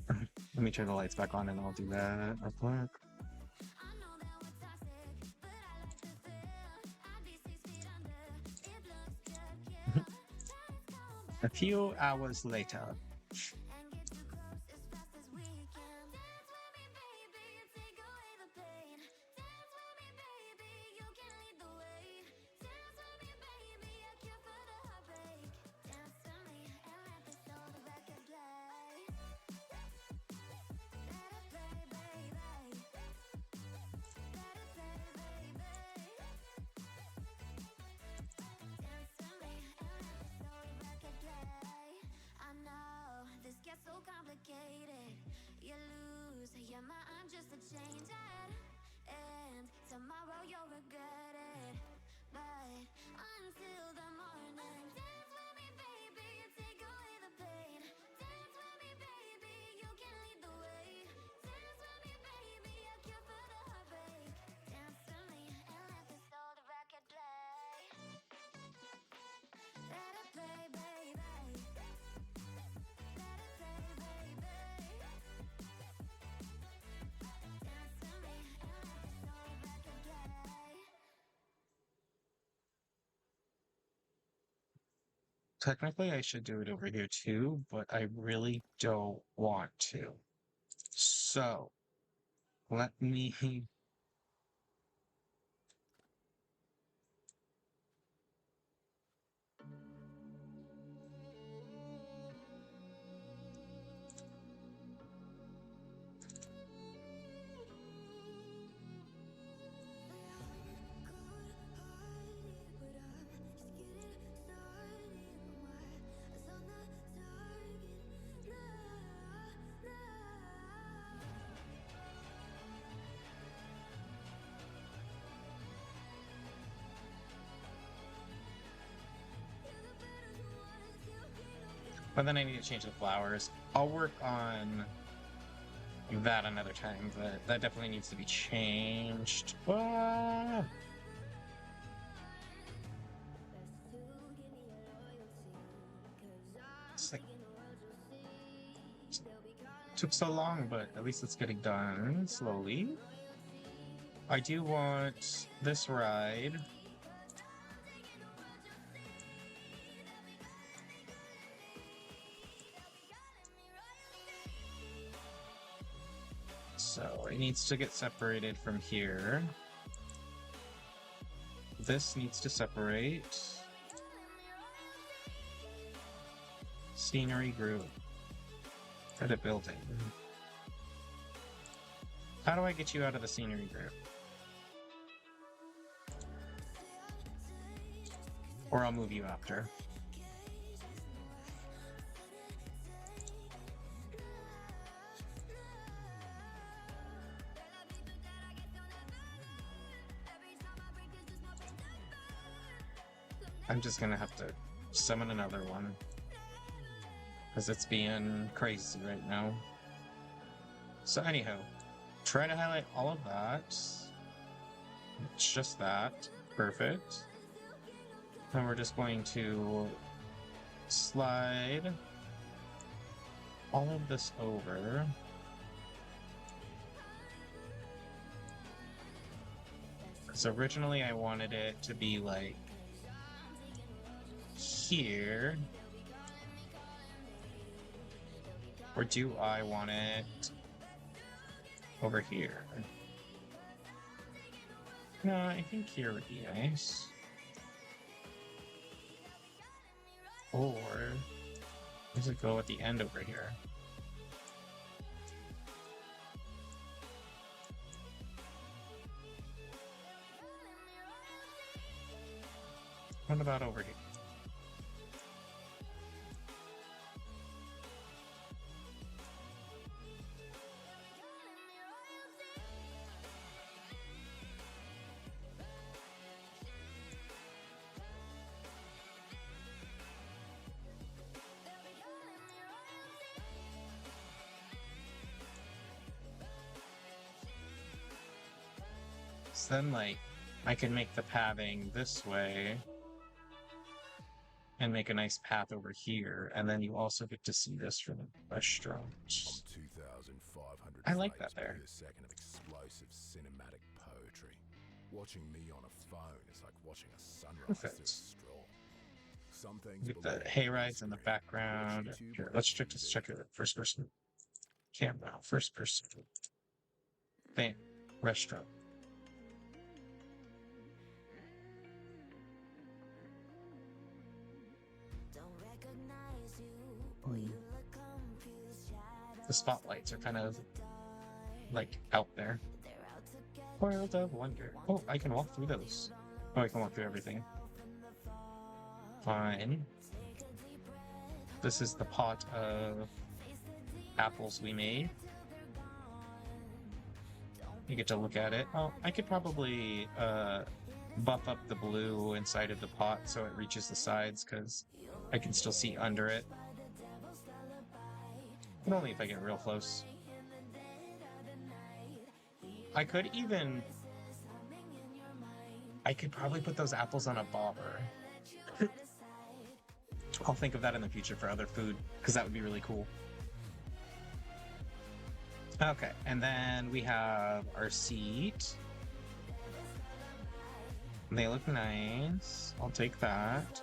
Let me turn the lights back on and I'll do that real quick. A few hours later. regret it. But until the morning, dance with me, baby, and take away the pain. Dance with me, baby, you can lead the way. Dance with me, baby, a cure for the heartbreak. Dance with me and let this old record play. Let it play, baby. Let it play, baby. Dance with me and let this old record play. Technically, I should do it over here too, but I really don't want to. So, let me. But then I need to change the flowers. I'll work on that another time, but that definitely needs to be changed. Ah! It's like, took so long, but at least it's getting done slowly. I do want this ride. So it needs to get separated from here. This needs to separate. Scenery group. Credit building. How do I get you out of the scenery group? Or I'll move you after. I'm just gonna have to summon another one. Because it's being crazy right now. So anyhow, try to highlight all of that. It's just that. Perfect. Then we're just going to slide all of this over. So originally I wanted it to be like here. Or do I want it over here? No, I think here would be nice. Or does it go at the end over here? What about over here? So then, like, I can make the pathing this way and make a nice path over here, and then you also get to see this from the restaurant. 2,500 I like that frames there. per second of explosive cinematic poetry. Watching me on a phone is like watching a sunrise Perfect. through a straw. Some things Get belong the on hay the rides in the screen. background. Watch YouTube Here, on let's your check TV. it first person camera. First person. Bam. Restaurant. The spotlights are kind of like out there. World of Wonder. Oh, I can walk through those. Oh, I can walk through everything. Fine. This is the pot of apples we made. You get to look at it. Oh, I could probably buff up the blue inside of the pot so it reaches the sides, because I can still see under it. But only if I get real close. I could even... I could probably put those apples on a bobber. I'll think of that in the future for other food, because that would be really cool. Okay, and then we have our seat. They look nice. I'll take that.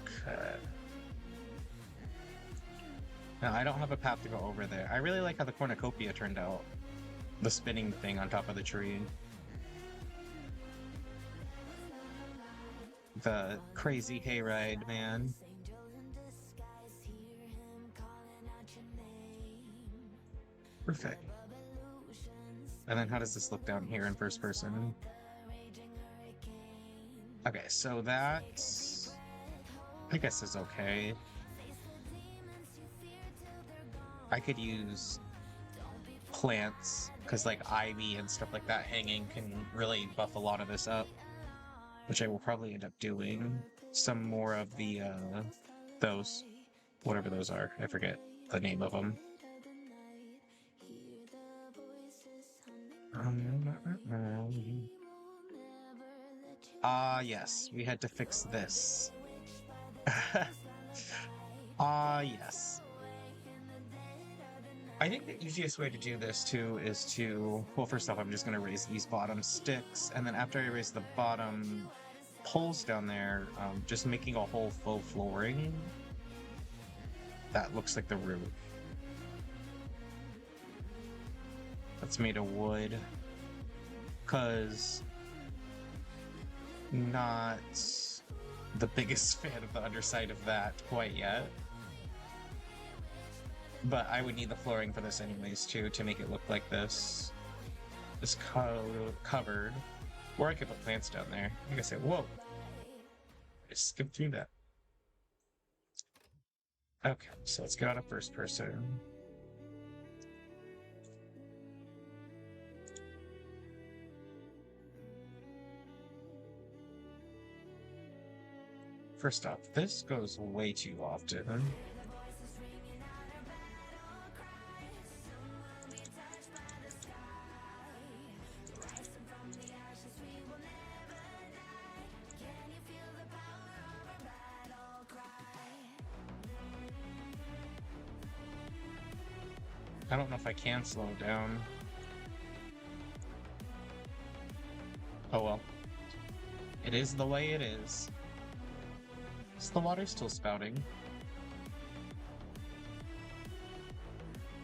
Okay. Now, I don't have a path to go over there. I really like how the cornucopia turned out. The spinning thing on top of the tree. The crazy hayride, man. Perfect. And then how does this look down here in first person? Okay, so that I guess is okay. I could use plants, because like ivy and stuff like that hanging can really buff a lot of this up, which I will probably end up doing. Some more of the those, whatever those are, I forget the name of them. Yes, we had to fix this. Yes. I think the easiest way to do this too is to, well, first off, I'm just going to raise these bottom sticks, and then after I raise the bottom poles down there, just making a whole faux flooring that looks like the roof. That's made of wood, because not the biggest fan of the underside of that quite yet. But I would need the flooring for this anyways too, to make it look like this. This covered. Or I could put plants down there. Like I said, whoa! I just skipped through that. Okay, so let's get out of first person. First off, this goes way too often. I don't know if I can slow it down. Oh well. It is the way it is. Is the water still spouting?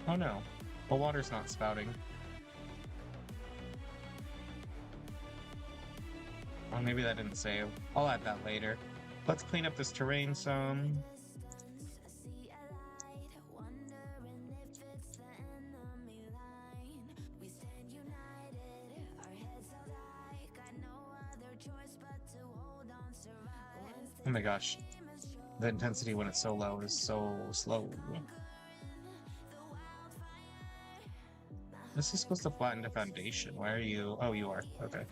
Oh no, the water's not spouting. Oh, maybe that didn't save. I'll add that later. Let's clean up this terrain some. Oh my gosh. The intensity when it's so low is so slow. This is supposed to flatten the foundation. Why are you? Oh, you are. Okay.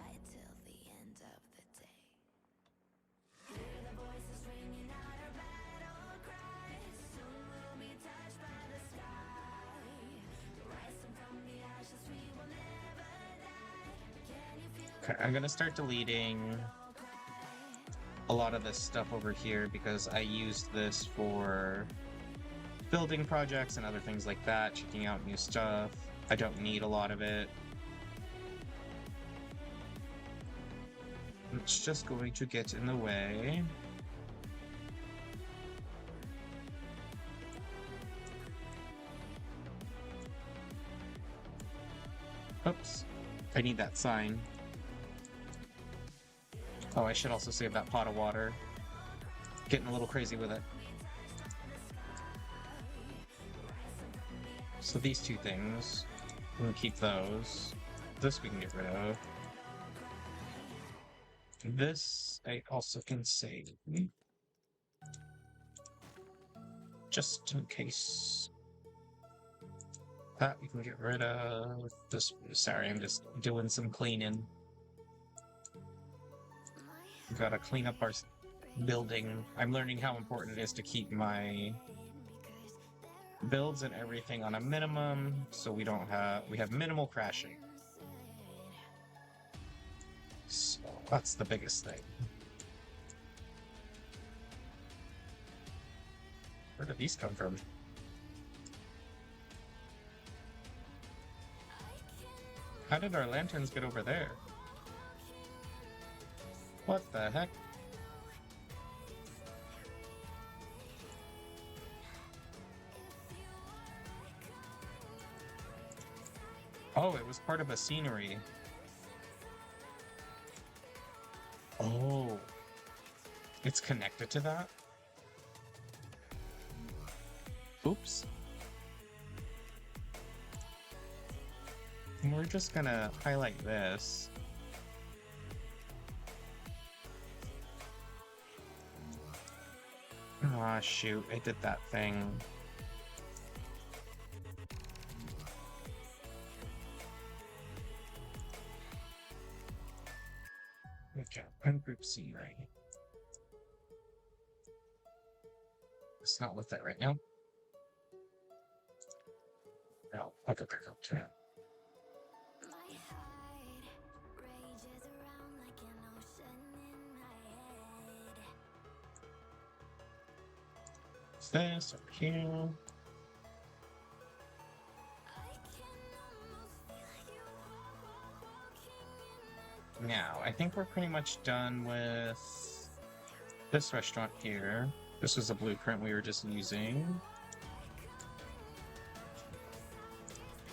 Okay, I'm gonna start deleting a lot of this stuff over here because I used this for building projects and other things like that, checking out new stuff. I don't need a lot of it. It's just going to get in the way. Oops. I need that sign. Oh, I should also save that pot of water. Getting a little crazy with it. So these two things, I'm gonna keep those. This we can get rid of. This I also can save. Just in case. That we can get rid of. Just sorry, I'm just doing some cleaning. We gotta clean up our building. I'm learning how important it is to keep my builds and everything on a minimum, so we have minimal crashing. So that's the biggest thing. Where did these come from? How did our lanterns get over there? What the heck? Oh, it was part of a scenery. Oh. It's connected to that? Oops. And we're just gonna highlight this. Aw, shoot, I did that thing. Okay, ungroup C, right? It's not with that right now. No, I'll go back up to it. What's this over here? Now, I think we're pretty much done with this restaurant here. This was a blueprint we were just using.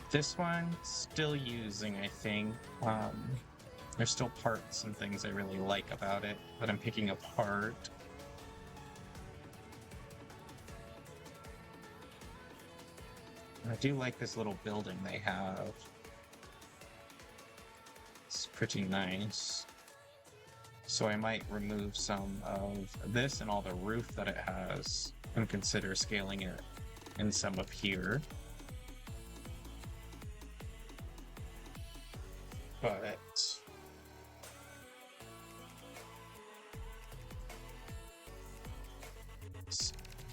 This one, still using, I think. There's still parts and things I really like about it that I'm picking apart. I do like this little building they have. It's pretty nice. So I might remove some of this and all the roof that it has and consider scaling it in some up here. But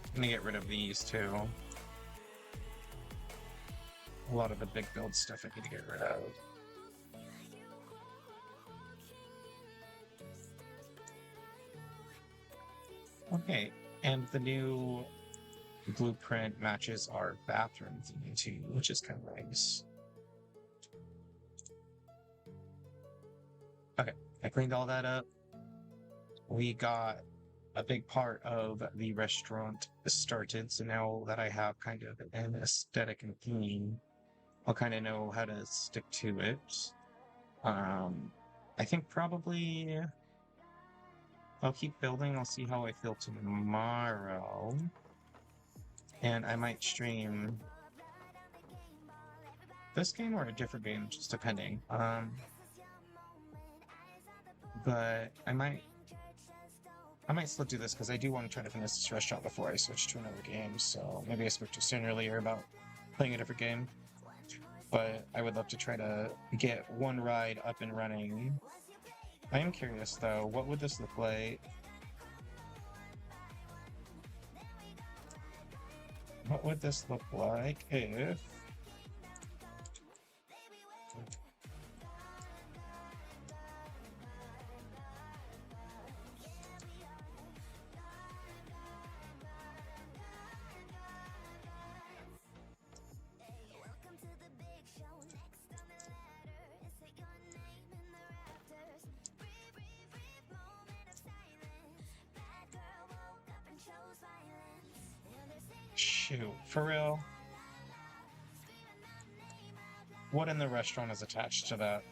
I'm gonna get rid of these too. A lot of the big build stuff I need to get rid of. Okay, and the new blueprint matches our bathroom theme too, which is kind of nice. Okay, I cleaned all that up. We got a big part of the restaurant started, so now that I have kind of an aesthetic and theme, I'll kind of know how to stick to it. I think probably I'll keep building. I'll see how I feel tomorrow. And I might stream this game or a different game, just depending. But I might still do this because I do want to try to finish this restaurant before I switch to another game. So maybe I spoke to Sin earlier about playing a different game. But I would love to try to get one ride up and running. I am curious though, what would this look like? What would this look like if... Shoot, for real? What in the restaurant is attached to that?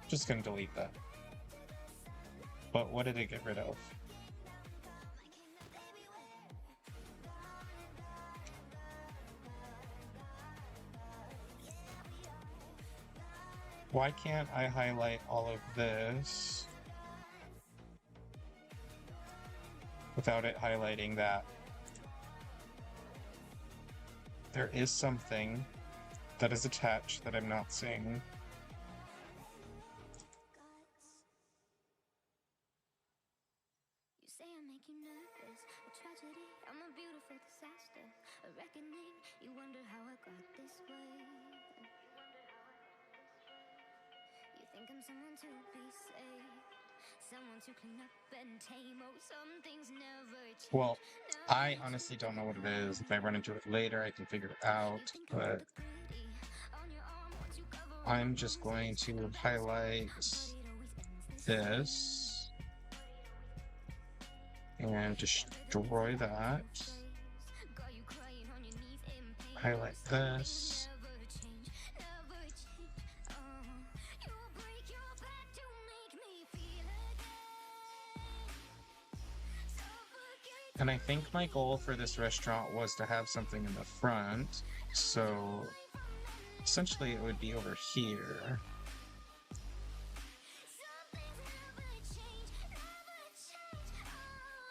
Just gonna delete that. But what did it get rid of? Why can't I highlight all of this without it highlighting that there is something that is attached that I'm not seeing. You say I make you nervous, a tragedy, I'm a beautiful disaster, a reckoning, you wonder how I got this way. You think I'm someone to be saved, someone to clean up and tame, oh some things never change. Well, I honestly don't know what it is. If I run into it later, I can figure it out, but I'm just going to highlight this and destroy that. Highlight this. And I think my goal for this restaurant was to have something in the front, so essentially it would be over here.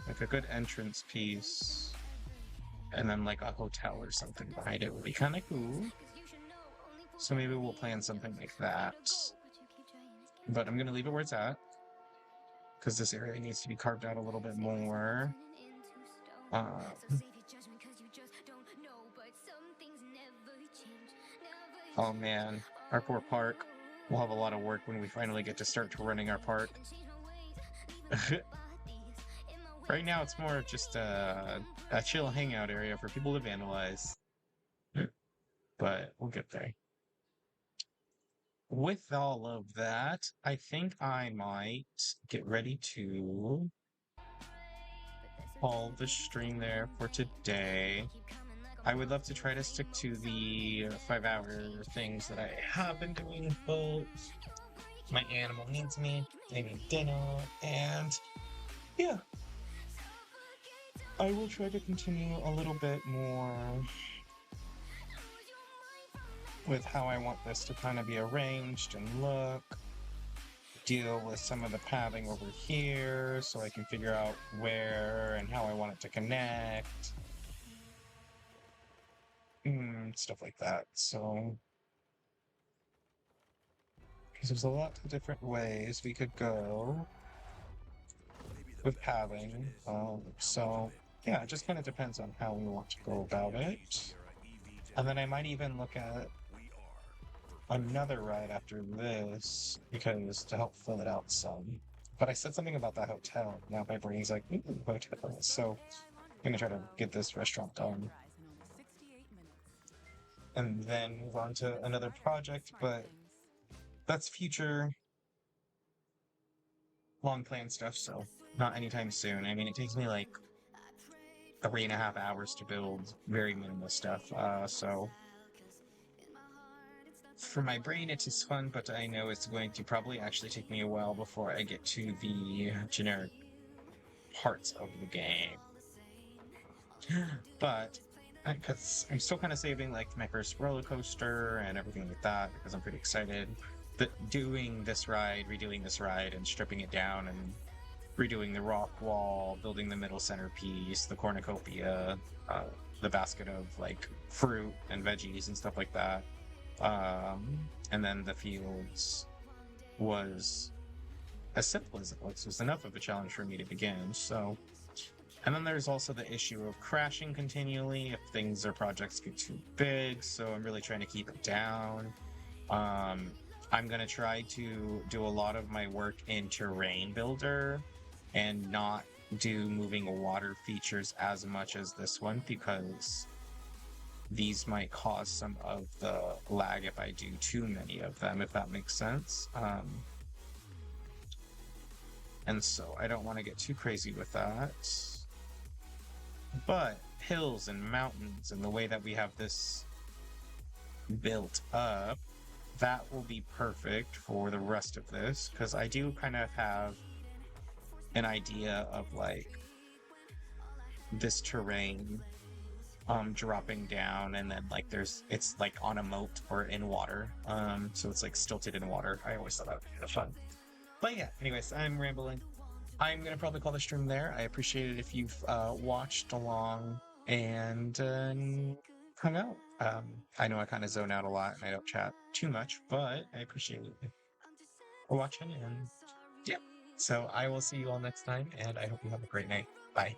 Like a good entrance piece, and then like a hotel or something behind it would be kind of cool. So maybe we'll plan something like that. But I'm going to leave it where it's at, because this area needs to be carved out a little bit more. Oh man, our poor park. We'll have a lot of work when we finally get to start running our park. Right now it's more of just a chill hangout area for people to vandalize. But we'll get there. With all of that, I think I might get ready to call the stream there for today. I would love to try to stick to the 5-hour things that I have been doing, but my animal needs me, they need dinner, and yeah. I will try to continue a little bit more with how I want this to kind of be arranged and look. Deal with some of the pathing over here so I can figure out where and how I want it to connect. Stuff like that. So, because there's a lot of different ways we could go with pathing. So, yeah, it just kind of depends on how we want to go about it. And then I might even look at another ride after this, because to help fill it out some. But I said something about that hotel. Now my brain's like, hotel. So I'm gonna try to get this restaurant done. And then move on to another project, but that's future long planned stuff, so not anytime soon. I mean, it takes me like 3.5 hours to build very minimal stuff, so for my brain it is fun, but I know it's going to probably actually take me a while before I get to the generic parts of the game. But because I'm still kind of saving like my first roller coaster and everything like that, because I'm pretty excited. Doing this ride, redoing this ride, and stripping it down, and redoing the rock wall, building the middle centerpiece, the cornucopia, the basket of like fruit and veggies and stuff like that, and then the fields was as simple as it looks. It was enough of a challenge for me to begin. So. And then there's also the issue of crashing continually if things or projects get too big, so I'm really trying to keep it down. I'm going to try to do a lot of my work in Terrain Builder and not do moving water features as much as this one, because these might cause some of the lag if I do too many of them, if that makes sense. And so I don't want to get too crazy with that. But hills and mountains and the way that we have this built up, that will be perfect for the rest of this, because I do kind of have an idea of like this terrain dropping down, and then like it's like on a moat or in water, so it's like stilted in water. I always thought that would be kind of fun. But yeah, anyways, I'm rambling. I'm going to probably call the stream there. I appreciate it if you've watched along and hung out. I know I kind of zone out a lot and I don't chat too much, but I appreciate it for watching. And yeah, so I will see you all next time, and I hope you have a great night. Bye.